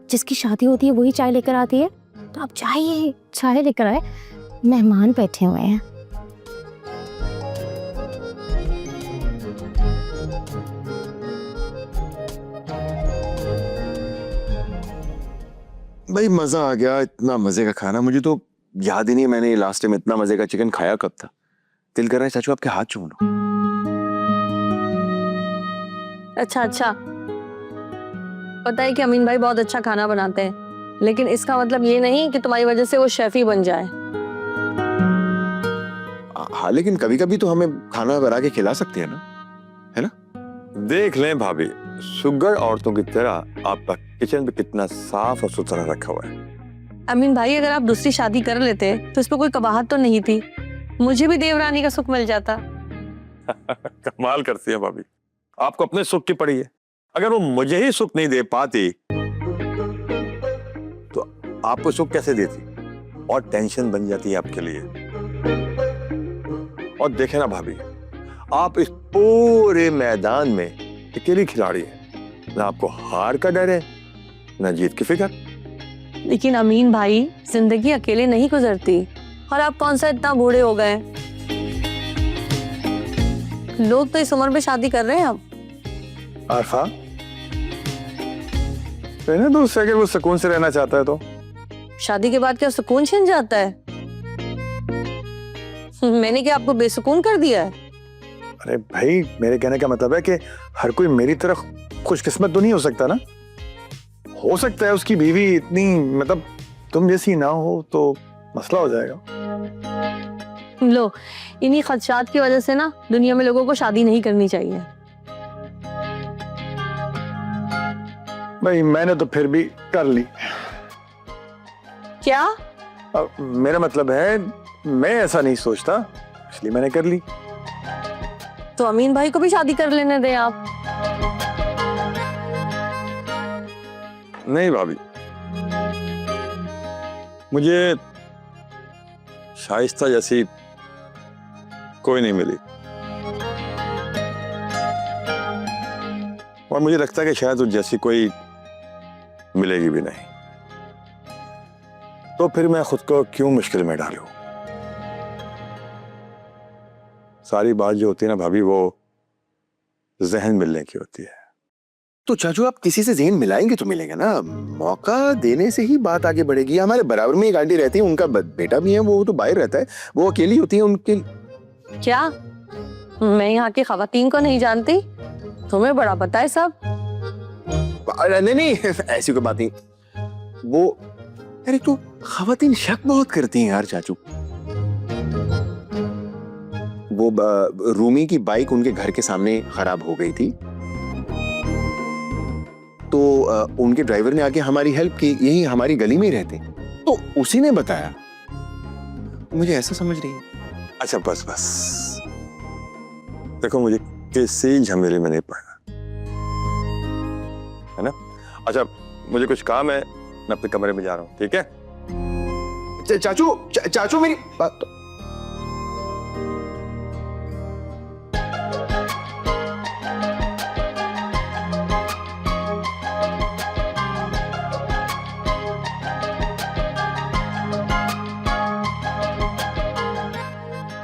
जिसकी शादी होती है वही चाय लेकर आती है। तो आप जाइए, चाय लेकर आए, मेहमान बैठे हुए हैं। भाई मजा आ गया, इतना मजे का खाना। मुझे तो याद ही नहीं मैंने लास्ट टाइम इतना मजे का चिकन खाया कब था। दिल कर रहा है चाचू आपके हाथ चूम लूं। अच्छा अच्छा, पता है कि अमीन भाई बहुत अच्छा खाना बनाते हैं, लेकिन इसका मतलब ये नहीं कि तुम्हारी वजह से वो शेफ ही बन जाए। हाँ लेकिन कभी कभी तो हमें खाना बना के खिला सकते हैं ना, है ना? देख लें भाभी, सुगर औरतों की तरह आपका किचन भी कितना साफ और सुथरा रखा हुआ है। अमीन भाई, अगर आप दूसरी शादी कर लेते तो इसमें कोई कबाहत तो नहीं थी, मुझे भी देवरानी का सुख मिल जाता। कमाल करती है भाभी, आपको अपने सुख की पड़ी है। अगर वो मुझे ही सुख नहीं दे पाती तो आपको सुख कैसे देती? और टेंशन बन जाती है आपके लिए। और देखे ना भाभी, आप इस पूरे मैदान में अकेली खिलाड़ी है। ना आपको हार का डर है, ना जीत की फिक्र। लेकिन अमीन भाई, जिंदगी अकेले नहीं गुजरती, और आप कौन सा इतना बूढ़े हो गए। लोग तो इस उम्र में शादी कर रहे हैं अब। आरफा, रहने दो उसे, अगर वो सुकून से रहना चाहता है तो। शादी के बाद क्या सुकून छिन जाता है? मैंने क्या आपको बेसुकून कर दिया है? अरे भाई, मेरे कहने का मतलब है कि हर कोई मेरी तरह खुशकिस्मत तो नहीं हो सकता ना। हो सकता है उसकी बीवी इतनी, मतलब तुम जैसी ना हो तो मसला हो जाएगा। लो, इन्हीं खदशात की वजह से ना दुनिया में लोगों को शादी नहीं करनी चाहिए। भाई मैंने तो फिर भी कर ली। क्या? मेरा मतलब है, मैं ऐसा नहीं सोचता, इसलिए मैंने कर ली। तो अमीन भाई को भी शादी कर लेने दें आप। नहीं भाभी, मुझे शाइस्ता जैसी कोई नहीं मिली, और मुझे लगता है कि शायद उस जैसी कोई मिलेगी भी नहीं। तो फिर मैं खुद को क्यों मुश्किल में डालूं? सारी बात जो होती है ना भाभी, वो जहन मिलने की होती है। तो चाचू आप किसी से ज़हन मिलाएंगे तो मिलेगा ना, मौका देने से ही बात आगे बढ़ेगी। हमारे बराबर में एक आंटी रहती है, उनका बेटा भी है, वो तो बाहर रहता है, वो अकेली होती है। उनके क्या? मैं यहाँ की खवातीन को नहीं जानती, तुम्हें बड़ा पता है सब। नहीं नहीं, ऐसी कोई बात नहीं। वो अरे तो खवातीन शक बहुत करती हैं यार चाचू। वो रूमी की बाइक उनके घर के सामने खराब हो गई थी, तो उनके ड्राइवर ने आके हमारी हेल्प की। यही हमारी गली में ही रहते, तो उसी ने बताया। मुझे ऐसा समझ रही है। अच्छा बस बस, देखो मुझे किसी झमेले में नहीं पड़ना, है ना? अच्छा, मुझे कुछ काम है, मैं अपने कमरे में जा रहा हूँ, ठीक है? चाचू मेरी बात तो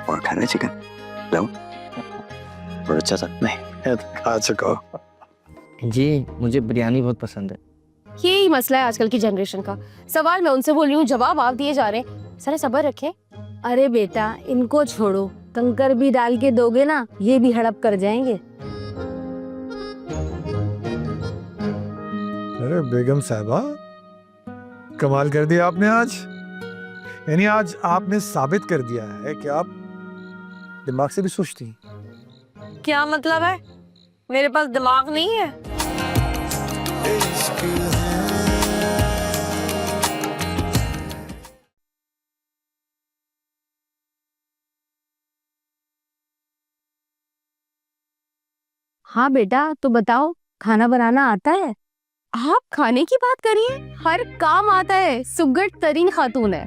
और खाना है चिकन? लाओ। और अच्छा था? नहीं, खा चुका हूं। जी, मुझे बिरयानी बहुत पसंद है। यही मसला है आजकल की जनरेशन का। सवाल मैं उनसे बोल रही हूँ, जवाब आप दिए जा रहे हैं। सारे सब्र रखें। अरे बेटा, इनको छोड़ो, कंकर भी डाल के दोगे ना, ये भी हड़प कर जाएंगे। अरे बेगम साहबा, कमाल कर दिया आपने आज। यानी आज आपने साबित कर दिया है कि आप दिमाग से भी सोचती हैं। क्या मतलब है? मेरे पास दिमाग नहीं है? इश्क है। हाँ बेटा, तो बताओ, खाना बनाना आता है? आप खाने की बात करिए, हर काम आता है। सुगट तरीन खातून है।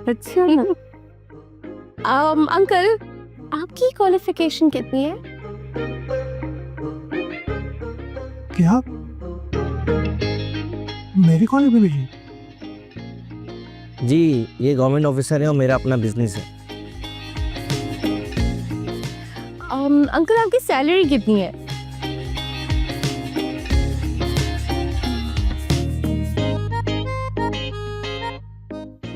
अच्छा। अंकल, आपकी क्वालिफिकेशन कितनी है? क्या मेरी कॉलेज में भेजी? जी ये गवर्नमेंट ऑफिसर है और मेरा अपना बिजनेस है। अंकल आपकी सैलरी कितनी है?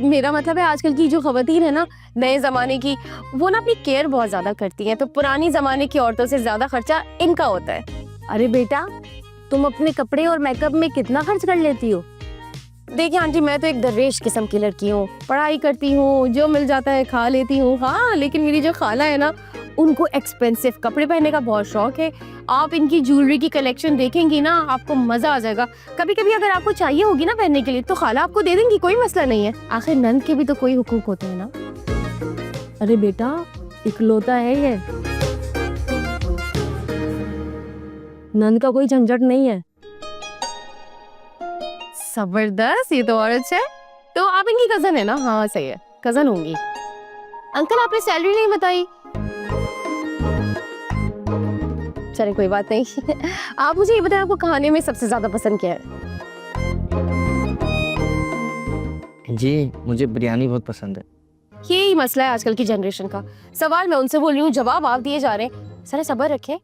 मेरा मतलब है आजकल की जो खवातीन है ना नए जमाने की, वो ना अपनी केयर बहुत ज्यादा करती हैं, तो पुरानी जमाने की औरतों से ज्यादा खर्चा इनका होता है। अरे बेटा, तुम अपने कपड़े और मेकअप में कितना खर्च कर लेती हो? देखिए आंटी, मैं तो एक दरवेश किस्म की लड़की हूँ, पढ़ाई करती हूँ, जो मिल जाता है खा लेती हूँ। हाँ, लेकिन मेरी जो खाला है ना, उनको एक्सपेंसिव कपड़े पहनने का बहुत शौक है। आप इनकी ज्वेलरी की कलेक्शन देखेंगी ना, आपको मजा आ जाएगा। कभी कभी अगर आपको चाहिए होगी ना पहनने के लिए तो खाला आपको दे देंगी, कोई मसला नहीं है। आखिर नंद के भी तो कोई हुकूक होते हैं ना। अरे बेटा, इकलौता है ये, नंद का कोई झंझट नहीं है। जबरदस्त, ये तो और अच्छा है। तो आप इनकी कजन है ना? हाँ सही है, कजन होंगी। अंकल आपने सैलरी नहीं बताई। चले कोई बात नहीं। आप मुझे ये बताएं, आपको खाने में सबसे ज्यादा पसंद क्या है? जी मुझे बिरयानी बहुत पसंद है। यही मसला है आजकल की जनरेशन का। सवाल मैं उनसे बोल रही हूँ, जवाब आप दिए जा रहे हैं। सर सब्र रखें।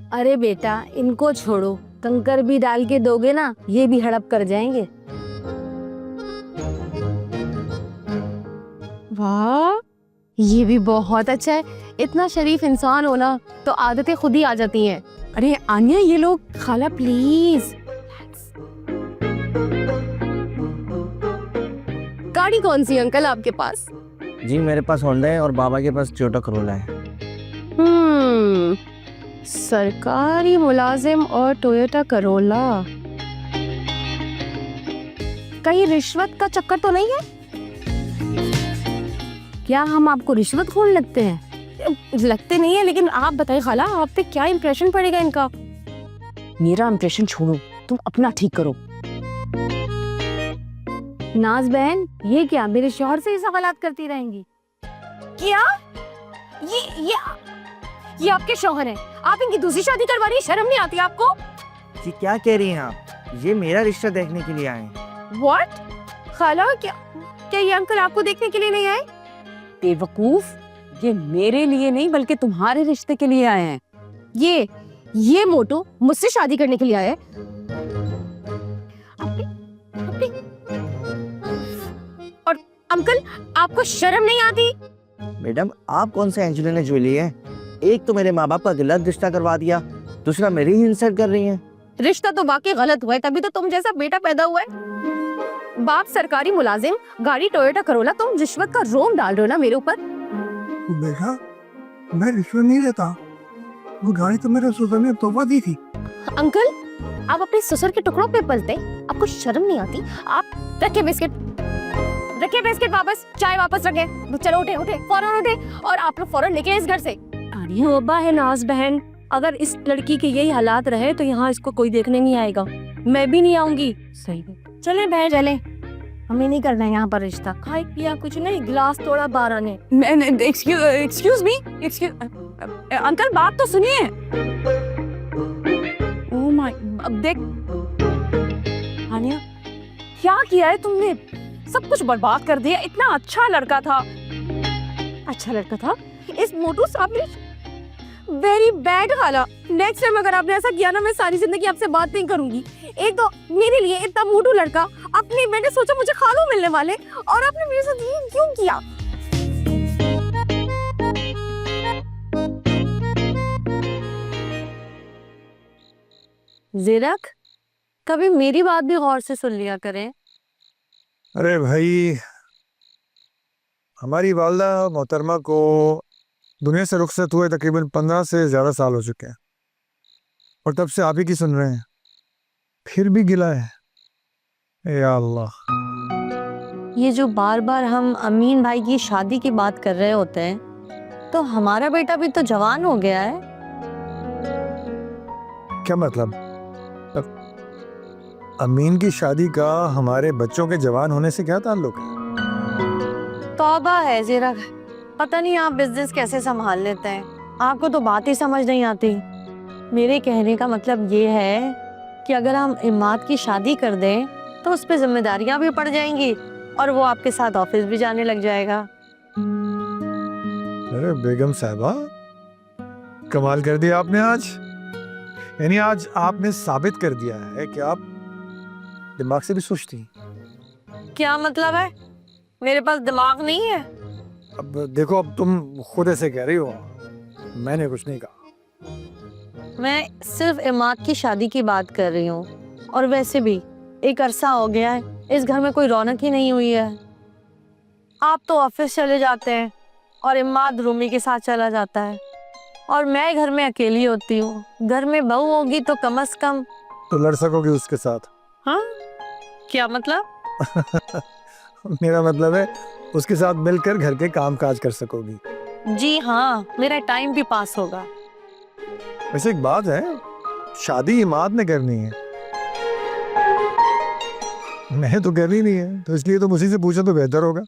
अरे बेटा, इनको छोड़ो, कंकर भी डाल के दोगे ना, ये भी हड़प कर जाएंगे। वाह, ये भी बहुत अच्छा है। इतना शरीफ इंसान होना तो आदतें खुद ही आ जाती हैं। अरे आन्या, ये लोग खाला प्लीज। गाड़ी कौन सी है अंकल आपके पास? जी मेरे पास होंडा है और बाबा के पास टोयोटा करोला है। सरकारी मुलाजिम और टोयोटा करोला, कहीं रिश्वत का चक्कर तो नहीं है? क्या हम आपको रिश्वत खोर लगते हैं? लगते नहीं है, लेकिन आप बताइए खाला, आप पे क्या इंप्रेशन पड़ेगा इनका? मेरा इंप्रेशन छोड़ो, तुम अपना ठीक करो। नाज बहन, ये क्या मेरे शौहर से ही सवालात करती रहेंगी? क्या? ये आपके शौहर हैं? आप इनकी दूसरी शादी करवा रही है? शर्म नहीं आती आपको? जी क्या कह रही हैं आप? ये मेरा रिश्ता देखने के लिए आए हैं। What? खाला, क्या ये अंकल आपको देखने के लिए नहीं आए? बेवकूफ, ये मेरे लिए नहीं बल्कि तुम्हारे रिश्ते के लिए आए हैं। ये मोटू मुझसे शादी करने के लिए आया है? और अंकल, आपको शर्म नहीं आती? मैडम आप कौन सा एंजेलिना जोली है? एक तो मेरे माँ बाप का गलत रिश्ता करवा दिया, दूसरा मेरी ही इंसल्ट कर रही हैं। रिश्ता तो वाकई गलत हुआ है, तभी तो तुम जैसा बेटा पैदा हुआ है। बाप सरकारी मुलाजिम, गाड़ी टोयोटा करोला, तुम रिश्वत का रोम डाल रहे हो ना मेरे ऊपर। बेटा, मैं रिश्वत नहीं लेता, वो गाड़ी तो मेरे ससुर ने तोहफा दी थी। अंकल, आप अपने ससुर के टुकड़ों पे पलते, आपको शर्म नहीं आती? आप रखे बिस्किट वापस, चाय वापस रखे। चलो उठे, फौरन उठे और आप लोग फौरन लेके इस घर से। तौबा है नाज बहन, अगर इस लड़की के यही हालात रहे तो यहाँ इसको कोई देखने नहीं आएगा। मैं भी नहीं आऊंगी। सही, चले बहन चले, हमें नहीं करना है यहाँ पर रिश्ता। खाई पिया कुछ नहीं, गिलास तोड़ा 12 ने। एक्सक्यूज मी, अंकल बात तो सुनिए। ओह माय, अब देख आनिया, क्या किया है तुमने? सब कुछ बर्बाद कर दिया। इतना अच्छा लड़का था। इस मोटू साहब ने वेरी बैड खाला। नेक्स्ट टाइम अगर आपने ऐसा किया ना, मैं सारी जिंदगी आपसे बात नहीं करूंगी। एक तो मेरे लिए इतना मोटू लड़का, अपने मैंने सोचा मुझे खालू मिलने वाले, और आपने मेरे साथ ये क्यों किया? ज़ीरक, कभी मेरी बात भी गौर से सुन लिया करें। अरे भाई, हमारी वालदा मोहतरमा को दुनिया से रुखसत हुए तकरीबन 15 से ज़्यादा साल हो चुके हैं, और तब से आप ही की सुन रहे हैं, फिर भी गिला है। या अल्लाह, ये जो बार बार हम अमीन भाई की शादी की बात कर रहे होते हैं, तो हमारा बेटा भी तो जवान हो गया है। क्या मतलब? अमीन की शादी का हमारे बच्चों के जवान होने से क्या ताल्लुक है? तौबा है ज़ीरक, पता नहीं आप बिजनेस कैसे संभाल लेते हैं, आपको तो बात ही समझ नहीं आती। मेरे कहने का मतलब ये है कि अगर हम इमाद की शादी कर दें तो उस पर जिम्मेदारियां भी पड़ जाएंगी और वो आपके साथ ऑफिस भी जाने लग जाएगा। अरे बेगम साहबा, कमाल कर दिया आपने आज। यानी आज आपने साबित कर दिया है कि आप दिमाग से भी सोचती हैं। क्या मतलब है? मेरे पास दिमाग नहीं है? अब देखो, अब तुम खुद ऐसे कह रही हो, मैंने कुछ नहीं कहा। मैं सिर्फ इमाद की शादी की बात कर रही हूँ। और वैसे भी एक अरसा हो गया है, इस घर में कोई रौनक ही नहीं हुई है। आप तो ऑफिस चले जाते हैं और इमाद रूमी के साथ चला जाता है और मैं घर में अकेली होती हूँ। घर में बहू होगी तो कम से कम तो लड़ सकोगी उसके साथ। हाँ, क्या मतलब? मेरा मतलब है उसके साथ मिलकर घर के काम काज कर सकोगी। जी हाँ, मेरा टाइम भी पास होगा। वैसे एक बात है, शादी इमाद ने करनी है, मैं तो करनी नहीं है, तो इसलिए तो मुझे से पूछा तो बेहतर होगा।